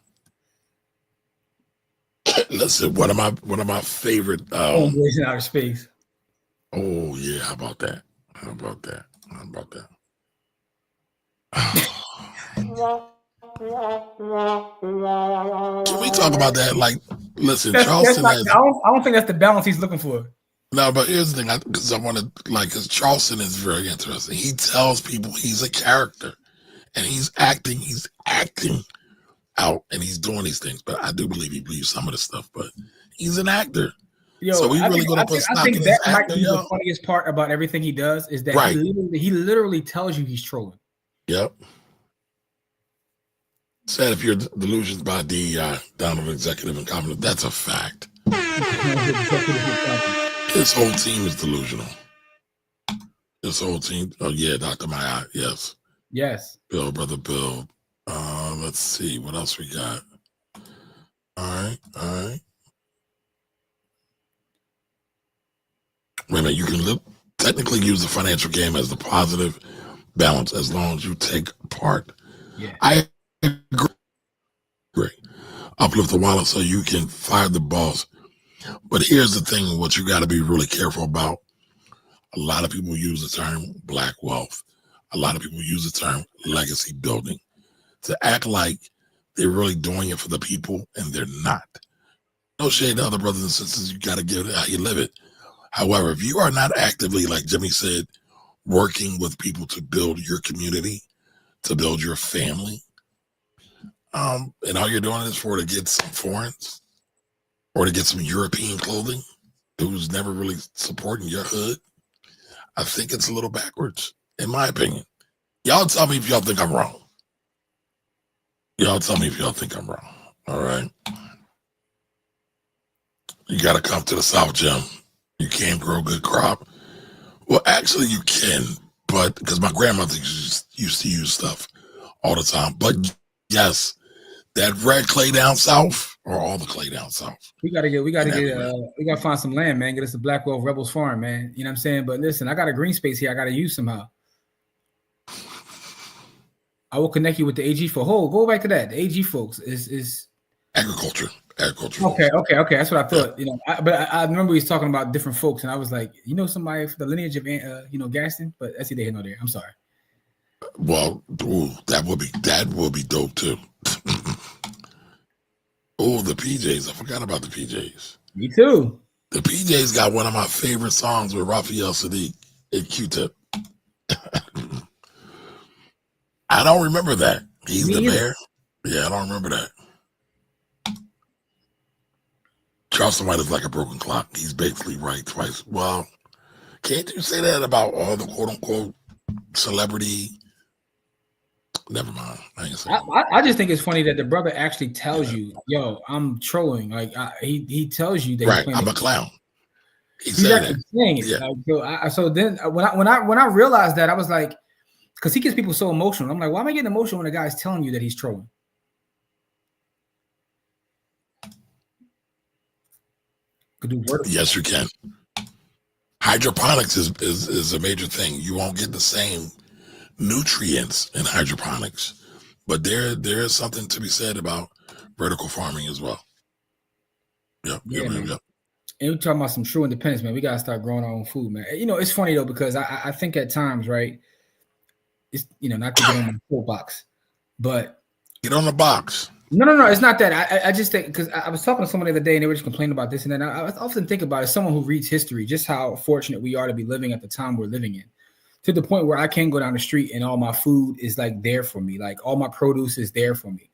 Listen, one of my favorite Homeboys in Outer Space. Oh yeah, how about that? Can we talk about that? Like, listen, Charleston I don't think that's the balance he's looking for. No, but here's the thing, because Charleston is very interesting. He tells people he's a character, and he's acting out, and he's doing these things. But I do believe he believes some of the stuff. But he's an actor. So we really going to put stock in his actor, might be the funniest part about everything he does is that he literally tells you he's trolling. Yep. Said if your delusions by DEI, down to executive incompetence, that's a fact. His whole team is delusional. His whole team. Oh yeah, Dr. Maya. Yes. Yes. Bill, brother Bill. Let's see what else we got. All right. Wait a minute. You can technically use the financial game as the positive balance as long as you take part. Yeah. I agree. Uplift the wallet so you can fire the boss. But here's the thing, what you got to be really careful about. A lot of people use the term black wealth. A lot of people use the term legacy building to act like they're really doing it for the people, and they're not. No shade to other brothers and sisters. You got to give it how you live it. However, if you are not actively, like Jimmy said, working with people to build your community, to build your family, and all you're doing is to get some foreigns or to get some European clothing, who's never really supporting your hood, I think it's a little backwards, in my opinion. Y'all tell me if y'all think I'm wrong. Y'all tell me if y'all think I'm wrong. All right. You got to come to the South, Jim. You can't grow a good crop. Well, actually, you can, but because my grandmother used to use stuff all the time. But yes, that red clay down south, or all the clay down south. We gotta find some land, man. Get us a Black Wealth Rebels farm, man. You know what I'm saying? But listen, I got a green space here. I got to use somehow. I will connect you with the AG folks. Go back to that. The AG folks is agriculture. Okay. That's what I thought. Yeah. I remember he was talking about different folks, and I was like, somebody for the lineage of Gaston, but that's either here nor there. I'm sorry. Well, that would be dope too. The PJs. I forgot about the PJs. Me too. The PJs got one of my favorite songs with Raphael Sadiq and Q-Tip. I don't remember that. He's the bear. Yeah, I don't remember that. Charleston White is like a broken clock. He's basically right twice. Well, can't you say that about all the quote unquote celebrity? Never mind. I just think it's funny that the brother actually tells you, "Yo, I'm trolling." Like he tells you that right. I'm a clown. He's actually saying it. Yeah. So then when I realized that, I was like, because he gets people so emotional. I'm like, why am I getting emotional when the guy's telling you that he's trolling? Yes, you can. Hydroponics is a major thing. You won't get the same nutrients in hydroponics, but there is something to be said about vertical farming as well. Yep. And we're talking about some true independence, man. We gotta start growing our own food, man. It's funny though, because I think at times, right, it's not to get on my soapbox, but get on the box. No, it's not that. I just think, because I was talking to someone the other day and they were just complaining about this and then. I often think about, as someone who reads history, just how fortunate we are to be living at the time we're living in, to the point where I can go down the street and all my food is like there for me. Like all my produce is there for me.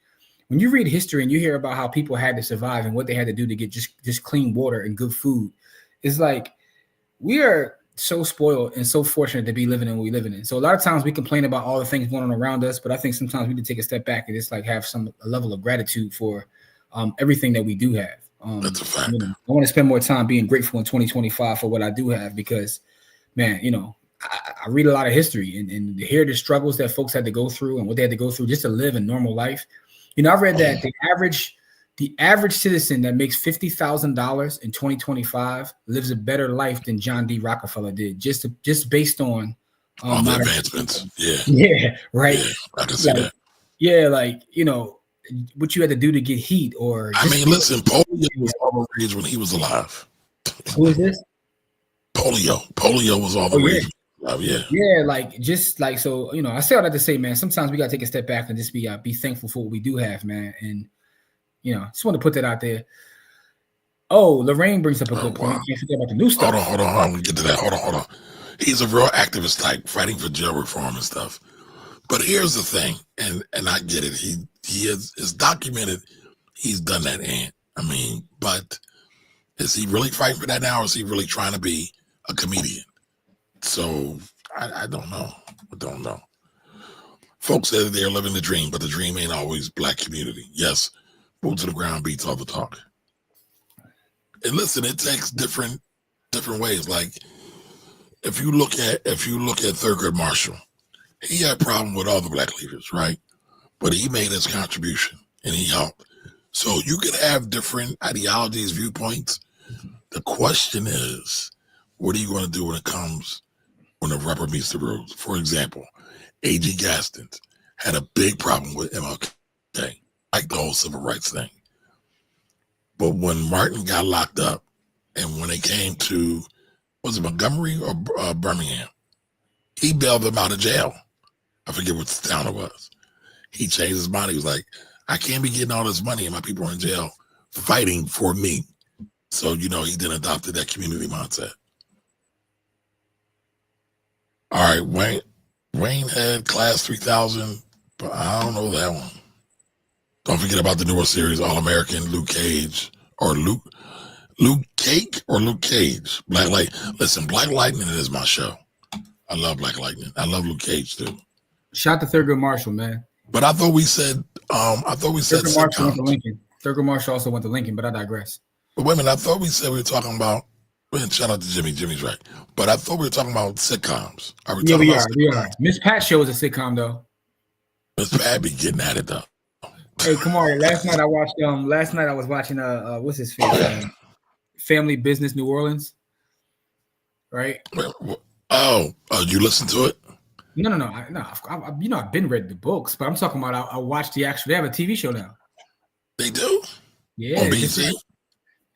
When you read history and you hear about how people had to survive and what they had to do to get just clean water and good food, it's like we are so spoiled and so fortunate to be living in what we living in. So a lot of times we complain about all the things going on around us, but I think sometimes we need to take a step back and just like have a level of gratitude for everything that we do have. That's a fact. I want to spend more time being grateful in 2025 for what I do have, because, man, I read a lot of history and to hear the struggles that folks had to go through and what they had to go through just to live a normal life. I read that the average citizen that makes $50,000 in 2025 lives a better life than John D. Rockefeller did, just based on all the advancements. Yeah, right. Yeah, I can see that. Yeah, like what you had to do to get heat, or listen, polio was all the rage when he was alive. Who is this? Polio was all the rage. Yeah, so I say all that to say, man, sometimes we gotta take a step back and just be thankful for what we do have, man. And just want to put that out there. Oh, Lorraine brings up a good point. Can't forget about the new stuff. Hold on. We get to that. Hold on. He's a real activist type, fighting for jail reform and stuff. But here's the thing, and I get it. He is documented. He's done that, but is he really fighting for that now, or is he really trying to be a comedian? So I don't know. Folks say that they're living the dream, but the dream ain't always Black community. Yes. Boots to the ground beats all the talk. And listen, it takes different ways. Like if you look at Thurgood Marshall, he had a problem with all the Black leaders, right? But he made his contribution and he helped. So you can have different ideologies, viewpoints. The question is, what are you going to do when the rubber meets the road? For example, A.G. Gaston had a big problem with MLK. Like the whole civil rights thing. But when Martin got locked up and when it came to was it Montgomery or Birmingham? He bailed them out of jail. I forget what town it was. He changed his mind. He was like, I can't be getting all this money and my people are in jail fighting for me. So, he then adopted that community mindset. All right, Wayne had Class 3000, but I don't know that one. Don't forget about the newer series, All-American, Luke Cage, or Luke Cake or Luke Cage. Black Lightning is my show. I love Black Lightning. I love Luke Cage too. Shout to Thurgood Marshall, man. But I thought we said Thurgood Marshall went to Lincoln. Thurgood Marshall also went to Lincoln, but I digress. But wait a minute, I thought we said we were talking about. Shout out to Jimmy. Jimmy's right. But I thought we were talking about sitcoms. We are. Miss Pat show is a sitcom though. Miss Pat be getting at it though. Hey, Kamari, last night I was watching what's his face? Family Business New Orleans. Right? Oh, you listened to it? No. I've been read the books, but I'm talking about I watched the actual. They have a TV show now. They do? Yeah. On BT?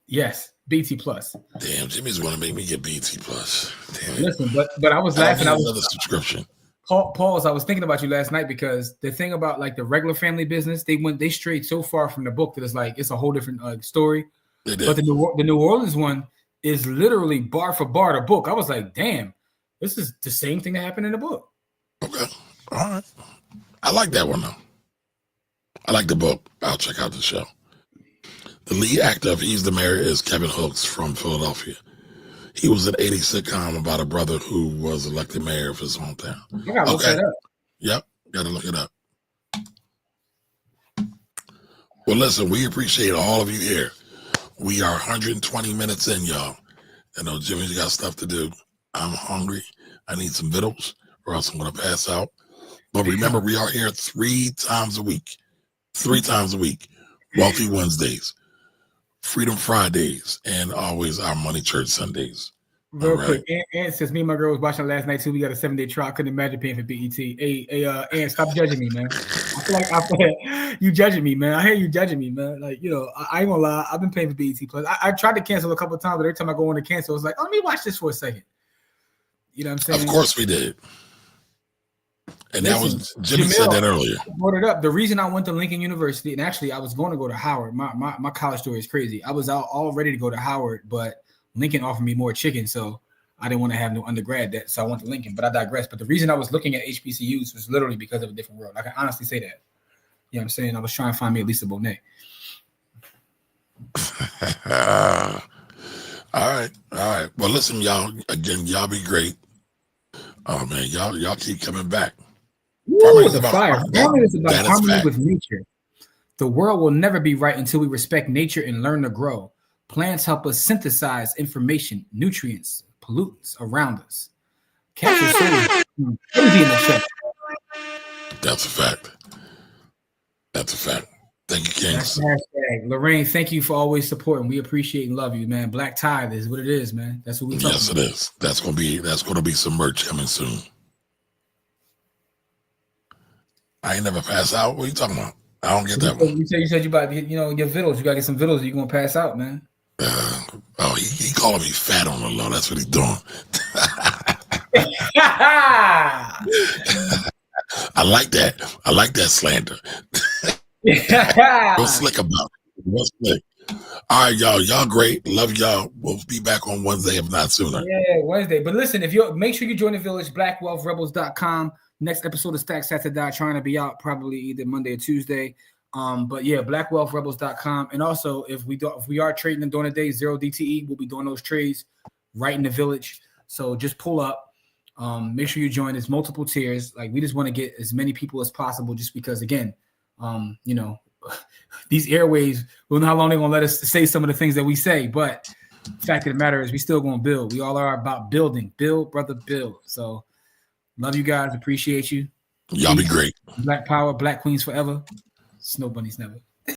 Yes, BT Plus. Damn, Jimmy's going to make me get BT Plus. Damn it. Listen, but I was laughing. I was another subscription. Pause. I was thinking about you last night because the thing about like the regular Family Business, they strayed so far from the book that it's like it's a whole different story. They did. But the New Orleans one is literally bar for bar the book. I was like, damn, this is the same thing that happened in the book. Okay, all right. I like that one though. I like the book. I'll check out the show. The lead actor of He's the Mayor is Kevin Hooks from Philadelphia. He was an 80s sitcom about a brother who was elected mayor of his hometown. You gotta look that up. Yep, gotta look it up. Well, listen, we appreciate all of you here. We are 120 minutes in, y'all. I know Jimmy's got stuff to do. I'm hungry. I need some vittles or else I'm going to pass out. But remember, we are here 3 times a week. 3 times a week. Wealthy Wednesdays, Freedom Fridays, and always our Money Church Sundays. Real quick, and since me and my girl was watching last night too, we got a 7-day trial. I couldn't imagine paying for BET. Hey, Ann, stop judging me, man. I feel like you judging me, man. I hear you judging me, man. Like, I ain't gonna lie. I've been paying for BET Plus. I tried to cancel a couple of times, but every time I go on to cancel, it's like, let me watch this for a second. You know what I'm saying? Of course we did. And that was Jimmy said that earlier. Brought it up. The reason I went to Lincoln University, and actually I was going to go to Howard. My college story is crazy. I was all ready to go to Howard, but Lincoln offered me more chicken, so I didn't want to have no undergrad debt, so I went to Lincoln. But I digress. But the reason I was looking at HBCUs was literally because of a different world. I can honestly say that. You know what I'm saying? I was trying to find me at least a Bonet. All right. Well, listen, y'all. Again, y'all be great. Oh man, y'all keep coming back. Ooh, the fire. Farming is about harmony with nature. The world will never be right until we respect nature and learn to grow. Plants help us synthesize information, nutrients, pollutants around us. Cats are so crazy in the chat. That's a fact. That's a fact. Thank you, Kings. Hashtag. Lorraine, thank you for always supporting. We appreciate and love you, man. Black Tithe is what it is, man. That's what we talking Yes, it is. That's gonna be some merch coming soon. I ain't never pass out. What are you talking about? I don't get that one. You said you about to get, your vittles. You gotta get some vittles or you're gonna pass out, man. He calling me fat on the low. That's what he's doing. I like that. I like that slander. Go slick about it. Go slick. All right, y'all. Y'all great. Love y'all. We'll be back on Wednesday, if not sooner. Yeah, Wednesday. But listen, make sure you join the village, blackwealthrebels.com. Next episode of Stack Sat to Die trying to be out probably either Monday or Tuesday. But yeah, blackwealthrebels.com. And also, if we are trading and doing a day, 0 DTE, we'll be doing those trades right in the village. So just pull up. Make sure you join. There's multiple tiers. Like, we just want to get as many people as possible, just because, again, these airwaves, we don't know how long they're gonna let us say some of the things that we say, but the fact of the matter is we still gonna build. We all are about building. Build, brother, build. So love you guys, appreciate you. Y'all be great. Black power, Black queens forever. Snow bunnies never.